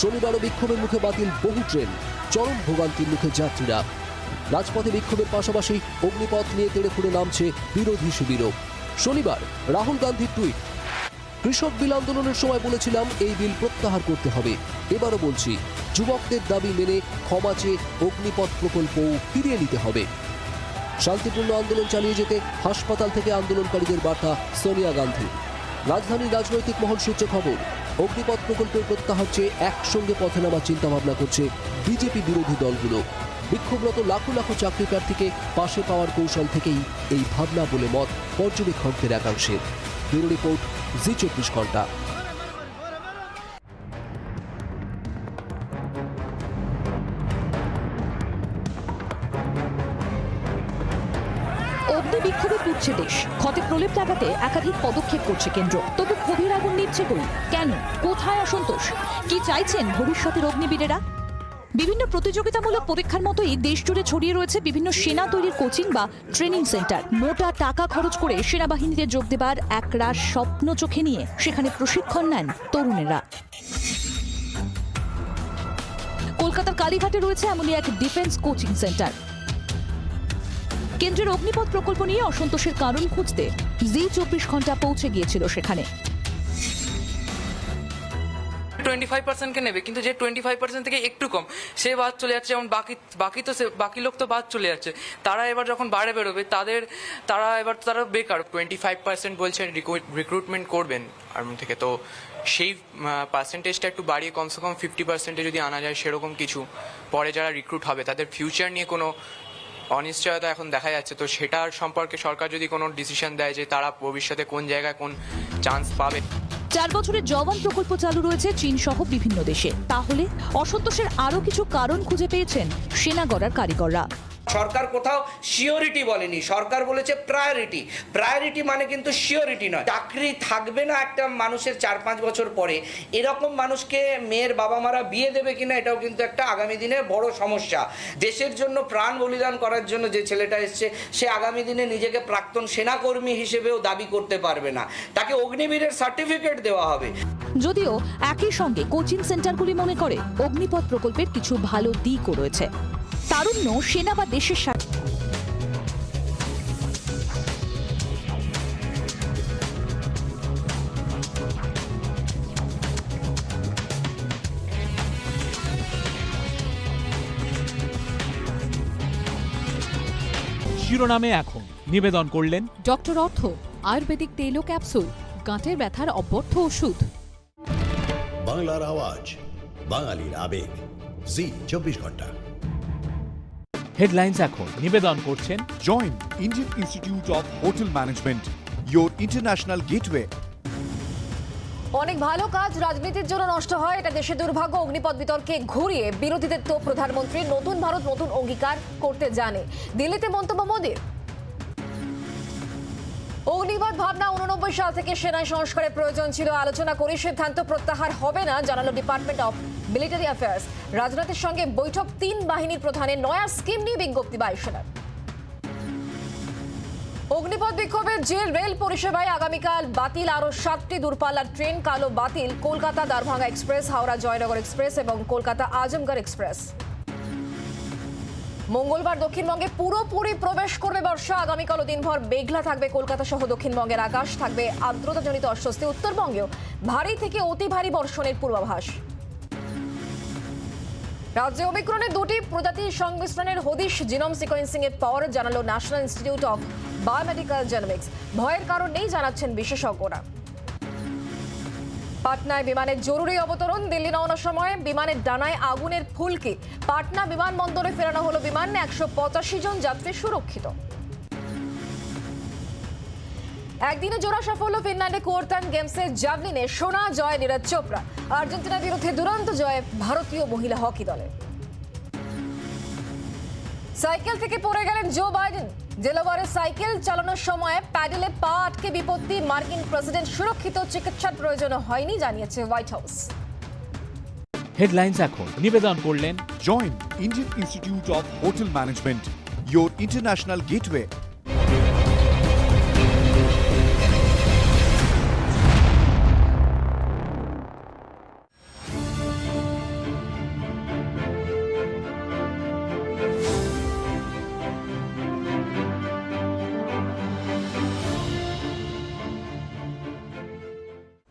শনিবারও বিক্ষোভের মুখে বাতিল বহু ট্রেন, চরম ভোগান্তির মুখে যাত্রীরা। রাজপথে বিক্ষোভের পাশাপাশি অগ্নিপথ নিয়ে তেড়ে ফুড়ে নামছে বিরোধী শিবিরও। শনিবার রাহুল গান্ধীর টুইট, কৃষক বিল আন্দোলনের সময় বলেছিলাম এই বিল প্রত্যাহার করতে হবে, এবারও বলছি যুবকদের দাবি মেনে ক্ষমা চেয়ে অগ্নিপথ প্রকল্পও ফিরিয়ে নিতে হবে। শান্তিপূর্ণ আন্দোলন চালিয়ে যেতে হাসপাতাল থেকে আন্দোলনকারীদের বার্তা সোনিয়া গান্ধী। রাজধানীর রাজনৈতিক মহল সূত্রে খবর, অগ্নিপথ প্রকল্পের প্রত্যাহার চেয়ে একসঙ্গে পথে নামার চিন্তাভাবনা করছে বিজেপি বিরোধী দলগুলো। বিক্ষোভরত লাখো লাখো চাকরি প্রার্থীকে পাশে পাওয়ার কৌশল থেকেই এই ভাবনা বলে মত পর্যবেক্ষকদের একাংশের। ব্যুরো রিপোর্ট, জি 24 ঘন্টা।
অগ্নি বিক্ষোভে পুড়ছে দেশ, ক্ষতে প্রলেপ লাগাতে একাধিক পদক্ষেপ করছে কেন্দ্র। তবু ক্ষোভের আগুন নিচ্ছে কই? কেন? কোথায় অসন্তোষ? কি চাইছেন ভবিষ্যতের অগ্নিবীরেরা? বিভিন্ন প্রতিযোগিতামূলক পরীক্ষার মতোই দেশ জুড়ে ছড়িয়ে রয়েছে বিভিন্ন সেনা তৈরির কোচিং বা ট্রেনিং সেন্টার। মোটা টাকা খরচ করে সেনাবাহিনীতে যোগ দেবার একরাশ স্বপ্ন চোখে নিয়ে সেখানে প্রশিক্ষণ নেন তরুণেরা। কলকাতার কালীঘাটে রয়েছে এমনই এক ডিফেন্স কোচিং সেন্টার। কেন্দ্রের অগ্নিপথ প্রকল্প নিয়ে অসন্তোষের কারণ খুঁজতে ZEE 24 ঘন্টা পৌঁছে গিয়েছিল সেখানে।
25%কে নেবে, কিন্তু যে 25% থেকে একটু কম সে বাদ চলে যাচ্ছে, যেমন বাকি লোক তো বাদ চলে যাচ্ছে। তারা এবার যখন বাইরে বেরোবে তারা বেকার। 25% বলছেন রিক্রুটমেন্ট করবেন আর্মি থেকে, তো সেই পার্সেন্টেজটা একটু বাড়িয়ে কমসে কম 50%-এ যদি আনা যায় সেরকম কিছু, পরে যারা রিক্রুট হবে তাদের ফিউচার নিয়ে কোনো অনিশ্চয়তা এখন দেখা যাচ্ছে, তো সেটার সম্পর্কে সরকার যদি কোনো ডিসিশন দেয় যে তারা ভবিষ্যতে কোন জায়গায় কোন চান্স পাবে।
4 বছরের জওয়ান প্রকল্প চালু রয়েছে চীন সহ বিভিন্ন দেশে। তাহলে অসন্তোষের আরও কিছু কারণ খুঁজে পেয়েছেন সেনা গড়ার কারিগররা।
সরকার কোথাও সিওরিটি বলেনি, সরকার বলেছে প্রায়োরিটি মানে কিন্তু সিওরিটি নয়। চাকরি থাকবে না একটা মানুষের 4-5 বছর পরে, এরকম মানুষকে মেয়ের বাবা মারা বিয়ে দেবে কিনা এটাও কিন্তু একটা আগামী দিনে বড় সমস্যা। দেশের জন্য প্রাণ বলিদান করার জন্য যে ছেলেটা এসছে সে আগামী দিনে নিজেকে প্রাক্তন সেনাকর্মী হিসেবেও দাবি করতে পারবে না, তাকে অগ্নিবীরের সার্টিফিকেট দেওয়া হবে।
যদিও একই সঙ্গে কোচিং সেন্টারগুলি মনে করে অগ্নিপথ প্রকল্পের কিছু ভালো দিকও রয়েছে। তারুণ্য সেনা বা দেশের সাথে
শিরোনামে এখন নিবেদন করলেন
ডক্টর অর্থ আয়ুর্বেদিক তেল ও ক্যাপসুল, গাঁটের ব্যথার অব্যর্থ ওষুধ।
বাংলার আওয়াজ, বাঙালির আবেগ, জি 24 ঘন্টা।
হেডলাইন্স এখন নিবেদন করছেন join Indian institute of hotel management, your international gateway.
অনেক ভালো কাজ রাজনীতির জন্য নষ্ট হয়, এটা দেশের দুর্ভাগ্য। অগ্নিপথ বিতর্কে ঘুরিয়ে বিরোধীদের তো প্রধানমন্ত্রী নতুন ভারত নতুন অঙ্গীকার করতে জানে। দিল্লিতে মন্তব্য মোদীর। অগ্নিপথ ভাবনা 89 সাল থেকে সেনায় সংস্কারের প্রয়োজন ছিল, আলোচনা করে সিদ্ধান্ত প্রত্যাহার হবে না জানালো ডিপার্টমেন্ট অফ মিলিটারি অ্যাফেয়ার্স। রাজনাথের সঙ্গে বৈঠক 3 বাহিনীর প্রধানের, নয়া স্কিম নিয়ে বিজ্ঞপ্তি বায়ুসেনার। অগ্নিপথ বিক্ষোভের জের রেল পরিষেবায় আগামীকাল বাতিল আরও 7টি দূরপাল্লার ট্রেন। কালো বাতিল কলকাতা দারভাঙ্গা এক্সপ্রেস, হাওড়া জয়নগর এক্সপ্রেস এবং কলকাতা আজমগড় এক্সপ্রেস। মঙ্গলবার দক্ষিণবঙ্গে পুরোপুরি প্রবেশ করবে বর্ষা। আগামীকালও দিনভর মেঘলা থাকবে কলকাতা সহ দক্ষিণবঙ্গের আকাশ, থাকবে আর্দ্রতাজনিত অস্বস্তি। উত্তরবঙ্গেও ভারী থেকে অতি ভারী বর্ষণের পূর্বাভাস। রাজ্যে ওমিক্রনের 2টি প্রজাতির সংমিশ্রণের হদিশ জিনোম সিকোয়েন্সিং এর পর জানালো national institute of biomedical genomics. ভয়ের কারণ নেই জানাচ্ছেন বিশেষজ্ঞরা। পাটনায় বিমানের জরুরি অবতরণ। দিল্লি রওনার সময় বিমানের ডানায় আগুনের ফুলকি। পাটনা বিমানবন্দরে ফেরানো হলো বিমান, 185 জন যাত্রী সুরক্ষিত। একদিনে জোড়া সাফল্য ফিনল্যান্ডে কোর্তান গেমসে জ্যাভলিনে সোনা জয় নীরজ চোপড়া। আর্জেন্টিনার বিরুদ্ধে দুরন্ত জয় ভারতীয় মহিলা হকি দলের। সাইকেল থেকে পড়ে গেলেন জো বাইডেন। ডেলাওয়ারে সাইকেল চালানোর সময় প্যাডেলে পা আটকে বিপত্তি। মার্কিন প্রেসিডেন্ট সুরক্ষিত, চিকিৎসার প্রয়োজন হয়নি জানিয়েছে হোয়াইট হাউস।
হেডলাইন্স এখন নিবেদন করলেন join Indian institute of hotel management, your international gateway.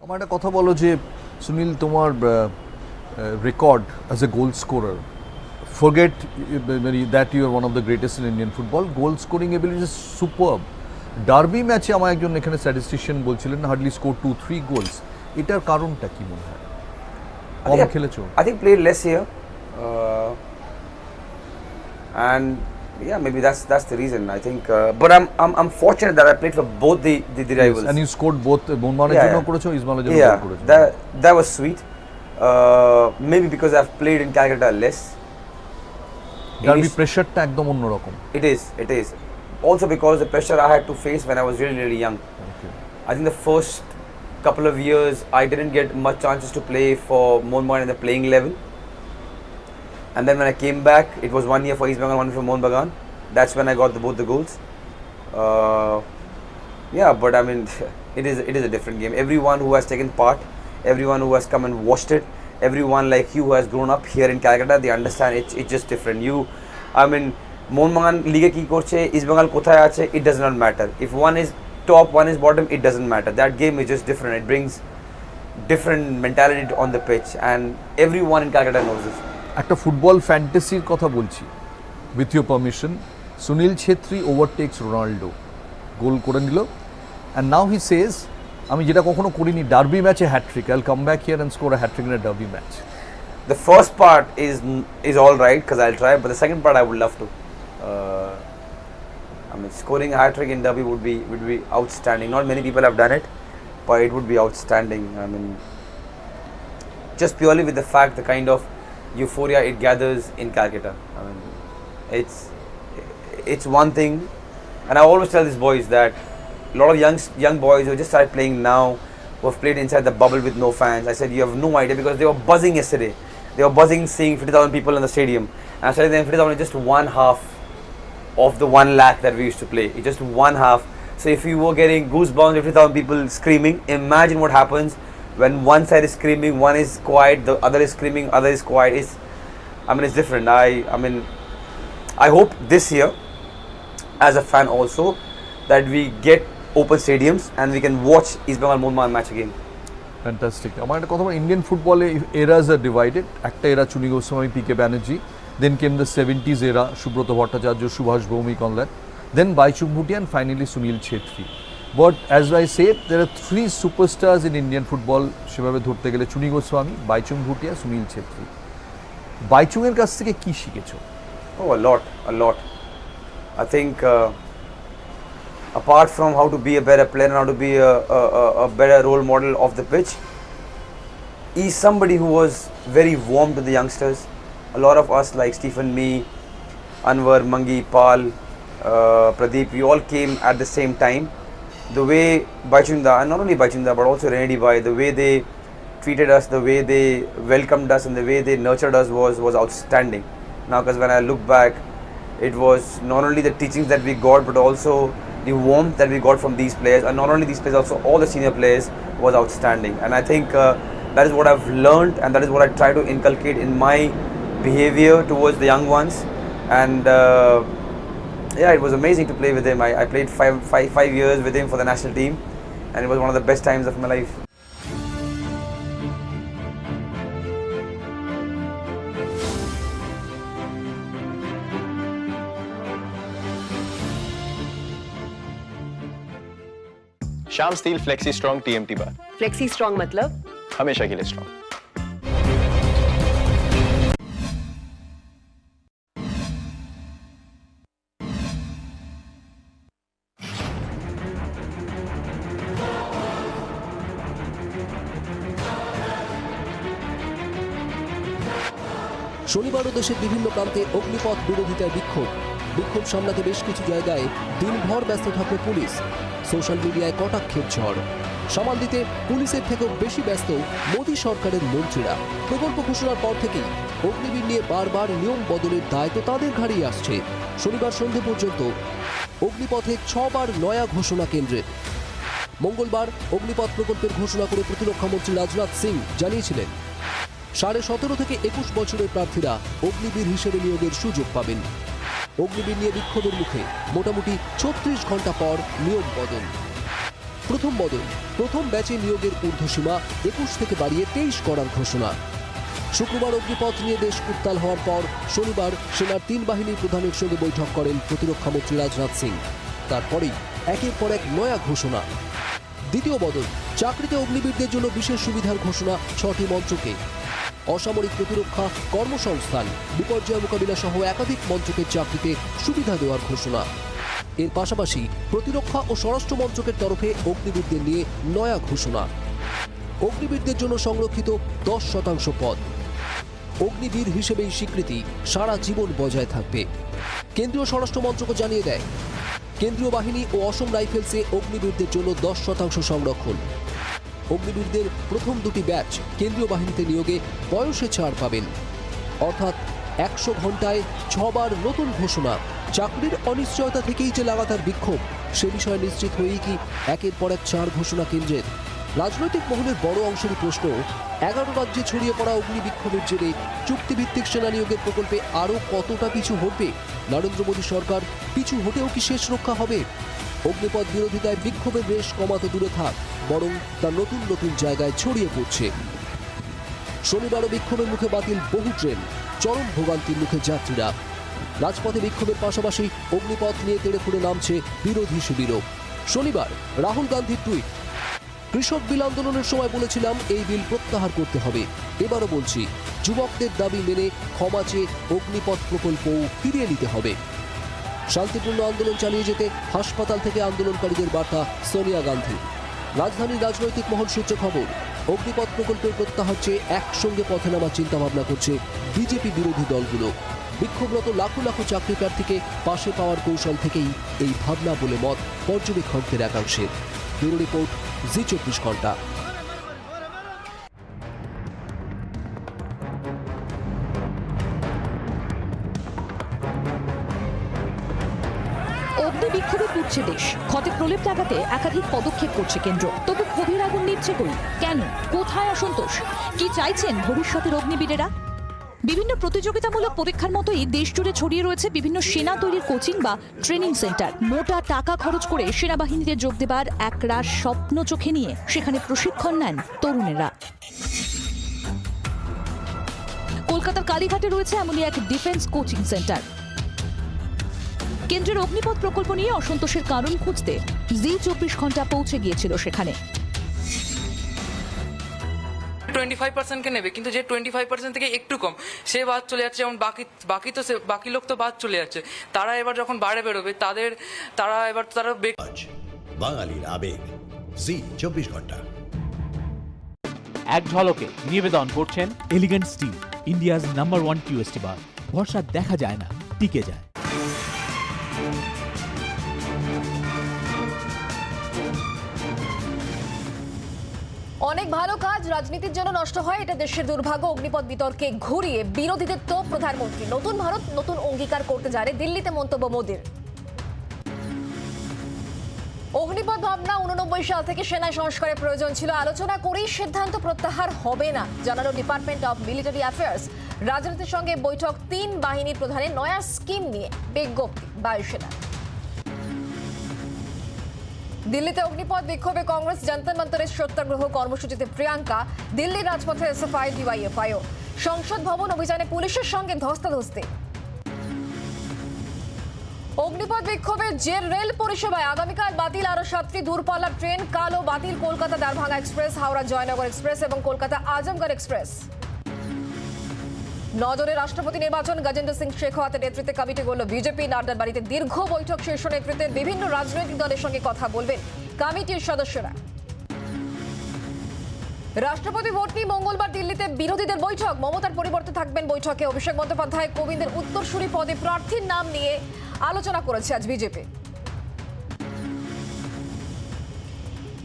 আমার একটা কথা বলো যে সুনীল, তোমার record as a goal scorer, forget that you are one of the greatest in Indian football, goal scoring ability is superb. Derby ম্যাচে আমার একজন এখানে স্ট্যাটিস্টিশিয়ান বলছিলেন হার্ডলি স্কোর 2-3 গোলস। এটার কারণটা কি মনে হয়? কম খেলেছো?
I think played less here, and yeah, maybe that's the reason. I think, but I'm fortunate that I played for both the rivals.
And you scored both Bonmaner jonu korecho, Ismail jonu korecho.
That was sweet. Maybe because I've played in Calcutta less.
Derby pressure ta ekdom onno rokom.
It is. Also because the pressure I had to face when I was really young.
Okay.
I think the first couple of years I didn't get much chances to play for Monmouth in the playing level. And then when I came back, it was 1 year for East Bengal, 1 year for Mohun Bagan. That's when I got both the goals. Yeah, but I mean, it is a different game. Everyone who has taken part, everyone who has come and watched it, everyone like you who has grown up here in Calcutta, they understand it's just different. I mean, Mohun Bagan Liga ki korche, East Bengal kothay ache, it does not matter. If one is top, one is bottom, it doesn't matter. That game is just different. It brings different mentality on the pitch, and everyone in Calcutta knows this.
একটা football ফ্যান্টাসির কথা বলছি, with your permission. Sunil Chhetri overtakes Ronaldo, goal করে নিল, and now হি সেজ আমি যেটা কখনো করিনি, ডার্বি ম্যাচে hat-trick, I will come back here and score a hat-trick in a derby match.
The first part is all right because I'll try, but the second part I would love to. I mean, scoring a hat-trick in derby would be outstanding. Not many people have done it, but it would be outstanding. I mean, just purely with the fact, the kind of euphoria it gathers in Calcutta. I mean, it's one thing, and I always tell these boys that a lot of young boys who just started playing now, who have played inside the bubble with no fans, I said you have no idea because they were buzzing yesterday. They were buzzing seeing 50,000 people in the stadium. And I said them 50,000 is just one half of the 1 lakh that we used to play. It's just one half. So if you were getting goosebumps, 50,000 people screaming, imagine what happens when one side is screaming, one is quiet, the other is screaming, other is quiet. It's different. I mean, I hope this year, as a fan also, that we get open stadiums and we can watch East Bengal Mohun Bagan match again.
Fantastic. আমার একটা কথা, Indian ফুটবলে এরাজ আর divided. একটা এরা Chuni Goswami, PK Banerjee, then came the 70s এরা, Subrata Bhattacharya, Subhash Bhowmick on that, then Baichung Bhutia, and finally Sunil Chhetri. But as I said, there are 3 superstars in Indian football, সেভাবে ধরতে গেলে চুনি গোস্বামী, বাইচুং ভুটিয়া, সুনীল ছেত্রী। বাইচুংয়ের কাছ থেকে কি শিখেছো?
Oh, a lot. I think apart from how to be a better player and how to be a better role model off the pitch, he's somebody who was very warm to the youngsters. A lot of us, like Stephen, me, Anwar, Mangi, Pal, Pradeep, we all came at the same time. The way Baichunda, and not only Baichunda but also Renedi Bai, the way they treated us, the way they welcomed us and the way they nurtured us was outstanding. Now, because when I look back, it was not only the teachings that we got but also the warmth that we got from these players, and not only these players, also all the senior players was outstanding. And I think that is what I've learned, and that is what I try to inculcate in my behavior towards the young ones. And yeah, it was amazing to play with him. I played five years with him for the national team, and it was one of the best times of my life.
Shyam steel flexi strong TMT bar.
Flexi strong मतलब
हमेशा के लिए strong.
শনিবারও দেশের বিভিন্ন প্রান্তে অগ্নিপথ বিরোধিতায় বিক্ষোভ সামলাতে বেশ কিছু জায়গায় দিনভর ব্যস্ত থাকবে পুলিশ। সোশ্যাল মিডিয়ায় কটাক্ষের ঝড় সামাল দিতে পুলিশের থেকেও বেশি ব্যস্ত মোদী সরকারের মন্ত্রীরা। প্রকল্প ঘোষণার পর থেকেই অগ্নিবীর নিয়ে বারবার নিয়ম বদলের দায়িত্ব তাদের ঘাড়েই আসছে। শনিবার সন্ধে পর্যন্ত অগ্নিপথে 6 বার নয়া ঘোষণা কেন্দ্রের। মঙ্গলবার অগ্নিপথ প্রকল্পের ঘোষণা করে প্রতিরক্ষামন্ত্রী রাজনাথ সিং জানিয়েছিলেন 17.5 থেকে 21 বছরের প্রার্থীরা অগ্নিবীর হিসেবে নিয়োগের সুযোগ পাবেন। অগ্নিবীর নিয়ে বিক্ষোভের মুখে মোটামুটি 36 ঘন্টা পর নিয়ম বদল। প্রথম ব্যাচে নিয়োগের ঊর্ধ্বসীমা 21 থেকে বাড়িয়ে 23 করার ঘোষণা। শুক্রবার অগ্নিপথ নিয়ে দেশ উত্তাল হওয়ার পর শনিবার সেনার 3 বাহিনীর প্রধানের সঙ্গে বৈঠক করেন প্রতিরক্ষামন্ত্রী রাজনাথ সিং। তারপরেই একের পর এক নয়া ঘোষণা। দ্বিতীয় বদল, চাকরিতে অগ্নিবীরদের জন্য বিশেষ সুবিধার ঘোষণা 6টি মন্ত্রকে। অসামরিক প্রতিরক্ষা, কর্মসংস্থান, বিপর্যয় মোকাবিলা সহ একাধিক মন্ত্রকের চাকরিতে সুবিধা দেওয়ার ঘোষণা। এর পাশাপাশি প্রতিরক্ষা ও স্বরাষ্ট্র মন্ত্রকের তরফে অগ্নিবীরদের নিয়ে নয়া ঘোষণা। অগ্নিবীরদের জন্য সংরক্ষিত 10% পদ। অগ্নিবীর হিসেবেই স্বীকৃতি সারা জীবন বজায় থাকবে। কেন্দ্রীয় স্বরাষ্ট্র মন্ত্রকও জানিয়ে দেয় কেন্দ্রীয় বাহিনী ও অসম রাইফেলসে অগ্নিবীরদের জন্য 10% সংরক্ষণ। অগ্নিবীরদের প্রথম 2টি ব্যাচ কেন্দ্রীয় বাহিনীতে নিয়োগে বয়সে ছাড় পাবেন, অর্থাৎ 100 ঘন্টায় 6 বার নতুন ঘোষণা। চাকরির অনিশ্চয়তা থেকেই যে লাগাতার বিক্ষোভ, সে বিষয়ে নিশ্চিত হয়েই কি একের পর এক 4 ঘোষণা কেন্দ্রের। রাজনৈতিক মহলের বড় অংশেরই প্রশ্ন, 11 রাজ্যে ছড়িয়ে পড়া অগ্নি বিক্ষোভের জেরে চুক্তিভিত্তিক সেনা নিয়োগের প্রকল্পে আরও কতটা পিছু হটবে নরেন্দ্র মোদী সরকার? পিছু হটেও কি শেষ রক্ষা হবে? অগ্নিপথ বিরোধিতায় বিক্ষোভের রেশ কমাতে দূরে থাক, বরং তা নতুন নতুন জায়গায় ছড়িয়ে পড়ছে। শনিবারও বিক্ষোভের মুখে বাতিল বহু ট্রেন, চরম ভোগান্তির মুখে যাত্রীরা। রাজপথে বিক্ষোভের পাশাপাশি অগ্নিপথ নিয়ে তেড়ে ফুড়ে নামছে বিরোধী শিবিরও। শনিবার রাহুল গান্ধীর টুইট, কৃষক বিল আন্দোলনের সময় বলেছিলাম এই বিল প্রত্যাহার করতে হবে, এবারও বলছি যুবকদের দাবি মেনে ক্ষমা চেয়ে অগ্নিপথ প্রকল্পও ফিরিয়ে নিতে হবে। শান্তিপূর্ণ আন্দোলন চালিয়ে যেতে হাসপাতাল থেকে আন্দোলনকারীদের বার্তা সোনিয়া গান্ধী। রাজধানীর রাজনৈতিক মহল সূত্রে খবর, অগ্নিপথ প্রকল্পের প্রত্যাহার চেয়ে একসঙ্গে পথে নামার চিন্তাভাবনা করছে বিজেপি বিরোধী দলগুলো। বিক্ষোভরত লাখো লাখো চাকরি প্রার্থীকে পাশে পাওয়ার কৌশল থেকেই এই ভাবনা বলে মত পর্যবেক্ষকদের একাংশের। ব্যুরো রিপোর্ট, জি 24 ঘন্টা।
অগ্নি বিক্ষোভে পুড়ছে দেশ, ক্ষতে প্রলেপ লাগাতে একাধিক পদক্ষেপ করছে কেন্দ্র। তবু ক্ষোভের আগুন নিচ্ছে কই? কেন? কোথায় অসন্তোষ? কি চাইছেন ভবিষ্যতের অগ্নিবীরেরা? বিভিন্ন প্রতিযোগিতামূলক পরীক্ষার মতোই দেশ জুড়ে ছড়িয়ে রয়েছে বিভিন্ন সেনা তৈরির কোচিং বা ট্রেনিং সেন্টার। মোটা টাকা খরচ করে সেনাবাহিনীতে যোগ দেবার একরাশ স্বপ্ন চোখে নিয়ে সেখানে প্রশিক্ষণ নেন তরুণেরা। কলকাতার কালীঘাটে রয়েছে এমনই এক ডিফেন্স কোচিং সেন্টার। কেন্দ্রের অগ্নিপথ প্রকল্প নিয়ে অসন্তোষের কারণ খুঁজতে জি 24 ঘন্টা পৌঁছে গিয়েছিল সেখানে।
25% নেবে, কিন্তু যে 25% থেকে একটু কম সে বাদ চলে যাচ্ছে। যেমন বাকি লোক তো বাদ চলে যাচ্ছে। তারা এবার যখন বাইরে বেরোবে তারা
বাঙালির আবেগ, জি 24 ঘন্টা।
এক ঝলকে নিবেদন করছেন এলিগেন্ট স্টিল, ইন্ডিয়াজ নাম্বার 1 টিউএসটি বার। ভরসা দেখা যায় না, টিকে যায়।
অনেক ভালো কাজ রাজনীতির জন্য নষ্ট হয়, এটা দেশের দুর্ভাগ্য। অগ্নিপথ বিতর্কে ঘুরিয়ে বিরোধীদের তো প্রধানমন্ত্রী। নতুন ভারত নতুন অঙ্গীকার করতে যারে দিল্লিতে মন্তব্য মোদির। অগ্নিপথ ভাবনা 89 সাল থেকে সেনায় সংস্কারের প্রয়োজন ছিল, আলোচনা করেই সিদ্ধান্ত প্রত্যাহার হবে না জানালো ডিপার্টমেন্ট অফ মিলিটারি অ্যাফেয়ার্স। রাজনীতির সঙ্গে বৈঠক, 3 বাহিনীর প্রধানের নয়া স্কিম নিয়ে বিজ্ঞপ্তি বায়ুসেনা। দিল্লিতে অগ্নিপথ বিক্ষোভে কংগ্রেস জন্তর মন্তরের সত্যাগ্রহ কর্মসূচিতে প্রিয়াঙ্কা, দিল্লির রাজপথে এসএফআই ডিওয়াইএফআইও। সংসদ ভবন অভিযানে পুলিশের সঙ্গে ধস্তাধস্তি। অগ্নিপথ বিক্ষোভের জের রেল পরিষেবায় আগামীকাল বাতিল আরো 7টি দূরপাল্লার ট্রেন। কালও বাতিল কলকাতা দারভাঙ্গা এক্সপ্রেস, হাওড়া জয়নগর এক্সপ্রেস এবং কলকাতা আজমগড় এক্সপ্রেস। নজরে রাষ্ট্রপতি নির্বাচন, গজেন্দ্র সিং শেখাওয়াতের নেতৃত্বে কমিটি গড়ল বিজেপি। নাড্ডার বাড়িতে দীর্ঘ বৈঠক, শীর্ষ নেতৃত্বের বিভিন্ন রাজনৈতিক দলের সঙ্গে কথা বলবেন কমিটির সদস্যরা। রাষ্ট্রপতি ভোট নিয়ে মঙ্গলবার দিল্লিতে বিরোধীদের বৈঠক। মমতার পরিবর্তে থাকবেন বৈঠকে অভিষেক বন্দ্যোপাধ্যায়। কোবিন্দের উত্তরসূরি পদে প্রার্থীর নাম নিয়ে আলোচনা করেছে আজ বিজেপি।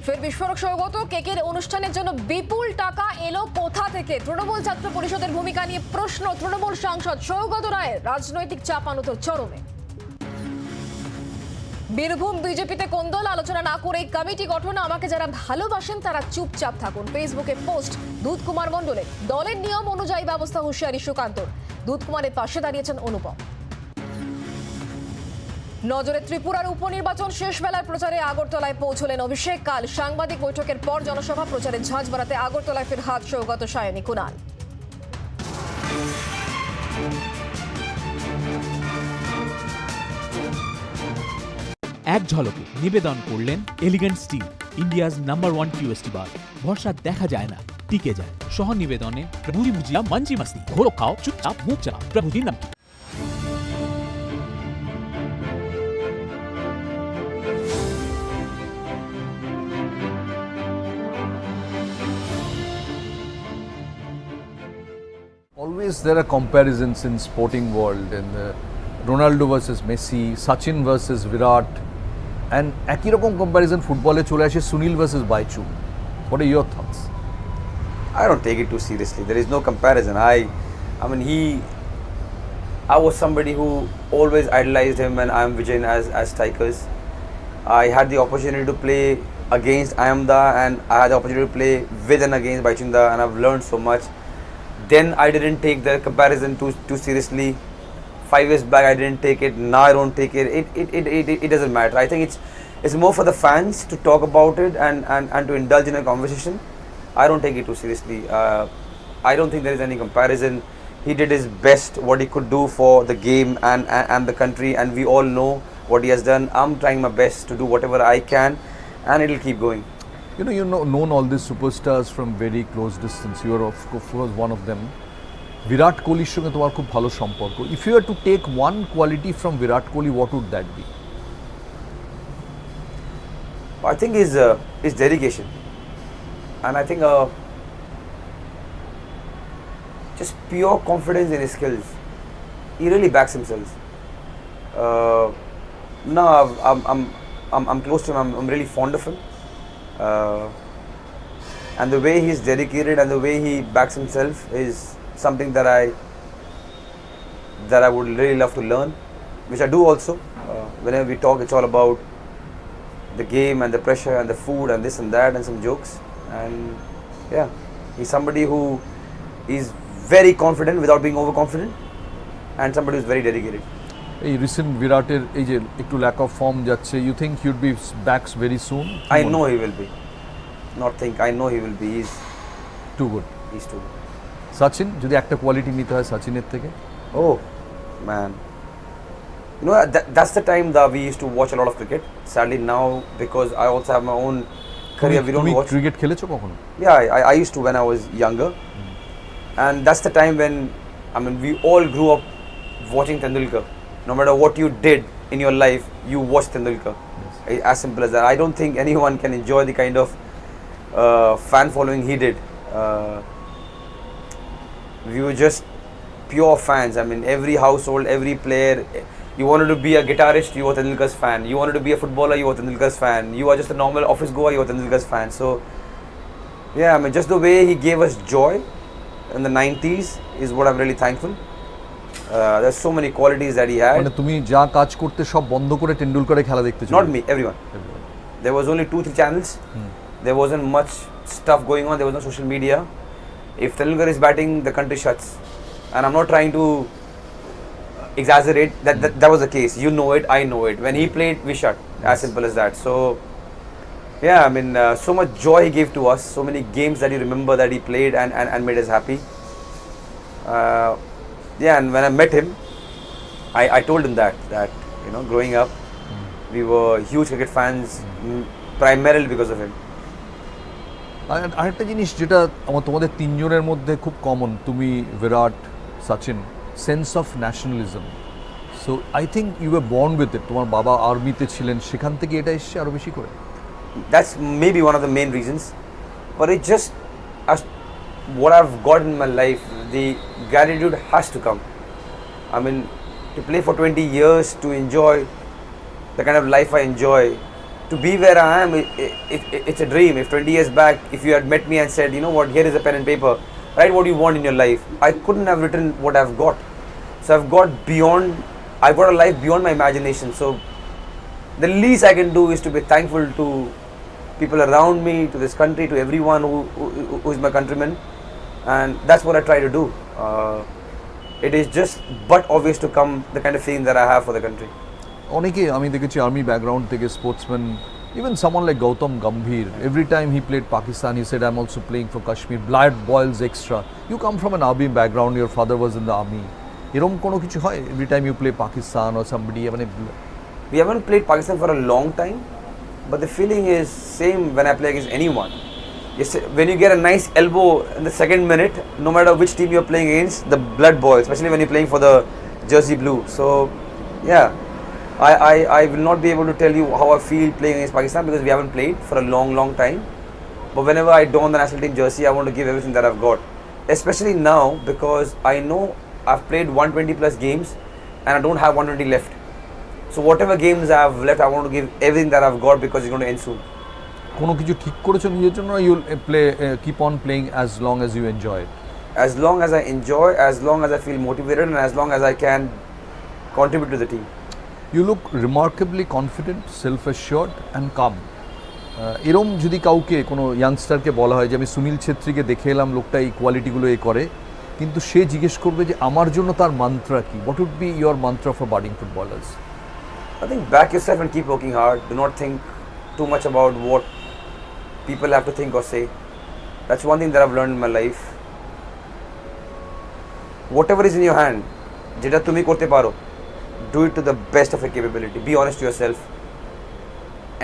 ফের বিস্ফোরক সৌগত, কেকের অনুষ্ঠানের জন্য বিপুল টাকা এলো কোথা থেকে? তৃণমূল ছাত্র পরিষদের ভূমিকা নিয়ে প্রশ্ন তৃণমূল সাংসদ সৌগত রায়ের। রাজনৈতিক চাপানো তো চরমে। বীরভূম বিজেপিতে কোন্দল, আলোচনা না করে কমিটি গঠন। আমাকে যারা ভালোবাসেন তারা চুপচাপ থাকুন, ফেসবুকে পোস্ট দুধ কুমার মণ্ডলের। দলের নিয়ম অনুযায়ী ব্যবস্থা, হুঁশিয়ারি সুকান্তর। দুধ কুমারের পাশে দাঁড়িয়েছেন অনুপম। নজরে ত্রিপুরার উপনির্বাচন, শেষ বেলার প্রচারে আগরতলায় পৌঁছলেন অভিষেক। কাল সাংবাদিক বৈঠকের পর জনসভা প্রচারে ঝাঁঝ বাড়াতে আগরতলায় ফিরহাদ সৌগত, সায়নী, কুণাল।
এক ঝলকে নিবেদন করলেন এলিগেন্ট স্টিল, ইন্ডিয়াজ নাম্বার 1 টিউএসটি বার। ভরসা দেখা যায় না, টিকে যায়। সহ নিবেদনে প্রভুজি মুজিয়া মঞ্জি মাস্তি, ঘোরো খাও চুপচাপ মুখ চাপ, প্রভুজির নাম।
Always there are comparisons in sporting world, and Ronaldo versus Messi, Sachin versus Virat, and একই রকম comparison ফুটবলে চলে আসে Sunil versus Baichu. What are your thoughts?
I don't take it too seriously. There is no comparison. I mean, I was somebody who always idolized him and I am Vijay as strikers. I had the opportunity to play against Ayamda and I had the opportunity to play with and against Baichinda, and I've learned so much. Then I didn't take the comparison too seriously. 5 years back I didn't take it, now I don't take it. It doesn't matter. I think it's more for the fans to talk about it and to indulge in a conversation. I don't take it too seriously. I don't think there is any comparison. He did his best, what he could do for the game and the country, and we all know what he has done. I'm trying my best to do whatever I can, and it'll keep going.
You've known all these superstars from very close distance. You are of course one of them. Virat Kohli's সঙ্গে তোমার খুব ভালো সম্পর্ক. If you were to take one quality from Virat Kohli, what would that be?
I think his dedication, and I think just pure confidence in his skills. He really backs himself. No, I'm close to him. I'm really fond of him, and the way he's dedicated and the way he backs himself is something that I would really love to learn, which I do also. Whenever we talk, it's all about the game and the pressure and the food and this and that and some jokes. And yeah, he's somebody who is very confident without being overconfident, and somebody who's very dedicated.
এই recent বিরাটের এই যে একটু lack of form যাচ্ছে, you think he would be back very soon?
I know he will be. Not think, I know he will be. He's
too good.
He's too good.
Sachin, যদি একটা quality নিতে হয় সচিনের থেকে?
Oh man, that's the time that we used to watch a lot of cricket. Sadly now, because I also have my own career, we don't watch.
Cricket খেলেছো কখনো?
Yeah, I used to when I was younger, and that's the time when we all grew up watching Tendulkar. No matter what you did in your life, you watched Tendulkar. Yes. As simple as that. I don't think anyone can enjoy the kind of fan following he did. We were just pure fans. Every household, every player. You wanted to be a guitarist, you were Tendulkar's fan. You wanted to be a footballer, you were Tendulkar's fan. You are just a normal office goer, you were Tendulkar's fan. So yeah, just the way he gave us joy in the 90s is what I'm really thankful. There's so many qualities that he had.
মানে তুমি যা কাজ করতে সব বন্ধ করে টেন্ডুলকারের খেলা দেখতে চলে?
Not me, everyone. There was only 2-3 channels. There wasn't much stuff going on. There was no social media. If Tendulkar is batting, the country shuts. And I'm not trying to exaggerate. That was the case. You know it, I know it. When he played, we shut. As simple as that. So yeah, so much joy he gave to us. So many games that you remember that he played and made us happy. Yeah, and when I met him, I told him that growing up, we were huge cricket fans, primarily because of him.
আরেকটা জিনিস যেটা তোমাদের তিনজনের মধ্যে খুব common, তুমি, Virat, Sachin, sense of nationalism. So I think you were born with it. তোমার বাবা আর্মিতে ছিলেন, সেখান থেকে এটা এসছে আরো বেশি করে?
That's maybe one of the main reasons, but it just what I've got in my life, the gratitude has to come. To play for 20 years, to enjoy the kind of life I enjoy, to be where I am, it's a dream. If 20 years back, if you had met me and said, you know what, here is a pen and paper, write what you want in your life, I couldn't have written what I've got. So I've got a life beyond my imagination. So the least I can do is to be thankful to people around me, to this country, to everyone who is my countryman, and that's what I try to do. It is just but obvious to come the kind of feeling that I have for the country.
অনেকে আমি দেখেছি army background থেকে sportsman, even someone like Gautam Gambhir, every time he played Pakistan he said I am also playing for Kashmir, blood boils extra. You come from an army background, your father was in the army, এরকম কোনো কিছু হয় every time you play Pakistan or somebody?
We haven't played Pakistan for a long time, but the feeling is same when I play against anyone. When you get a nice elbow in the second minute, no matter which team you're playing against, the blood boils, especially when you're playing for the jersey blue. So yeah, I will not be able to tell you how I feel playing against Pakistan because we haven't played for a long time. But whenever I don the national team jersey, I want to give everything that I've got, especially now because I know I've played 120 plus games and I don't have 120 left. So whatever games I have left, I want to give everything that I've got because it's going to end soon.
কোনো কিছু ঠিক করেছো নিজের জন্য? You play keep on playing as long as you enjoy it?
as long as I enjoy, as long as I feel motivated, and as long as I can contribute to the team.
You look remarkably confident, self-assured and calm. এরম যদি কাউকে কোনো ইয়াংস্টারকে বলা হয় যে আমি সুনীল ছেত্রীকে দেখে এলাম, লোকটা এই কোয়ালিটিগুলো করে, কিন্তু সে জিজ্ঞেস করবে যে আমার জন্য তার মান্ত্রা কি, what would be your mantra for budding footballers?
I think back yourself and keep working hard. Do not think too much about what people have to think or say. That's one thing that I've learned in my life. Whatever is in your hand, jeta tumi korte paro, do it to the best of your capability. Be honest to yourself,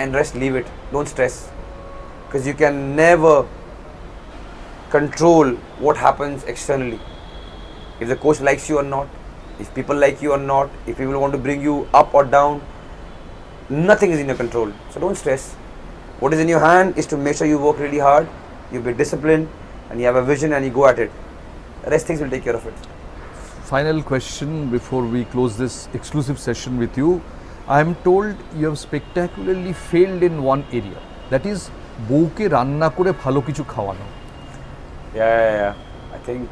and rest, leave it. Don't stress, because you can never control what happens externally. If the coach likes you or not, if people like you or not, if people want to bring you up or down, nothing is in your control. So don't stress. What is in your hand is to make sure you work really hard, you be disciplined, and you have a vision and you go at it. The rest things will take care of it.
Final question before we close this exclusive session with you. I am told you have spectacularly failed in one area. That is, বউকে রান্না করে ভালো কিছু খাওয়ানো.
Yeah. I think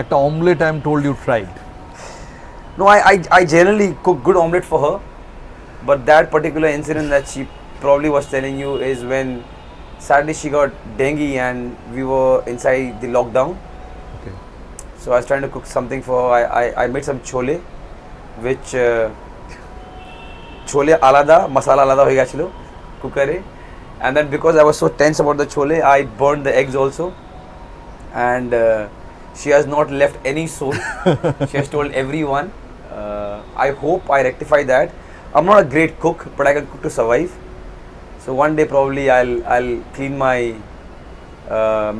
একটা omelette I am told you tried.
No, I generally cook good omelette for her, but that particular incident that she probably was telling you is when sadly she got dengue and we were inside the lockdown.
Okay.
So I was trying to cook something for her. I made some chole, which chole alada, masala alada hoye gechilo cookere, and then because I was so tense about the chole, I burned the eggs also, and she has not left any soul. She has told everyone. I hope I rectify that. I'm not a great cook, but I can cook to survive. So one day probably I'll clean my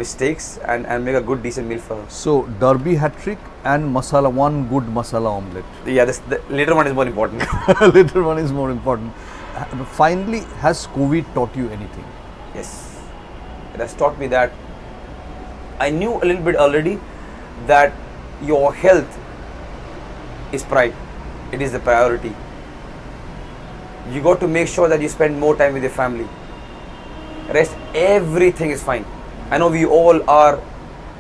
mistakes and make a good decent meal for her.
So Derby hat trick and masala, one good masala omelette.
Yeah, the later one is more important.
Later one is more important. Finally, has COVID taught you anything?
Yes, it has taught me that I knew a little bit already that your health is pride. It is the priority. You got to make sure that you spend more time with your family. Rest, everything is fine. I know we all are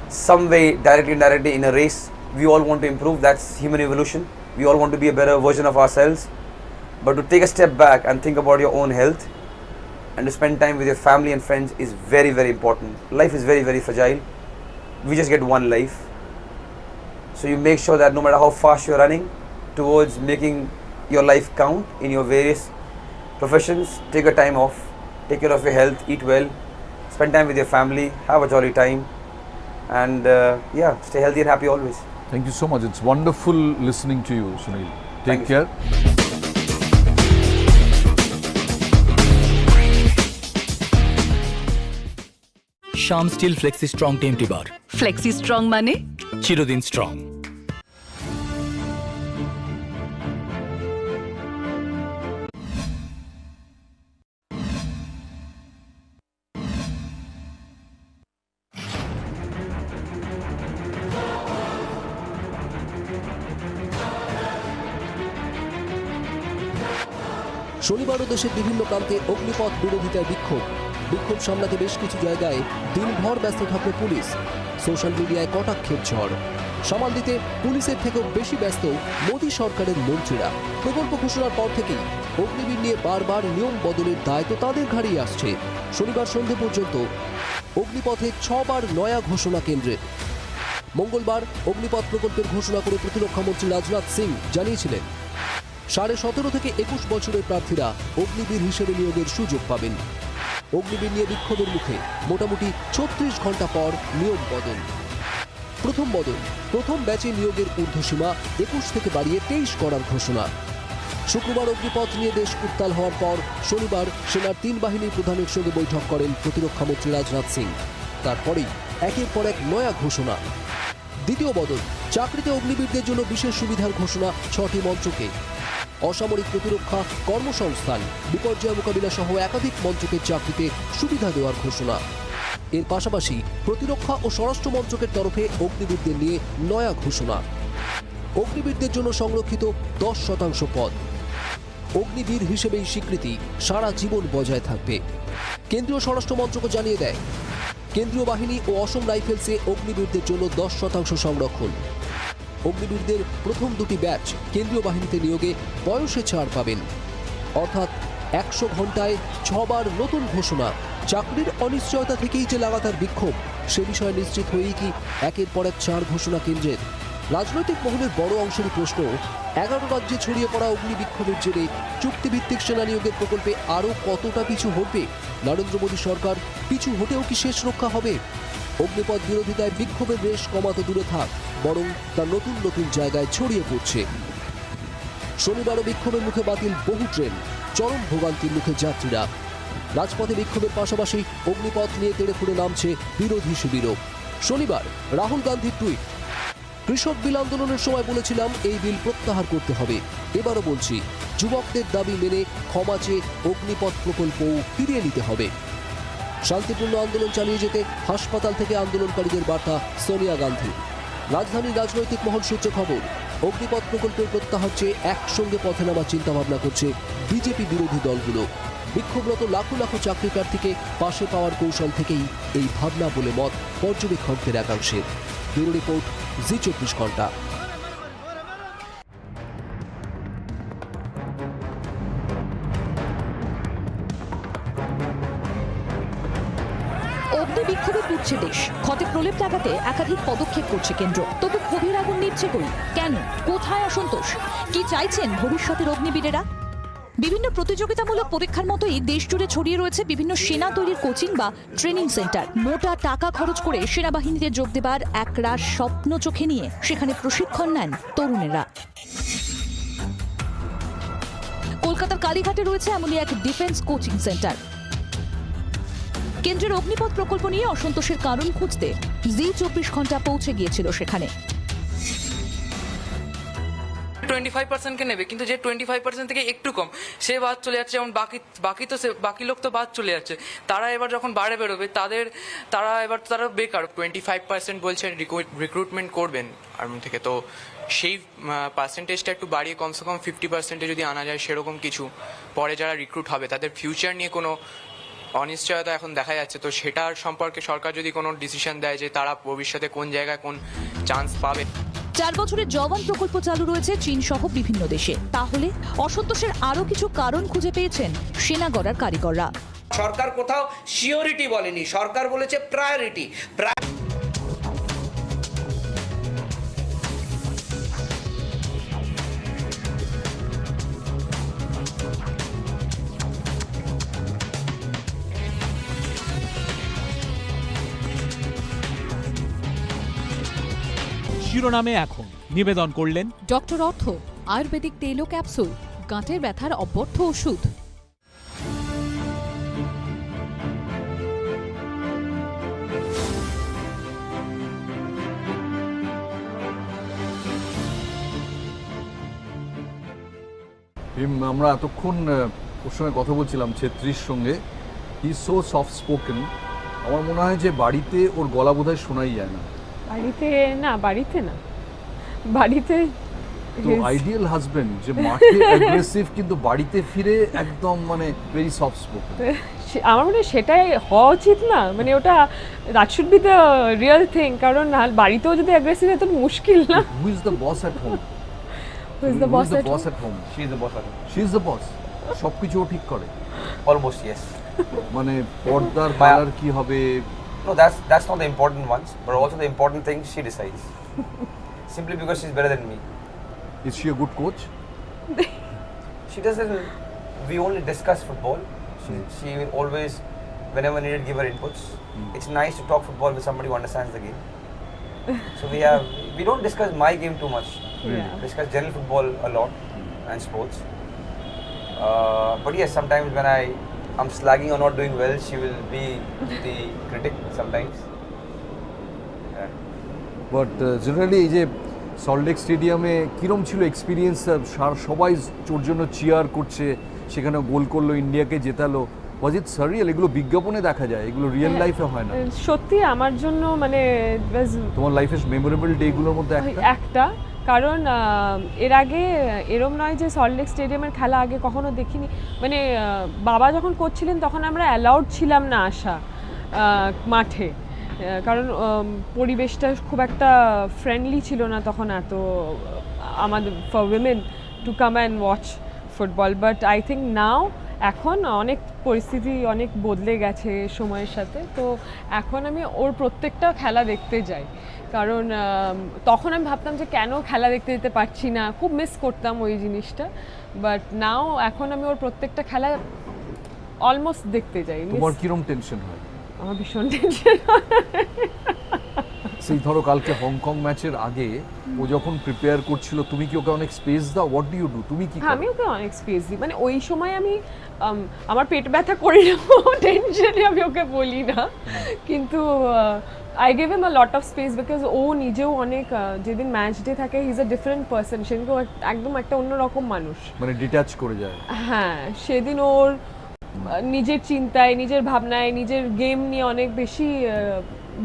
some way directly and indirectly in a race. We all want to improve. That's human evolution. We all want to be a better version of ourselves. But to take a step back and think about your own health and to spend time with your family and friends is very, very important. Life is very, very fragile. We just get one life. So you make sure that no matter how fast you're running towards making your life count in your various professions, take a time off, take care of your health, eat well, spend time with your family, have a jolly time, and stay healthy and happy always.
Thank you so much. It's wonderful listening to you, Sunil. Take care.
Shyam steel flexi strong TMT bar.
Flexi strong মানে
চিরদিন strong.
শনিবারও দেশের বিভিন্ন প্রান্তে অগ্নিপথ বিরোধিতায় বিক্ষোভ সামলাতে বেশ কিছু জায়গায় দিনভর ব্যস্ত থাকলো পুলিশ। সোশ্যাল মিডিয়ায় কটাক্ষের ঝড় সামাল দিতে পুলিশের থেকেও বেশি ব্যস্ত মোদী সরকারের মন্ত্রীরা। প্রকল্প ঘোষণার পর থেকেই অগ্নিবীর নিয়ে বারবার নিয়ম বদলের দায় তো তাদের ঘাড়েই আসছে। শনিবার সন্ধে পর্যন্ত অগ্নিপথে 6 বার নয়া ঘোষণা কেন্দ্রের। মঙ্গলবার অগ্নিপথ প্রকল্পের ঘোষণা করে প্রতিরক্ষামন্ত্রী রাজনাথ সিং জানিয়েছিলেন 17.5 থেকে 21 বছরের প্রার্থীরা অগ্নিবীর হিসেবে নিয়োগের সুযোগ পাবেন। অগ্নিবীর নিয়ে বিক্ষোভের মুখে মোটামুটি 36 ঘন্টা পর নিয়ম বদল। প্রথম ব্যাচে নিয়োগের ঊর্ধ্বসীমা 21 থেকে বাড়িয়ে 23 করার ঘোষণা। শুক্রবার অগ্নিপথ নিয়ে দেশ উত্তাল হওয়ার পর শনিবার সেনার 3 বাহিনীর প্রধানের সঙ্গে বৈঠক করেন প্রতিরক্ষামন্ত্রী রাজনাথ সিং। তারপরেই একের পর এক নয়া ঘোষণা। দ্বিতীয় বদল, চাকরিতে অগ্নিবীরদের জন্য বিশেষ সুবিধার ঘোষণা 6টি মন্ত্রকে। অসামরিক প্রতিরক্ষা, কর্মসংস্থান, বিপর্যয় মোকাবিলা সহ একাধিক মন্ত্রকের চাকরিতে সুবিধা দেওয়ার ঘোষণা। এর পাশাপাশি প্রতিরক্ষা ও স্বরাষ্ট্র মন্ত্রকের তরফে অগ্নিবীরদের নিয়ে নয়া ঘোষণা। অগ্নিবীরদের জন্য সংরক্ষিত 10% পদ। অগ্নিবীর হিসেবেই স্বীকৃতি সারা জীবন বজায় থাকবে। কেন্দ্রীয় স্বরাষ্ট্র মন্ত্রক জানিয়ে দেয় কেন্দ্রীয় বাহিনী ও অসম রাইফেলসে অগ্নিবীরদের জন্য 10% সংরক্ষণ। অগ্নিবীরদের প্রথম দুটি ব্যাচ কেন্দ্রীয় বাহিনীতে নিয়োগে বয়সে ছাড় পাবেন। অর্থাৎ 100 ঘন্টায় 6 বার নতুন ঘোষণা। চাকরির অনিশ্চয়তা থেকেই যে লাগাতার বিক্ষোভ, সে বিষয়ে নিশ্চিত হয়েই কি একের পর এক 4 ঘোষণা কেন্দ্রের। রাজনৈতিক মহলের বড় অংশেরই প্রশ্ন, 11 রাজ্যে ছড়িয়ে পড়া অগ্নি বিক্ষোভের জেরে চুক্তিভিত্তিক সেনা নিয়োগের প্রকল্পে আরও কতটা পিছু হটবে নরেন্দ্র মোদী সরকার? পিছু হটেও কি শেষ রক্ষা হবে? অগ্নিপথ বিরোধিতায় বিক্ষোভের রেশ কমাতে দূরে থাক, বরং তা নতুন নতুন জায়গায় ছড়িয়ে পড়ছে। শনিবারও বিক্ষোভের মুখে বাতিল বহু ট্রেন, চরম ভোগান্তির মুখে যাত্রীরা। রাজপথে বিক্ষোভের পাশাপাশি অগ্নিপথ নিয়ে তেড়ে ফুড়ে নামছে বিরোধী শিবিরও। শনিবার রাহুল গান্ধীর টুইট, কৃষক বিল আন্দোলনের সময় বলেছিলাম এই বিল প্রত্যাহার করতে হবে, এবারও বলছি যুবকদের দাবি মেনে ক্ষমা চেয়ে অগ্নিপথ প্রকল্পও ফিরিয়ে নিতে হবে। শান্তিপূর্ণ আন্দোলন চালিয়ে যেতে হাসপাতাল থেকে আন্দোলনকারীদের বার্তা সোনিয়া গান্ধী। রাজধানীর রাজনৈতিক মহল সূত্রে খবর, অগ্নিপথ প্রকল্পের প্রত্যাহার চেয়ে একসঙ্গে পথে নামার চিন্তাভাবনা করছে বিজেপি বিরোধী দলগুলো। বিক্ষোভরত লাখো লাখো চাকরি প্রার্থীকে পাশে পাওয়ার কৌশল থেকেই এই ভাবনা বলে মত পর্যবেক্ষকদের একাংশের। ব্যুরো রিপোর্ট, ZEE 24 ঘন্টা।
অগ্নি বিক্ষোভে পুড়ছে দেশ, ক্ষতে প্রলেপ লাগাতে একাধিক পদক্ষেপ করছে কেন্দ্র। তবু ক্ষোভের আগুন নিচ্ছে কই? কেন? কোথায় অসন্তোষ? কি চাইছেন ভবিষ্যতের অগ্নিবীরেরা? বিভিন্ন প্রতিযোগিতামূলক পরীক্ষার মতোই দেশ জুড়ে ছড়িয়ে রয়েছে বিভিন্ন সেনা তৈরির কোচিং বা ট্রেনিং সেন্টার। মোটা টাকা খরচ করে সেনাবাহিনীতে যোগ দেবার একরাশ স্বপ্ন চোখে নিয়ে সেখানে প্রশিক্ষণ নেন তরুণেরা। কলকাতার কালীঘাটে রয়েছে এমনই এক ডিফেন্স কোচিং সেন্টার। কেন্দ্রের অগ্নিপথ প্রকল্প নিয়ে অসন্তোষের কারণ খুঁজতে ZEE 24 ঘন্টা পৌঁছে গিয়েছিল সেখানে।
25% কে নেবে, কিন্তু যে 25% থেকে একটু কম সে বাদ চলে যাচ্ছে, যেমন বাকি লোক তো বাদ চলে যাচ্ছে। তারা এবার যখন বাইরে বেরোবে তারা বেকার। 25% বলছেন রিক্রুটমেন্ট করবেন আর্মি থেকে, তো সেই পার্সেন্টেজটা একটু বাড়িয়ে কমসে কম 50% যদি আনা যায় সেরকম কিছু, পরে যারা রিক্রুট হবে তাদের ফিউচার নিয়ে কোনো অনিশ্চয়তা এখন দেখা যাচ্ছে, তো সেটার সম্পর্কে সরকার যদি কোনো ডিসিশন দেয় যে তারা ভবিষ্যতে কোন জায়গায় কোন চান্স পাবে।
4 বছরের জওয়ান প্রকল্প চালু রয়েছে চীন সহ বিভিন্ন দেশে। তাহলে অসন্তোষের আরও কিছু কারণ খুঁজে পেয়েছেন সেনা গড়ার কারিগররা।
সরকার কোথাও সিওরিটি বলেনি, সরকার বলেছে প্রায়োরিটি।
শিরোনামে এখন নিবেদন করলেন
ডক্টর অর্থ আয়ুর্বেদিক তেল ও ক্যাপসুল, গাঁটের ব্যথার অব্যর্থ ওষুধ।
আমরা এতক্ষণ ওর সঙ্গে কথা বলছিলাম, ছেত্রীর সঙ্গে। He so soft spoken. আমার মনে হয় যে বাড়িতে ওর গলা বোধহয় শোনাই যায় না।
বাড়িতে
তো আইডিয়াল হাজবেন্ড যে মাঠে অ্যাগ্রেসিভ কিন্তু বাড়িতে ফিরে একদম মানে ভেরি সফট স্পোকেন।
আমার মনে হয় সেটাই হওয়া উচিত না, মানে ওটা that should be the real thing. কারণ বাড়িতেও যদি অ্যাগ্রেসিভ হয় তো মুশকিল না।
Who is the boss at home?
Who is the boss
at home?
She is the boss.
She is the boss. সবকিছু ও ঠিক করে
Almost, yes.
মানে পর্দার কালার কি হবে?
No, that's not the important ones, but also the important things she decides. Simply because she's better than me.
Is she a good coach?
She doesn't. We only discuss football. She will always, whenever needed, give her inputs. It's nice to talk football with somebody who understands the game. So we don't discuss my game too much.
Yeah.
We discuss general football a lot and sports. But yes, sometimes when I'm slagging or not doing well, she will be the critic sometimes.
But generally এই যে সল্টলেক স্টেডিয়ামে কিরম ছিল experience? সবাই ওর জন্য chair করছে, সেখানে গোল করলো, ইন্ডিয়াকে জেতালো। ওয়াজ ইট সারিয়াল? এগুলো বিজ্ঞাপনে দেখা যায়, এগুলো রিয়েল লাইফে হয় না।
সত্যি আমার জন্য মানে
তোমার লাইফের মেমোরেবল ডেগুলোর মধ্যে
একটা, কারণ এর আগে এরম নয় যে সল্টলেক স্টেডিয়ামের খেলা আগে কখনো দেখিনি। মানে বাবা যখন করছিলেন তখন আমরা অ্যালাউড ছিলাম না আসা মাঠে। কারণ পরিবেশটা খুব একটা ফ্রেন্ডলি ছিল না তখন এত আমাদের for women to come and watch football, but I think now এখন অনেক পরিস্থিতি অনেক বদলে গেছে সময়ের সাথে, তো এখন আমি ওর প্রত্যেকটা খেলা দেখতে যাই। কারণ তখন আমি ভাবতাম যে কেন খেলা দেখতে যেতে পারছি না, খুব মিস করতাম ওই জিনিসটা, বাট নাও এখন আমি ওর প্রত্যেকটা খেলা অলমোস্ট দেখতে যাই।
তোমার কিরকম টেনশন হয়?
আমার ভীষণ টেনশন হয়।
সেই ধরো কালকে হংকং ম্যাচের আগে ও যখন প্রিপেয়ার করছিল, তুমি কি ওকে অনেক স্পেস দাও? What do you do? তুমি কি করো?
আমি ওকে অনেক স্পেস দিই, মানে ওই সময় আমি আমার পেট ব্যথা করি না, টেনশনে আমি ওকে বলি না, কিন্তু I give him a lot of space because ও নিজেও অনেক যেদিন ম্যাচ ডে থাকে he is a different person, সেদিন ও একদম একটা অন্যরকম মানুষ,
মানে ডিট্যাচ করে যায়।
হ্যাঁ, সেদিন ওর নিজের চিন্তায়, নিজের ভাবনায়, নিজের গেম নিয়ে অনেক বেশি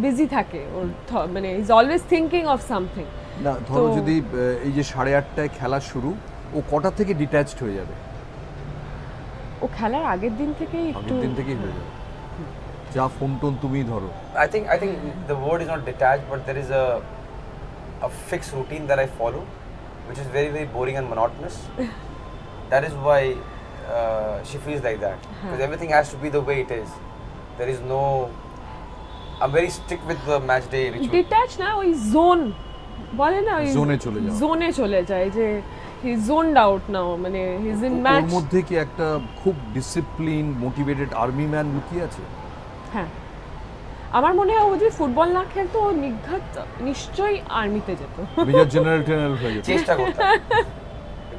বিজি থাকে, ওর মানে is always thinking of something.
না ধরো যদি এই যে 8:30টায় খেলা শুরু, ও কটা থেকে ডিট্যাচড হয়ে যাবে?
ও খেলার আগের দিন থেকেই একটু
আগের দিন থেকেই হয়ে যাবে, যা ফোন টোন তুমি ধরো।
I think the word is not detached, but there is a fixed routine that I follow, which is very, very boring and monotonous. That is why she feels like that, because everything has to be the way it is. There is no, I'm very strict with the match day ritual.
Detach না, ওই zone বলে না, ওই
জোনে
চলে যায় যে he is জোনড out now, মানে হি ইজ ইন ম্যাচ।
ওর মধ্যে কি একটা খুব ডিসিপ্লিন মোটিভেটেড আর্মি ম্যান লুকিয়ে আছে?
হ্যাঁ, আমার মনে হয় ও যদি ফুটবল না খেলতো ও নিশ্চয়ই আর্মিতে যেত,
মেজর জেনারেল হয়ে যেত।
চেষ্টা করতাম,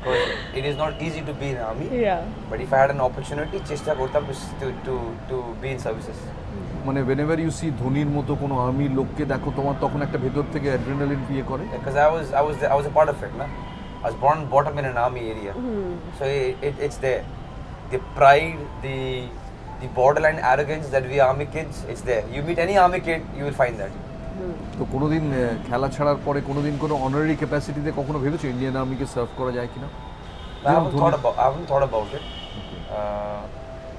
because it is not easy to be in army, but if I had an opportunity, চেষ্টা করতাম to be in services.
মানে whenever you see ধোনির মতো কোনো আর্মি লোককে দেখো, তোমার তখন একটা ভেতর থেকে অ্যাড্রিনালিন বিয়ে করে?
Because I was a part of it, na. I was born brought up in an army area, so it's there. The pride, the borderline arrogance that we army kids, it's there. You meet any army kid, you will find that.
তো কোনোদিন খেলা ছাড়ার পরে কোনোদিন কোনো honorary ক্যাপাসিটিতে কখনো ভেবেছো Indian আর্মিকে serve করা যায় কিনা?
I haven't thought about it.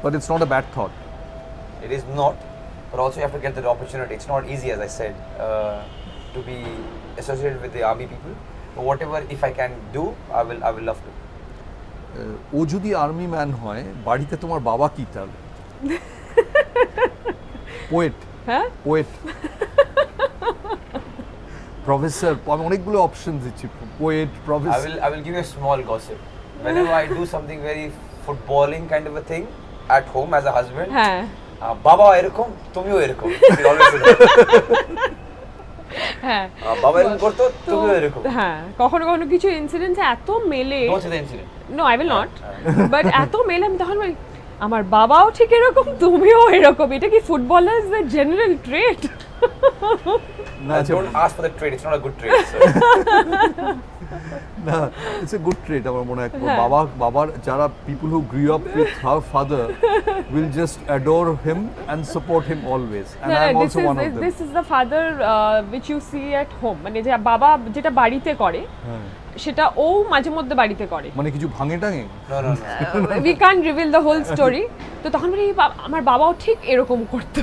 But it's not a bad thought.
It is not, but also you have to get that opportunity. It's not easy, as I said, to be associated with the army people. But whatever, if I can do, I will love to.
ও যদি army man হয়, বাড়িতে তোমার বাবা কি তাহলে? Poet?
হ্যাঁ,
poet, professor, অনেকগুলো option দিচ্ছি, poet, professor.
I will give you a small gossip. Whenever I do something very footballing kind of a thing at home as a husband,
হ্যাঁ,
বাবা এরকম, তুমিও এরকম। হ্যাঁ, বাবা এরকম করতো, তুমিও এরকম।
হ্যাঁ, কখনো কখনো কিছু ইনসিডেন্টস এত মেলে, no I will not, but এত মেলে আমি তখন আমার বাবাও ঠিক এরকম, তুমিও এরকম। এটা কি ফুটবলার্স এর জেনারেল ট্রেট?
না, don't ask for the trait. It's not a good trait.
না, it's a good trait আমার মনে হয়। বাবার যারা people who grew up with her father will just adore him and support him always, and I'm also one of them.
This is the father which you see at home, মানে যে বাবা যেটা বাড়িতে করে সেটা ও মাঝে মধ্যে বাড়িতে করে,
মানে কিছু ভাঙে টাঙে।
we can't reveal the whole story. তো তখন বলি আমার বাবাও ঠিক এরকম করতো,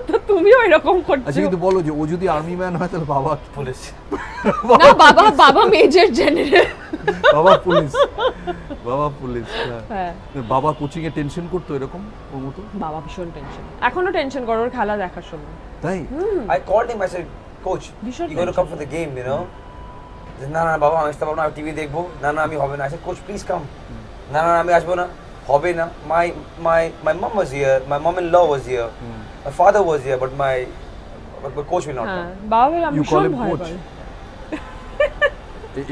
তো তুমিও এরকম করছো।
আচ্ছা, কিন্তু বলো যে ও যদি আর্মি ম্যান হয় তাহলে বাবা পুলিশ?
না, বাবা মেজর জেনারেল।
বাবা পুলিশ, বাবা পুলিশ। হ্যাঁ, বাবা কোচিং এ টেনশন করতো এরকম ওর মতো?
বাবা ভীষণ টেনশন, এখনো টেনশন করে ওর খেলা দেখার সময়।
তাই
I called him, I said, coach, you got to come for the game, you know. না না বাবা, আমি আসতে পারবো না, আমি টিভি দেখবো। না না, আমি হবে না। I said, coach, please come. না না, আমি আসবো না, হবে না। My mom was here, my mom-in-law was here, my father was here, but my coach will not come.
বাবা আমি ভীষণ ভয় পাই।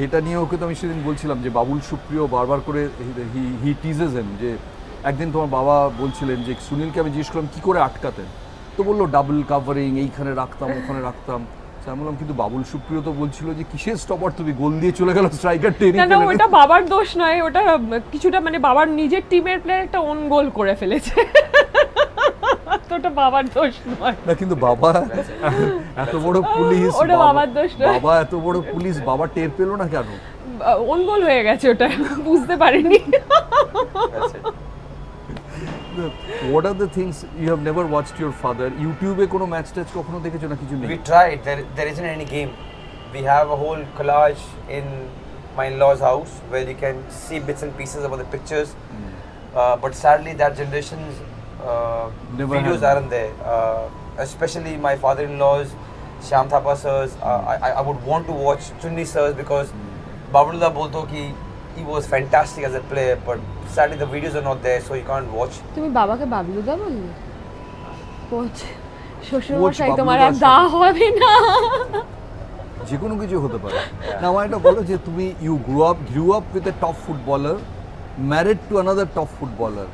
এটা নিয়ে ওকে তো আমি সেদিন বলছিলাম যে বাবুল সুপ্রিয় বারবার করে হি টিজেস হিম, যে একদিন তোমার বাবা বলছিলেন যে সুনীলকে আমি জিজ্ঞেস করলাম কি করে আটকাতেন, তো বললো ডাবল কাভারিং, এইখানে রাখতাম ওখানে রাখতাম। আমি বললাম কিন্তু বাবুল সুপ্রিয় তো বলছিল যে কিসের স্টপার, তুমি গোল দিয়ে চলে গেল স্ট্রাইকার টেনে।
না, ওটা বাবার দোষ নয়, ওটা কিছুটা মানে বাবার নিজের টিমের প্লেয়ার একটা ওন গোল করে ফেলেছে, তো ওটা বাবার দোষ নয়।
না, কিন্তু বাবা এত বড় পুলিশ,
ওটা বাবার দোষ নয়।
বাবা এত বড় পুলিশ, বাবা টের পেল না কেন?
ওন গোল হয়ে গেছে, ওটা বুঝতে পারেনি।
What are the things you have never watched your father? YouTube এ কোনো ম্যাচ ট্যাচ কখনো দেখেছো না কিছু নেই?
We tried. There isn't any game. We have a whole collage in my in-laws' house where you can see bits and pieces about the pictures. But sadly, that generation's videos aren't there. Especially my father-in-law's, Shyam Thapa sir's. I would want to watch Chunni sir's because Babulda bolto ki he was fantastic as a player, but sadly the videos are not there, so you can't watch.
তুমি বাবাকে বাবলুদা বললে? Coach শ্বশুর
coach
মশাই তোমার
বাবলুদা
আর দা হবে না।
যে কোনো কিছু হতে পারে না। আমার এটা বলো যে তুমি grew up with a top footballer, married to another top footballer,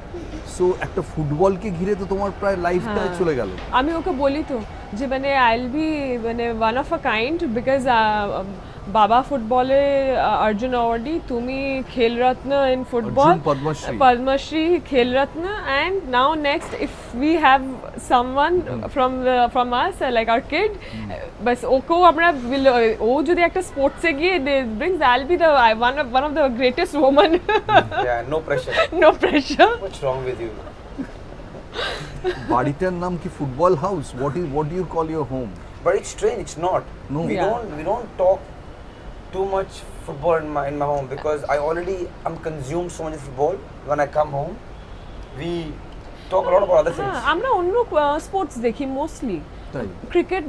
so একটা ফুটবলকে ঘিরে তো তোমার প্রায় লাইফটাই চলে গেল।
আমি ওকে বলি তো যে মানে আই উইল বি মানে one of a kind because বাবা ফুটবলে অর্জুন অ্যাওয়ার্ডি, তুমি Khel Ratna in football, Padma Shri Khel Ratna, and now next if we have someone from us like our kid, বাস ওকেও আমরা ও যদি একটা স্পোর্টসে গিয়ে brings I will be the one of the greatest woman.
No pressure,
no pressure.
What's wrong with you?
বাড়িটার নাম কি football house? what do you call your home?
But it's strange, it's not.
No.
We don't talk too much football in my home because I'm consumed so much football. When I come home, we talk a lot about other things.
আমরা অন্য sports দেখি mostly. Cricket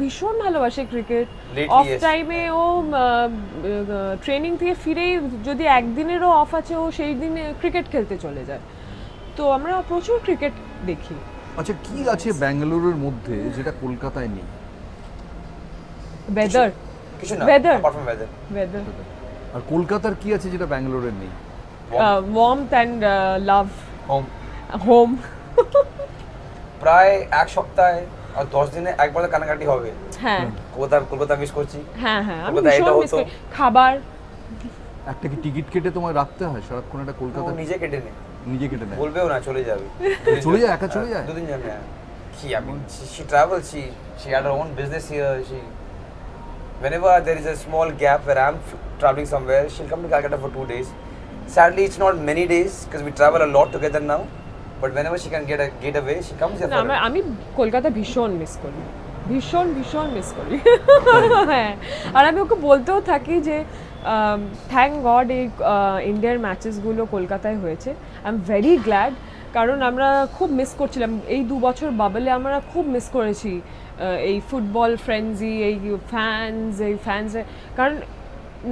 ভীষণ ভালোবাসে cricket. Of টাইমে ও training থেকে ফিরেই যদি একদিনেরও of আছে ও সেই দিনে ক্রিকেট খেলতে চলে যায়। তো আমরা প্রচুর ক্রিকেট দেখি।
আচ্ছা, কি আছে ব্যাঙ্গালোরের মধ্যে যেটা কলকাতায় নেই?
ওয়েদার।
কিছু না, apart from weather.
আর কলকাতার কি আছে যেটা ব্যাঙ্গালোরের নেই?
warmth and love. হোম।
প্রায় এক সপ্তাহে আর 10 দিনে একবার কানাকাটি হবে।
হ্যাঁ,
কলকাতা মিস করছি।
হ্যাঁ, আমি ভীষণ মিস করি। খাবার
একটা কি টিকিট কেটে তোমায় রাখতে হয় সারাক্ষণ? একটা কলকাতা
নিজে কেটে নেয়, বলবেও না, চলে যাবে।
একা চলে যায়।
দুদিন যাবে। কি she travels, she had her own business here. Whenever there is a small gap where I'm traveling somewhere, she'll come to Calcutta for 2 days. Sadly, it's not many days because we travel a lot together now. But whenever she can get away, she comes here.
আমি কলকাতা ভীষণ miss করি, ভীষণ miss করি। হ্যাঁ, আর আমি ওকে বলতেও থাকি যে থ্যাংক গড এই ইন্ডিয়ার ম্যাচেসগুলো কলকাতায় হয়েছে। আই এম ভেরি গ্ল্যাড, কারণ আমরা খুব মিস করছিলাম এই 2 বছর বাবলে। আমরা খুব মিস করেছি এই ফুটবল ফ্রেন্ডজি, এই ফ্যান্স, কারণ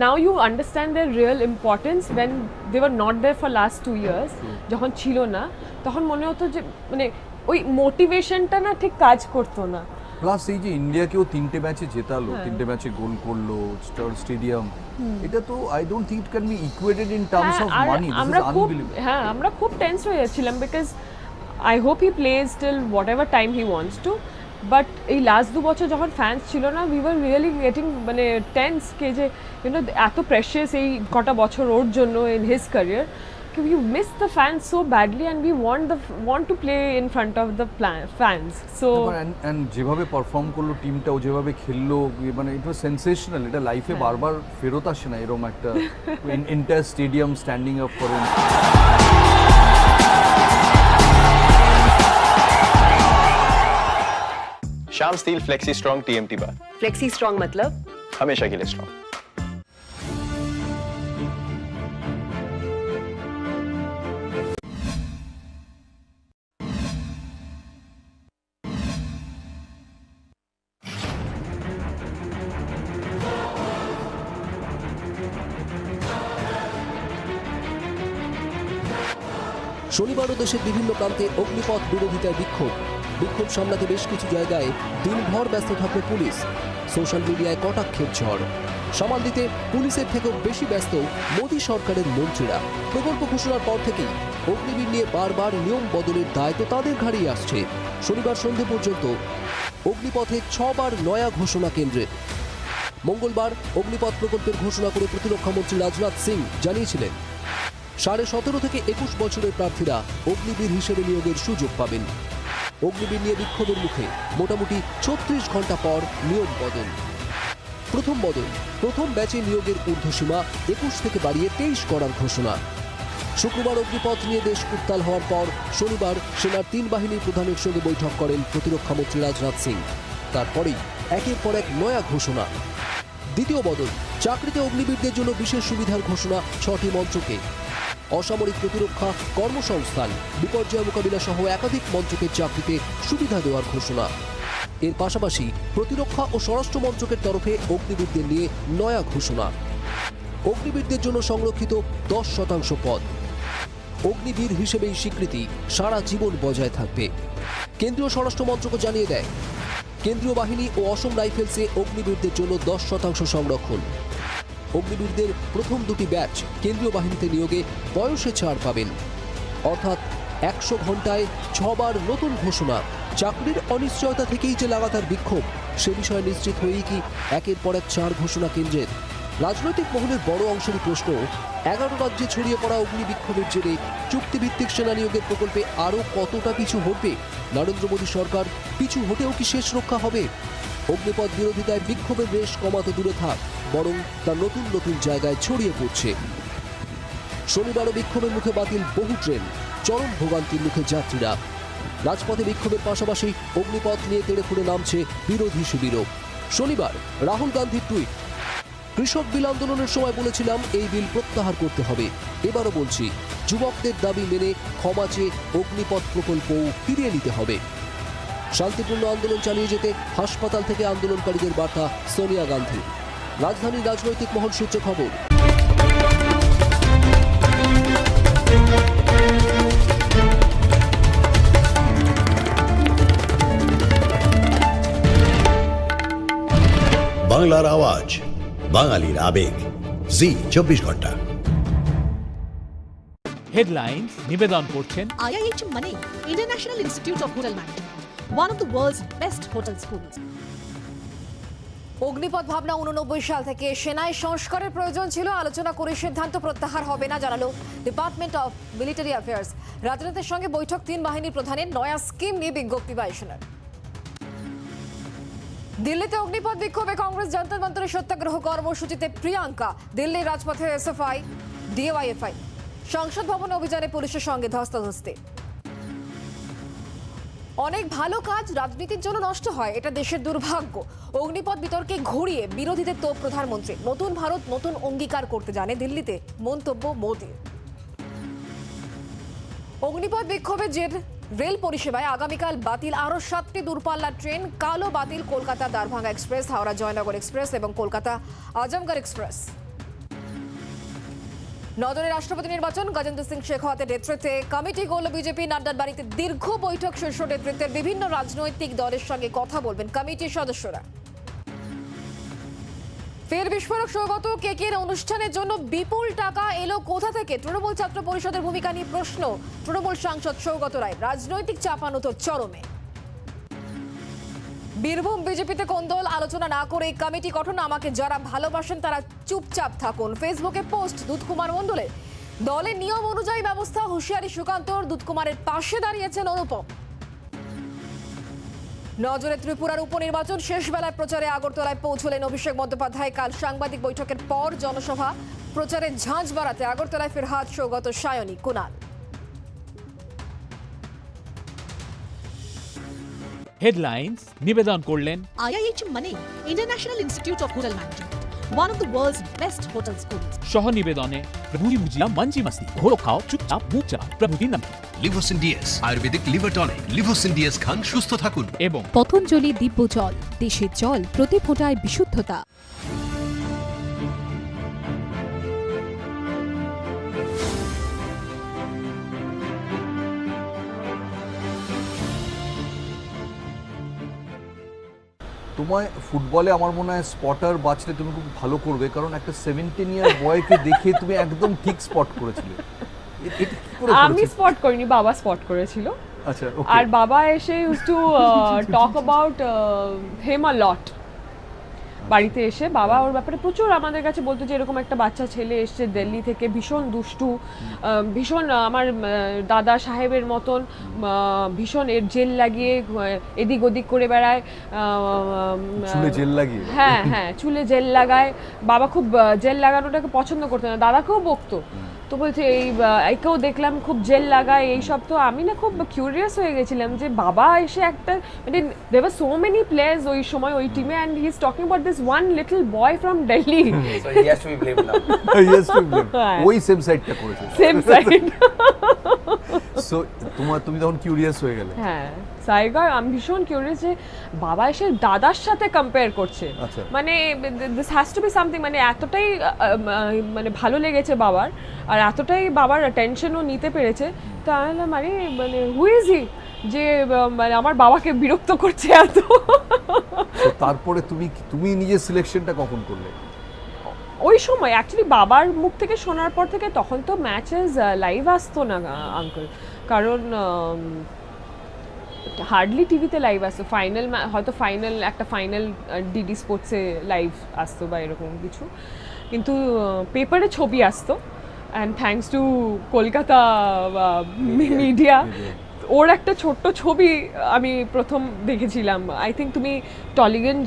now you understand their real importance when they were not there for last 2 years. যখন ছিল না তখন মনে হতো যে মানে ওই মোটিভেশনটা না ঠিক কাজ করতো না।
প্লাস এই যে ইন্ডিয়াকেও 3টে ম্যাচে জেতালো, 3টে ম্যাচে গোল করলো, স্টার স্টেডিয়াম, এটা তো I don't think it can be equated in terms of money.
আমরা খুব টেন্স হয়ে যাচ্ছিলাম because I hope he plays till whatever time he wants to, but এই লাস্ট 2 বছর যখন ফ্যান্স ছিল না, উই ওয়ার রিয়েলি গেটিং মানে টেন্স কে যে ইউনো এত প্রেশিয়াস এই কটা বছর ওর জন্য in his career. We miss the fans so badly and we want to play in front of the fans. So
and যেভাবে পারফর্ম করলো টিমটা, ও যেভাবে খেললো, মানে ইট ওয়াজ সেনসেশনাল। এটা লাইফে বারবার ফেরত আসে না এরকম একটা এন্টায়ার স্টেডিয়াম স্ট্যান্ডিং আপ করে।
शाम स्टील फ्लेक्सी स्ट्रॉन्ग TMT बार।
फ्लेक्सी स्ट्रॉन्ग मतलब
हमेशा के लिए स्ट्रॉन्ग।
শনিবারও দেশের বিভিন্ন প্রান্তে অগ্নিপথ বিরোধিতার বিক্ষোভ সামলাতে বেশ কিছু জায়গায় দিনভর ব্যস্ত থাকবে পুলিশ। সোশ্যাল মিডিয়ায় কটাক্ষের ঝড় সামাল দিতে পুলিশের থেকেও বেশি ব্যস্ত মোদী সরকারের মন্ত্রীরা। প্রকল্প ঘোষণার পর থেকেই অগ্নিবীর নিয়ে বারবার নিয়ম বদলের দায়িত্ব তাদের ঘাড়েই আসছে। শনিবার সন্ধে পর্যন্ত অগ্নিপথে 6 বার নয়া ঘোষণা কেন্দ্রের। মঙ্গলবার অগ্নিপথ প্রকল্পের ঘোষণা করে প্রতিরক্ষা মন্ত্রী রাজনাথ সিং জানিয়েছিলেন 17.5 থেকে 21 বছরের প্রার্থীরা অগ্নিবীর হিসেবে নিয়োগের সুযোগ পাবেন। অগ্নিবীর নিয়ে বিক্ষোভের মুখে মোটামুটি 36 ঘন্টা পর নিয়ম বদল। প্রথম ব্যাচে নিয়োগের ঊর্ধ্বসীমা 21 থেকে বাড়িয়ে 23 করার ঘোষণা। শুক্রবার অগ্নিপথ নিয়ে দেশ উত্তাল হওয়ার পর শনিবার সেনার 3 বাহিনীর প্রধানের সঙ্গে বৈঠক করেন প্রতিরক্ষা মন্ত্রী রাজনাথ সিং। তারপরেই একের পর এক নয়া ঘোষণা। দ্বিতীয় বদল, চাকরিতে অগ্নিবীরদের জন্য বিশেষ সুবিধার ঘোষণা 6টি মন্ত্রকে। অসামরিক প্রতিরক্ষা, কর্মসংস্থান, বিপর্যয় মোকাবিলা সহ একাধিক মন্ত্রকের চাকরিতে সুবিধা দেওয়ার ঘোষণা। এর পাশাপাশি প্রতিরক্ষা ও স্বরাষ্ট্র মন্ত্রকের তরফে অগ্নিবীরদের নিয়ে নয়া ঘোষণা। অগ্নিবীরদের জন্য সংরক্ষিত 10% পদ। অগ্নিবীর হিসেবেই স্বীকৃতি সারা জীবন বজায় থাকবে। কেন্দ্রীয় স্বরাষ্ট্র মন্ত্রকও জানিয়ে দেয়, কেন্দ্রীয় বাহিনী ও অসম রাইফেলসে অগ্নিবীরদের জন্য 10% সংরক্ষণ। অগ্নিবীরদের প্রথম 2টি ব্যাচ কেন্দ্রীয় বাহিনীতে নিয়োগে বয়সে ছাড় পাবেন। অর্থাৎ 100 ঘন্টায় 6 বার নতুন ঘোষণা। চাকরির অনিশ্চয়তা থেকেই যে লাগাতার বিক্ষোভ, সে বিষয়ে নিশ্চিত হয়েই কি একের পর এক 4 ঘোষণা কেন্দ্রের। রাজনৈতিক মহলের বড় অংশের প্রশ্ন, 11 রাজ্যে ছড়িয়ে পড়া অগ্নি বিক্ষোভের জেরে চুক্তিভিত্তিক সেনা নিয়োগের প্রকল্পে আরও কতটা পিছু হটবে নরেন্দ্র মোদী সরকার? পিছু হটেও কি শেষ রক্ষা হবে? অগ্নিপথ বিরোধিতায় বিক্ষোভের রেশ কমাতে দূরে থাক, বরং তা নতুন নতুন জায়গায় ছড়িয়ে পড়ছে। শনিবারও বিক্ষোভের মুখে বাতিল বহু ট্রেন, চরম ভোগান্তির মুখে যাত্রীরা। রাজপথে বিক্ষোভের পাশাপাশি অগ্নিপথ নিয়ে তেড়ে ফুড়ে নামছে বিরোধী শিবিরও। শনিবার রাহুল গান্ধীর টুইট, কৃষক বিল আন্দোলনের সময় বলেছিলাম এই বিল প্রত্যাহার করতে হবে, এবারও বলছি যুবকদের দাবি মেনে ক্ষমা চেয়ে অগ্নিপথ প্রকল্পও ফিরিয়ে নিতে হবে। শান্তিপূর্ণ আন্দোলন চালিয়ে যেতে হাসপাতাল থেকে আন্দোলনকারীদের বার্তা সোনিয়া গান্ধী। রাজধানীর রাজনৈতিক মহল সূত্রে খবর,
বাংলার আওয়াজ, বাঙালির আবেগ, জি 24 ঘন্টা।
হেডলাইন্স নিবেদন করছেন
IIH Mane, International Institute of Hotel Management, one of the world's best hotel schools.
Agnipath ভাবনা 89 সাল থেকে সেনায় সংস্কারের প্রয়োজন ছিল, আলোচনা করে সিদ্ধান্ত প্রত্যাহার হবে না জানালো ডিপার্টমেন্ট অফ মিলিটারি অ্যাফেয়ার্স। রাজনাথের সঙ্গে বৈঠক 3 বাহিনীর প্রধানের, নয়া স্কিম নিয়ে বিজ্ঞপ্তি বাইশনের। দিল্লিতে অগ্নিপথ বিক্ষোভে কংগ্রেস যন্তর মন্তরে সত্যাগ্রহ কর্মসূচিতে প্রিয়াঙ্কা। দিল্লির রাজপথে এসএফআই, ডিওয়াইএফআই। সংসদ ভবনে অভিযানে পুলিশের সঙ্গে ধস্তাধস্তি। অনেক ভালো কাজ রাজনীতির জন্য নষ্ট হয়, এটা দেশের দুর্ভাগ্য। অগ্নিপথ বিতর্কে ঘুরিয়ে বিরোধীদের তোপ প্রধানমন্ত্রী। নতুন ভারত নতুন অঙ্গীকার করতে জানে দিল্লিতে, মন্তব্য মোদীর। অগ্নিপথ বিক্ষোভের জের রেল পরিষেবায় আগামীকাল বাতিল আরও 7টি দূরপাল্লার ট্রেন। কালও বাতিল কলকাতা দারভাঙ্গা এক্সপ্রেস, হাওড়া জয়নগর এক্সপ্রেস এবং কলকাতা আজমগড় এক্সপ্রেস। নজরে রাষ্ট্রপতি নির্বাচন, গজেন্দ্র সিং শেখাওয়াতের নেতৃত্বে কমিটি গড়ল বিজেপি। নাড্ডার বাড়িতে দীর্ঘ বৈঠক, শীর্ষ নেতৃত্বের বিভিন্ন রাজনৈতিক দলের সঙ্গে কথা বলবেন কমিটির সদস্যরা। ফের বিস্ফোরক সৌগত কেকের অনুষ্ঠানের জন্য বিপুল টাকা এলো কোথা থেকে? তৃণমূল ছাত্র পরিষদের ভূমিকা নিয়ে প্রশ্ন তৃণমূল সাংসদ সৌগত রায়। রাজনৈতিক চাপানো তো চরমে। বীরভূম বিজেপিতে কোন্দল, আলোচনা না করে কমিটি গঠন। আমাকে যারা ভালোবাসেন তারা চুপচাপ থাকুন, ফেসবুকে পোস্ট দুধকুমার মণ্ডলের। দলের নিয়ম অনুযায়ী ব্যবস্থা, হুঁশিয়ারি সুকান্তর। দুধকুমারের পাশে দাঁড়িয়েছেন অনুপম। নজরে ত্রিপুরার উপনির্বাচন, শেষ বেলায় প্রচারে আগরতলায় পৌঁছলেন অভিষেক বন্দ্যোপাধ্যায়। কাল সাংবাদিক বৈঠকের পর জনসভা, প্রচারের ঝাঁঝ বাড়াতে আগরতলায় ফিরহাদ, সৌগত, সায়নী, কুণাল।
হেডলাইন্স নিবেদন করলেন
IIH Mane, International Institute of Hotel Management, one of the world's best hotel schools.
সহ নিবেদনে প্রভুজি ভুজিয়া মঞ্জি মাস্তি ঘোরো খাও চুপচাপ মুখ চা প্রভুজি নাম
Livosin DS ayurvedic liver tonic. Livosin DS খান, সুস্থ থাকুন।
এবং
পতঞ্জলি দিব্য জল, দেশের জল, প্রতি ফোঁটায় বিশুদ্ধতা।
তোমায় ফুটবলে আমার মনে হয় স্পটার বাঁচলে তুমি খুব ভালো করবে, কারণ একটা 17 ইয়ার বয়কে দেখে তুমি একদম ঠিক স্পট করেছিলে।
আমি স্পট করিনি, বাবা স্পট করেছিল।
আচ্ছা,
আর বাবা এসে use to talk about him a lot. বাড়িতে এসে বাবা ওর ব্যাপারে প্রচুর আমাদের কাছে বলতো যে এরকম একটা বাচ্চা ছেলে এসছে দিল্লি থেকে, ভীষণ দুষ্টু, ভীষণ আমার দাদা সাহেবের মতন, ভীষণ এর জেল লাগিয়ে এদিক ওদিক করে বেড়ায়,
চুলে জেল লাগিয়ে।
হ্যাঁ হ্যাঁ, চুলে জেল লাগায়। বাবা খুব জেল লাগানোটাকে পছন্দ করতো না, দাদাকেও বকতো। তো বলছে একেও দেখলাম খুব জেল লাগায় এইসব। তো আমি না খুব কিউরিয়াস হয়ে গেছিলাম যে বাবা এসে একটা মানে there were so many players ওই সময় ওই টিমে, and he is talking about this one little boy from Delhi.
So he has to be blamed now.
Yes, to blame. ওই সেম সাইডটা করেছে,
সেম সাইড।
সো তুমি তখন কিউরিয়াস হয়ে গেলে?
হ্যাঁ, সাইগা আমি ভীষণ কিউরিয়াস যে বাবা এসে দাদার সাথে কম্পেয়ার করছে, মানে this has to be something, মানে এতটাই মানে ভালো লেগেছে বাবার, আর এতটাই বাবার অ্যাটেনশনও নিতে পেরেছে। তো আমি বললাম মানে হু ইজ হি যে মানে আমার বাবাকে বিরক্ত করছে এত।
তারপরে তুমি নিজের সিলেকশনটা কখন করলে?
ওই সময় অ্যাকচুয়ালি বাবার মুখ থেকে শোনার পর থেকে, তখন তো ম্যাচেস লাইভ আসতো না আঙ্কেল, কারণ হার্ডলি টিভিতে লাইভ আসতো। ফাইনাল হয়তো একটা ফাইনাল ডিডি স্পোর্টসে লাইভ আসতো বা এরকম কিছু, কিন্তু পেপারে ছবি আসতো, and thanks to Kolkata media ওর একটা ছোট্ট ছবি আমি প্রথম দেখেছিলাম। আই থিঙ্ক তুমি টলিগঞ্জ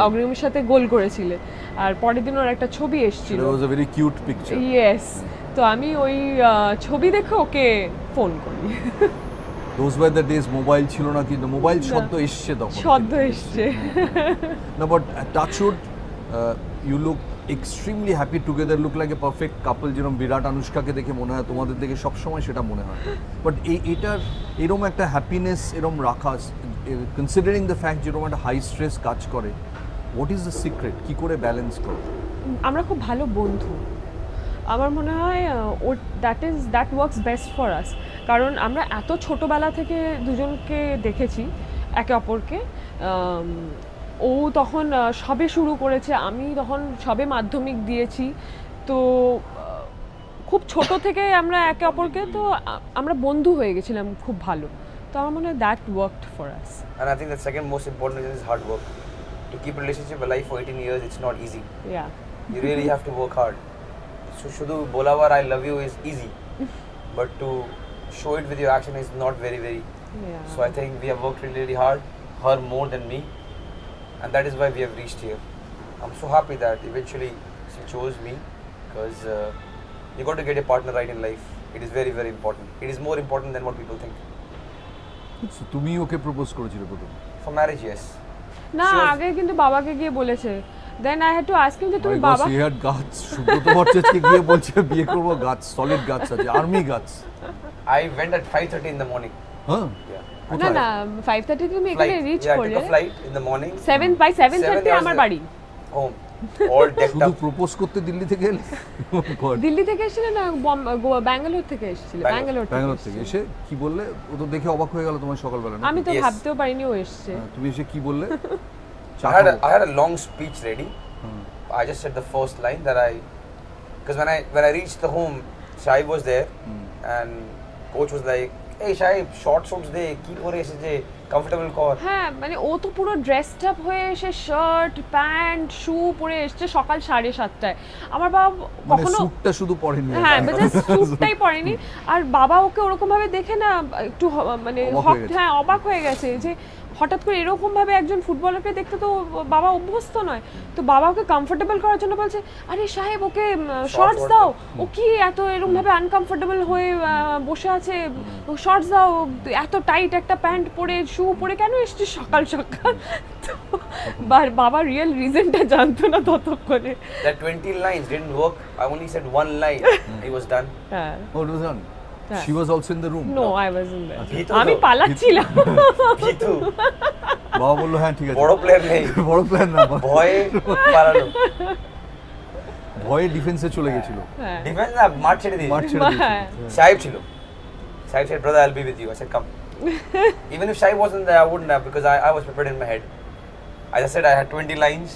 অগ্রগামীর সাথে গোল করেছিলে, আর পরের দিন ওর একটা ছবি এসেছিল,
it was a very cute picture.
Yes, তো আমি ওই ছবি দেখে ওকে ফোন করি।
Those were the days, mobile ছিল না, কিন্তু মোবাইল সদ্য এসছে তখন,
সদ্য এসছে।
না but touch wood, you look extremely happy together, look like a perfect couple. যেরকম বিরাট আনুষ্কাকে দেখে মনে হয়, তোমাদের দেখে সবসময় সেটা মনে হয়। বাট এটার এরকম একটা হ্যাপিনেস এরকম রাখা, কনসিডারিং দ্য ফ্যাক্ট যেরকম একটা হাই স্ট্রেস কাজ করে, হোয়াট ইজ দ্য সিক্রেট? কী করে ব্যালেন্স করো?
আমরা খুব ভালো বন্ধু, আমার মনে হয় that works best for us, কারণ আমরা এত ছোটোবেলা থেকে দুজনকে দেখেছি একে অপরকে। ও তখন সবে শুরু করেছে, আমি তখন সবে মাধ্যমিক দিয়েছি, তো খুব ছোট থেকে আমরা একে অপরকে, তো আমরা বন্ধু হয়ে গেছিলাম খুব ভালো। তো আমার মনে হয় that worked for us.
And I think the second most important is hard work. To keep a relationship alive for 18 years, it's not easy.
Yeah.
You really have to work hard. So শুধু বলাবার I love you is easy, but to show it with your action is not very.
Yeah.
So I think we have worked really hard, her more than me, and that is why we have reached here. I'm so happy that eventually she chose me, because you got to get a partner right in life. It is very important. It is more important than what people think.
So তুমি ওকে propose করেছিলে প্রথম?
For marriage, yes.
না, আগে কিন্তু বাবাকে গিয়ে বলেছে। Then I had to ask him যে তুমি বাবা,
he had guts, সুব্রত ভট্টাচার্যকে গিয়ে বলছে বিয়ে করব, guts, solid guts আছে, army guts.
I went at 5:30 in the morning.
হ্যাঁ,
না 5:30 তুমি এখানে রিচ করলে।
Yeah, I took a flight in the morning.
7:30 আমার বাড়ি।
Home. All decked
শুধু
up.
প্রপোজ করতে দিল্লি থেকে এলে?
দিল্লি থেকে এসেছিলে না, ব্যাঙ্গালোর থেকে এসেছিলে? ব্যাঙ্গালোর
থেকে এসে কি বললে? ও তো দেখে অবাক হয়ে গেল তোমার সকালবেলা, না?
আমি তো ভাবতেও পারিনি ও এসেছে।
তুমি এসে কি বললে?
I had a long speech ready. I just said the first line that because when I reached the home, Shai was there, and coach was like, "Hey Shai, shorts de ki pore esche comfortable kor."
হ্যাঁ, মানে ও তো পুরো dressed up হয়ে এসে shirt pant শু পরে এসেছে সকাল 7:30টায়। আমার বাবা কখনো
স্যুটটা শুধু পরেনি।
হ্যাঁ, জাস্ট স্যুটটাই পরেনি। আর বাবা ওকে ওরকম ভাবে দেখে না একটু মানে অবাক হয়ে গেছে যে হঠাৎ করে এরকম ভাবে একজন ফুটবলারকে দেখতে তো বাবা অভ্যস্ত নয়। তো বাবা ওকে কমফোর্টেবল করার জন্য বলছে, আরে সাহেব ওকে শর্টস দাও, ও কি এত এরকম ভাবে আনকমফোর্টেবল হয়ে বসে আছে, শর্টস দাও, এত টাইট একটা প্যান্ট পরে শু পরে কেন এসছিস সকাল সকাল? বাবা রিয়েল রিজনটা জানতো না ততক্ষণে।
That 20 lines didn't work. I only said one line. It was done.
Oh, it was done. She was also in the room.
No, I wasn't there. আমি পালাচ্ছিলাম।
ভিতু
বাবা বললো হ্যাঁ ঠিক আছে,
বড় প্লেয়ার নেই,
বড় প্লেয়ার না,
ভয়ে পালালো,
ভয়ে ডিফেন্সে চলে গেছিল।
ডিফেন্স না, মাঠ ছেড়ে দিয়েছিল। সাহেব ছিল, সাহেব said, "Brother, I'll be with you." I said, "Come." Even if Shai wasn't there, I wouldn't have, because I was prepared in my head. I just said I had 20 lines,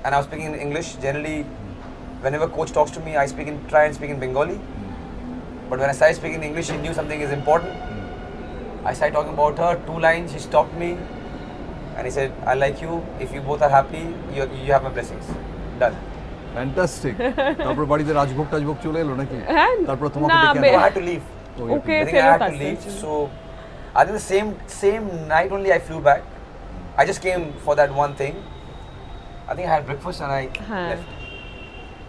and I was speaking in English. Generally, whenever coach talks to me, I try and speak in Bengali. But when I started speaking English, he knew something is important. I started talking about her, 2 lines, he stopped me, and he said, "I like you. If you both are happy, you have my blessings." Done.
Fantastic. তারপর বাড়িতে রাজভোগ চলে এলো নাকি? তারপর তোমাকে
দেখে I had to leave.
Okay,
I had to leave. So I think the same night only I flew back. I just came for that one thing. I think I had breakfast and I left.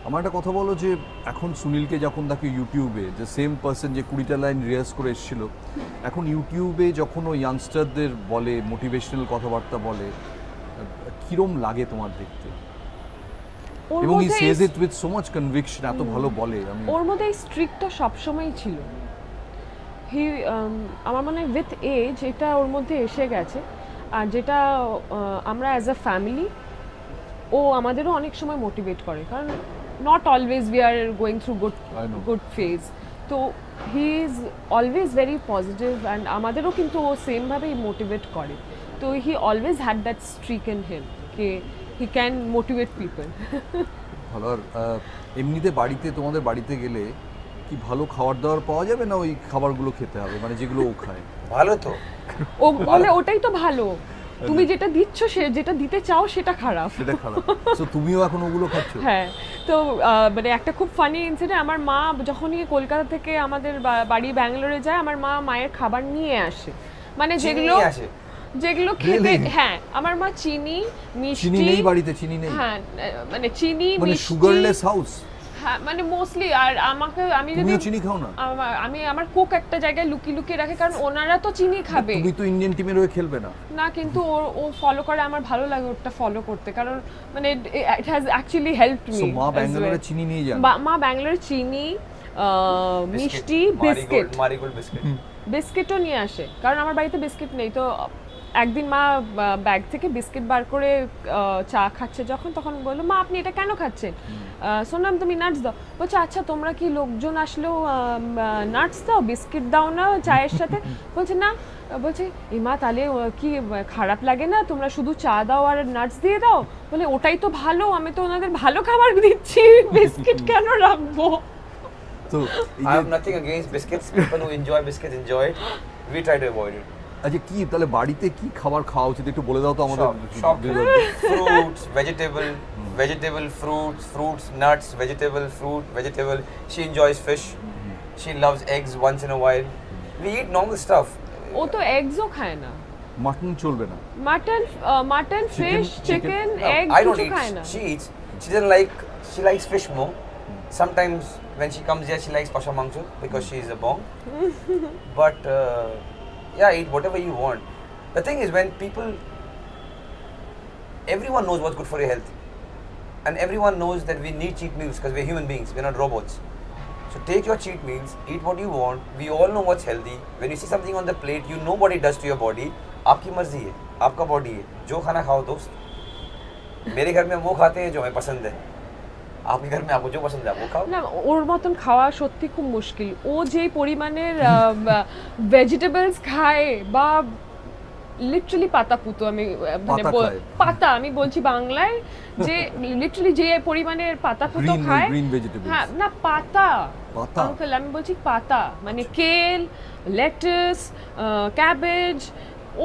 আমার একটা কথা বলো যে এখন সুনীলকে যখন দেখো ইউটিউবে, যে সেম পার্সন যে 20টা লাইন রিহার্স করে এসেছিল, এখন ইউটিউবে যখন ও ইয়াংস্টারদের বলে, মোটিভেশনাল কথাবার্তা বলে, কিরম লাগে তোমার দেখতে? এবং he says it with so much conviction, এত ভালো বলে।
ওর মধ্যে এই স্ট্রিকটা সবসময় ছিল। আমার মনে হয় উইথ এজ এটা ওর মধ্যে এসে গেছে। আর যেটা আমরা অ্যাজ আ ফ্যামিলি, ও আমাদেরও অনেক সময় মোটিভেট করে, কারণ not always we are going through good phase. তো he is always very positive and আমাদেরও কিন্তু ও সেমভাবেই মোটিভেট করে। তো he always had that streak in him কে হি ক্যান মোটিভেট পিপল।
ভালো। আর এমনিতে বাড়িতে, তোমাদের বাড়িতে গেলে কি ভালো খাবার দাবার পাওয়া যাবে, না ওই খাবারগুলো খেতে হবে, মানে যেগুলো ও খায়?
ভালো তো,
ও বলে ওটাই তো ভালো, তুমি যেটা দিচ্ছ, সে যেটা দিতে চাও সেটা খারাপ।
সেটা খারাপ। সো তুমিও এখন ওগুলো খাচ্ছ?
হ্যাঁ। তো মানে একটা খুব ফানি ইনসিডেন্ট, আমার মা যখনই কলকাতা থেকে আমাদের বাড়ি ব্যাঙ্গালোরে যায়, আমার মায়ের খাবার নিয়ে আসে, মানে যেগুলো খেতে। হ্যাঁ, আমার মা চিনি, মিষ্টি।
চিনি নেই বাড়িতে? চিনি নেই?
হ্যাঁ, মানে চিনি,
মানে
মিষ্টি,
সুগারলেস হাউস।
হ্যাঁ, মানে মোস্টলি। আর আমি যদি
চিনি খাও না?
আমি আমার কুক একটা জায়গায় লুকিয়ে রাখে, কারণ ওনারা তো চিনি খাবে।
তুমি তো ইন্ডিয়ান টিমের হয়ে খেলবে না?
না, কিন্তু ও ফলো করে, আমার ভালো লাগে ওটা ফলো করতে, কারণ মানে it has actually helped me.
So মা ব্যাঙ্গালোরে চিনি নিয়ে যান?
মা ব্যাঙ্গালোরে চিনি, মিষ্টি,
মারিগোল্ড
বিস্কিটও নিয়ে আসে, কারণ আমার বাড়িতে বিস্কিট নেই। তো একদিন মা ব্যাগ থেকে বিস্কিট বার করে চা খাচ্ছে যখন, তখন বললো, মা আপনি এটা কেন খাচ্ছেন? শুনলাম তুমি নাটস দাও। বলছে আচ্ছা, তোমরা কি লোকজন আসলেও নাটস দাও, বিস্কিট দাও না চায়ের সাথে? বলছে না। বলছে এই মা, তাহলে কি খারাপ লাগে না? তোমরা শুধু চা দাও আর নাটস দিয়ে দাও। বলে ওটাই তো ভালো, আমি তো ওনাদের ভালো খাবার দিচ্ছি, বিস্কিট কেন রাখবো?
তো
I have nothing against biscuits. People who enjoy biscuits enjoy it. We try to avoid it.
আচ্ছা, কি তাহলে বাড়িতে কি খাবার খাওয়া উচিত একটু বলে দাও তো আমাদের।
Fruits, vegetable, fruits, nuts, vegetable. She enjoys fish. She loves eggs once in a while. We eat normal stuff.
ও তো এগসও খায় না।
মাটন চলবে না?
মাটন, ফিশ, চিকেন, এগ কিছু খায় না।
She eats. She likes fish more. Sometimes when she comes here, she likes pasha mangso because she is a bong. But yeah, eat whatever you want. The thing is, when everyone knows what's good for your health, and everyone knows that we need cheat meals because we're human beings, we're not robots. So take your cheat meals, eat what you want. We all know what's healthy. When you see something on the plate, you know what it does to your body. आपकी मर्जी है, आपका body है, जो खाना खाओ दोस्त। मेरे घर में वो खाते हैं जो हमें पसंद है, आपके घर में आपको जो पसंद है वो खाओ।
না, ওর মতন খাওয়া সত্যি খুব মুশকিল। ও যে পরিমাণের ভেজিটেবলস খায়, বা লিটারালি পাতা-পুতো, আমি মানে পাতা, আমি বলছি বাংলায়, যে লিটারালি যে পরিমাণের পাতা-পুতো খায়। হ্যাঁ, না পাতা, আঙ্কেল আমি বলছি পাতা, মানে কেল, লেটাস, ক্যাবেজ,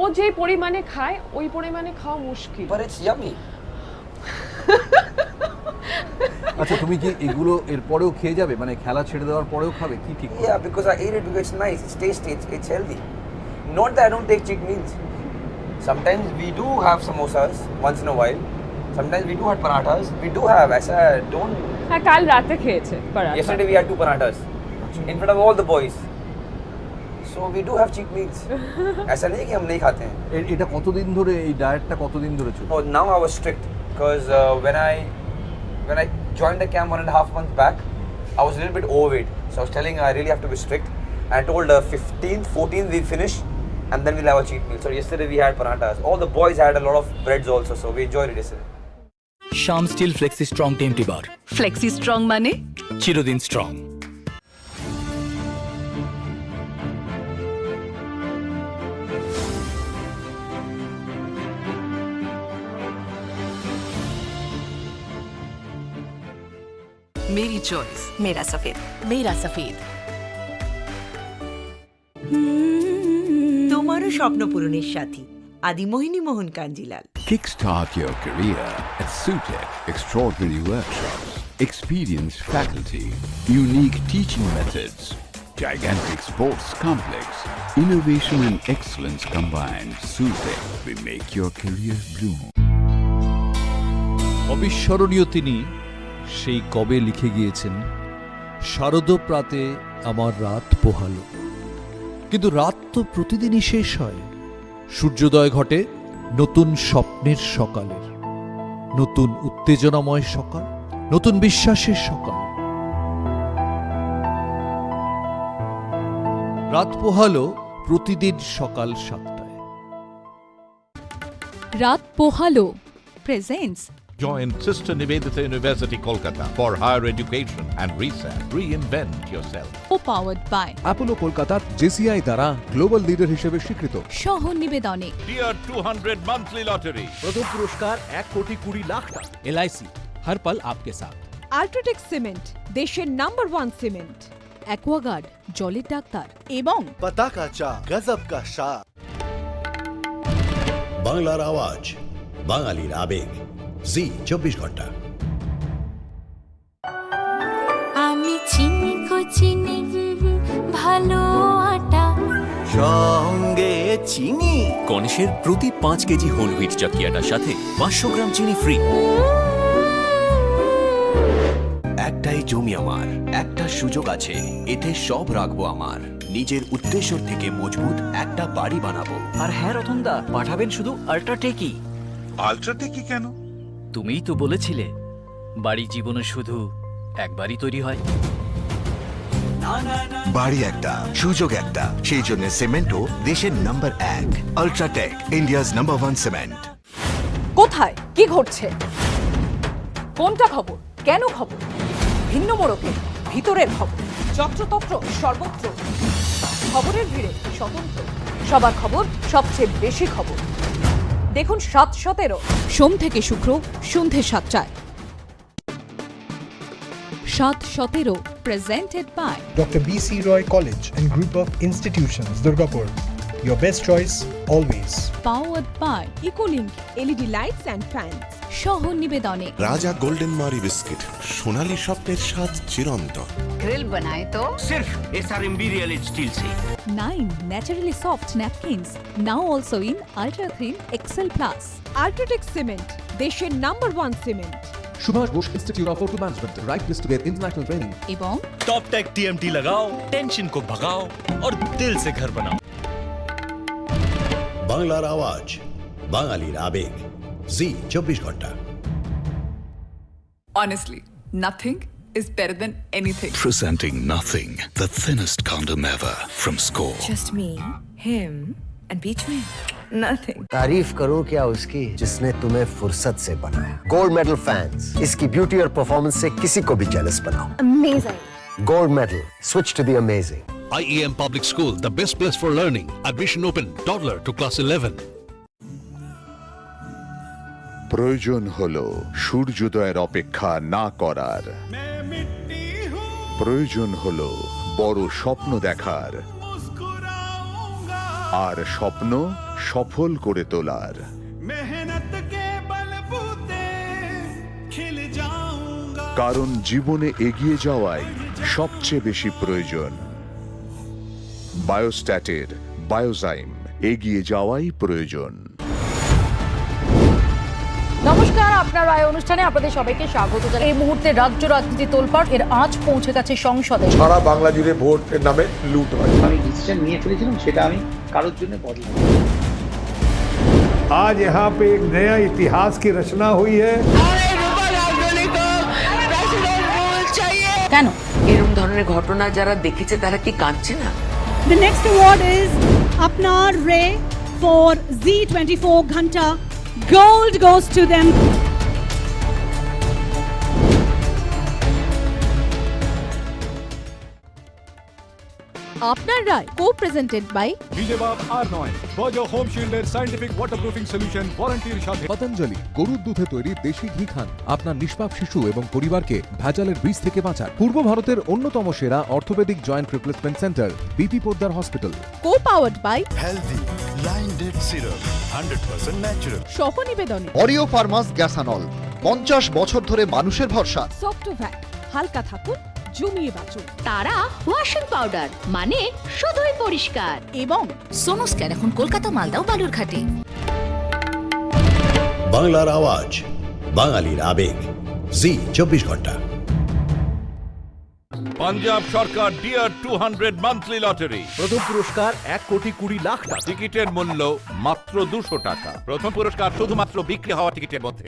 ও যে পরিমাণে খায় ওই পরিমাণে খাওয়া মুশকিল।
But it's yummy.
আচ্ছা, তুমি কি এগুলো এরপরেও খেয়ে যাবে, মানে খেলা ছেড়ে দেওয়ার পরেও খাবে কি ঠিক?
Yeah, because I eat it because it's nice, it's tasty, it's healthy. Not that I don't take cheat meals. Sometimes we do have samosas once in a while. Sometimes we do have parathas. We do have. ऐसा don't.
হ্যাঁ, কাল রাতে খেয়েছে paratha.
Yesterday we had 2 parathas in front of all the boys. So we do have cheat meals. ऐसा नहीं है कि हम नहीं खाते हैं।
এটা কতদিন ধরে, এই ডায়েটটা কতদিন ধরে চলছে?
Oh, now I was strict because when I joined the camp 1.5 months back, I was a little bit overweight. So I was telling her I really have to be strict. I told her 15th, 14th we finish, and then we'll have a cheat meal. So yesterday we had parathas. All the boys had a lot of breads also, so we enjoyed it yesterday.
Sham Steel Flexi Strong TMT Bar.
Flexi Strong মানে
চিরদিন strong.
मेरी choice मेरा सफेद मेरा सफेद।
তোমারও স্বপ্ন পূরণের সাথী আদি মোহিনী Kanjilal.
Kickstart your career at SUTEC Extraordinary Workshops. Experienced faculty, unique teaching methods, gigantic sports complex, innovation and excellence combined. SUTEC will make your career bloom.
অবিস্মরণীয় তিনি,
সেই কবে লিখে গিয়েছেন, শারদ প্রাতে আমার রাত পোহালো। কিন্তু রাত তো প্রতিদিনই শেষ হয়। সূর্যোদয় ঘটে নতুন স্বপ্নের সকালের, নতুন উত্তেজনাময় সকাল, নতুন বিশ্বাসের সকাল। রাত পোহালো প্রতিদিন সকাল 7টায়।
রাত পোহালো presents
Join Sister Nivedita University, Kolkata for higher education and research. Reinvent yourself.
co-powered by
Apollo Kolkata JCI দ্বারা গ্লোবাল লিডার হিসেবে স্বীকৃত।
সহ নিবেদনে
Tier 200 monthly lottery.
প্রথম পুরস্কার 1,20,00,000 টাকা। এলআইসি हर पल आपके साथ।
আল্ট্রাটেক সিমেন্ট, দেশের নাম্বার 1 সিমেন্ট।
অ্যাকোয়াগার্ড জলের ডাক্তার এবং
पता का चा गजब का शाह।
বাংলার আওয়াজ, বাঙালির আবেগ, জি 24 ঘন্টা।
আমি চিনি গো চিনি ভালো আটা
সঙ্গে চিনি।
গণেশের প্রতি 5 কেজি হোল হুইট চাকি আটার সাথে 500 গ্রাম চিনি ফ্রি। একটাই জমি আমার, একটা সুযোগ আছে, এতে সব রাখবো আমার। নিজের উদ্দেশ্যের থেকে মজবুত একটা বাড়ি বানাবো।
আর হ্যাঁ রতনদা, পাঠাবেন শুধু আল্ট্রাটেকই।
আল্ট্রাটেকই কেন?
তুমিই তো বলেছিলে বাড়ি জীবনে শুধু একবারই তৈরি হয়।
বাড়ি একটা, সুযোগ একটা, সেই জন্য সিমেন্টও দেশের number 1। UltraTech, India's number 1 cement.
কোথায় কি ঘটছে? কোনটা খবর? কেন খবর? ভিন্ন মোড়কে ভিতরের খবর, যত্রতত্র সর্বত্র। খবরের ভিড়ে স্বতন্ত্র, সবার খবর, সবচেয়ে বেশি খবর। দেখুন 7-17
সোম থেকে শুক্র সন্ধে 7টায়। 7-17 presented by
Dr. B.C. Roy College and Group of Institutions, Durgapur. Your best choice, always.
Powered by
Ecolink LED lights and fans.
সহ নিবেদনে
রাজা গোল্ডেন মারি বিস্কিট, সোনালী স্বপ্নের স্বাদ চিরন্তন।
ग्रिल बनाए तो सिर्फ SRMB रियल स्टील से।
9 naturally soft napkins now also in ultra thin XL plus.
UltraTech cement, দেশের নাম্বার 1 সিমেন্ট।
Subhash Bose institute of hotel management, right place to get international training.
এবং
टॉप टेक TMT लगाओ, टेंशन को भगाओ और दिल से घर बनाओ।
বাংলার আওয়াজ, বাঙালির আবেগ, জি 24 ঘন্টা।
Honestly, nothing is better than anything.
Presenting nothing, the thinnest condom ever from Score.
Just me, him, and beach में nothing.
तारीफ करूं क्या उसकी जिसने तुम्हें फुर्सत से बनाया। गोल्ड मेडल फैंस, इसकी ब्यूटी और परफॉर्मेंस से किसी को भी जेलस बनाओ।
Amazing.
Gold medal, switch to the amazing.
IEM Public School, the best place for learning. Admission open, toddler to class 11.
প্রয়োজন হলো সূর্যোদয়ের অপেক্ষা না করার, প্রয়োজন হলো বড় স্বপ্ন দেখার, আর স্বপ্ন সফল করে তোলার। কারণ জীবনে এগিয়ে যাওয়াই সবচেয়ে বেশি প্রয়োজন। বায়োস্ট্যাটের বায়োজাইম, এগিয়ে যাওয়াই প্রয়োজন।
নমস্কার, আপনার রায় অনুষ্ঠানে আপনাদের সবাইকে স্বাগত জানাই। এই মুহূর্তে রাজ্য রাজনীতি তোলপাড়, এর আঁচ পৌঁছে গেছে সংসদে।
সারা বাংলা জুড়ে ভোটের নামে লুট হয়।
আমি ডিসিশন নিয়ে ফেলেছিলাম, সেটা আমি কারোর জন্য বদলাম।
आज यहाँ पे एक नया इतिहास की रचना हुई है।
কেন এরকম ধরনের ঘটনা যারা দেখেছে তারা কি কাঁদছে না?
The next award is Apnar Ray for Z24 Ghanta. Gold goes to them. আপনার রায় co-presented by
বিজেবাব R9 বজো হোম শিল্ডের সায়েন্টিফিক ওয়াটারপ্রুফিং সলিউশন ওয়ারেন্টির সাথে। পতঞ্জলি গরুর দুধে তৈরি দেশি ঘি খান, আপনার নিষ্পাপ শিশু এবং পরিবারকে ভেজালের বীজ থেকে বাঁচান। পূর্ব ভারতের অন্যতম সেরা orthopaedic joint replacement centre BP Poddar hospital.
co-powered by
healthy line date syrup, 100% natural.
সহ নিবেদনে
অরিও ফার্মাস গ্যাসানল, 50 বছর ধরে মানুষের ভরসা।
সফটওয়্যার, হালকা থাকুন, জমিয়ে বাঁচুন।
তারা ওয়াশিং পাউডার, মানে শুধুই পরিষ্কার। এবং সোনোস্ক্যান এখন কলকাতা, মালদা ও বালুরঘাটে।
বাংলার আওয়াজ, বাঙালির আবেগ, জি 24 ঘন্টা।
পাঞ্জাব সরকার ডিয়ার 200 মান্থলি লটারি।
প্রথম পুরস্কার 1,20,00,000 টাকা।
টিকিটের মূল্য মাত্র 200 টাকা। প্রথম পুরস্কার শুধুমাত্র বিক্রি হওয়া টিকিটের মধ্যে।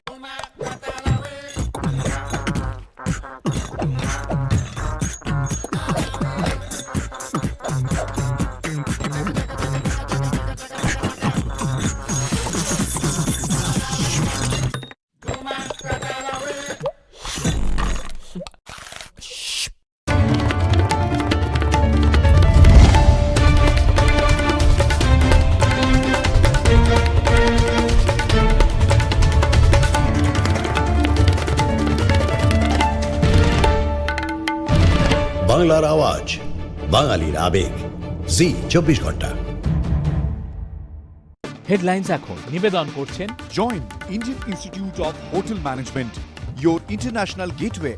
বাংলার আওয়াজ, বাঙালির আবেগ, জি 24 ঘন্টা।
হেডলাইন্স এখন নিবেদন করছেন
join Indian institute of hotel management, your international gateway.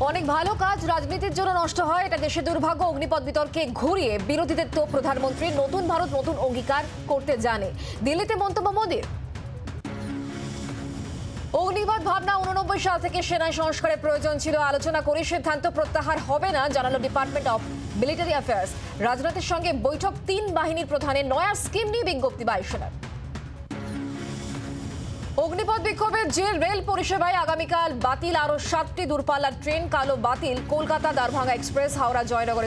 অনেক ভালো কাজ রাজনীতির জন্য নষ্ট হয়, এটা দেশের দুর্ভাগ্য। অগ্নিপথ বিতর্কে ঘুরিয়ে বিরোধীদের তো প্রধানমন্ত্রী নতুন ভারত নতুন অঙ্গীকার করতে জানে। দিল্লিতে মন্তব্য মোদীর। অগ্নিপথ ভাবনা 89 সাল থেকে সেনায় সংস্কারের প্রয়োজন ছিল, আলোচনা করে সিদ্ধান্ত প্রত্যাহার হবে না, জানালো ডিপার্টমেন্ট অফ মিলিটারি অ্যাফেয়ার্স। রাজনাথের সঙ্গে বৈঠক, 3 বাহিনীর প্রধানের নয়া স্কিম নিয়ে বিজ্ঞপ্তি বায়ুসেনার। অগ্নিপথ বিক্ষোভের জের রেল পরিষেবায় আগামীকাল বাতিল আরো 7টি দূরপাল্লার ট্রেন। কালো বাতিল কলকাতা দারভাঙ্গা এক্সপ্রেস, হাওড়া জয়নগর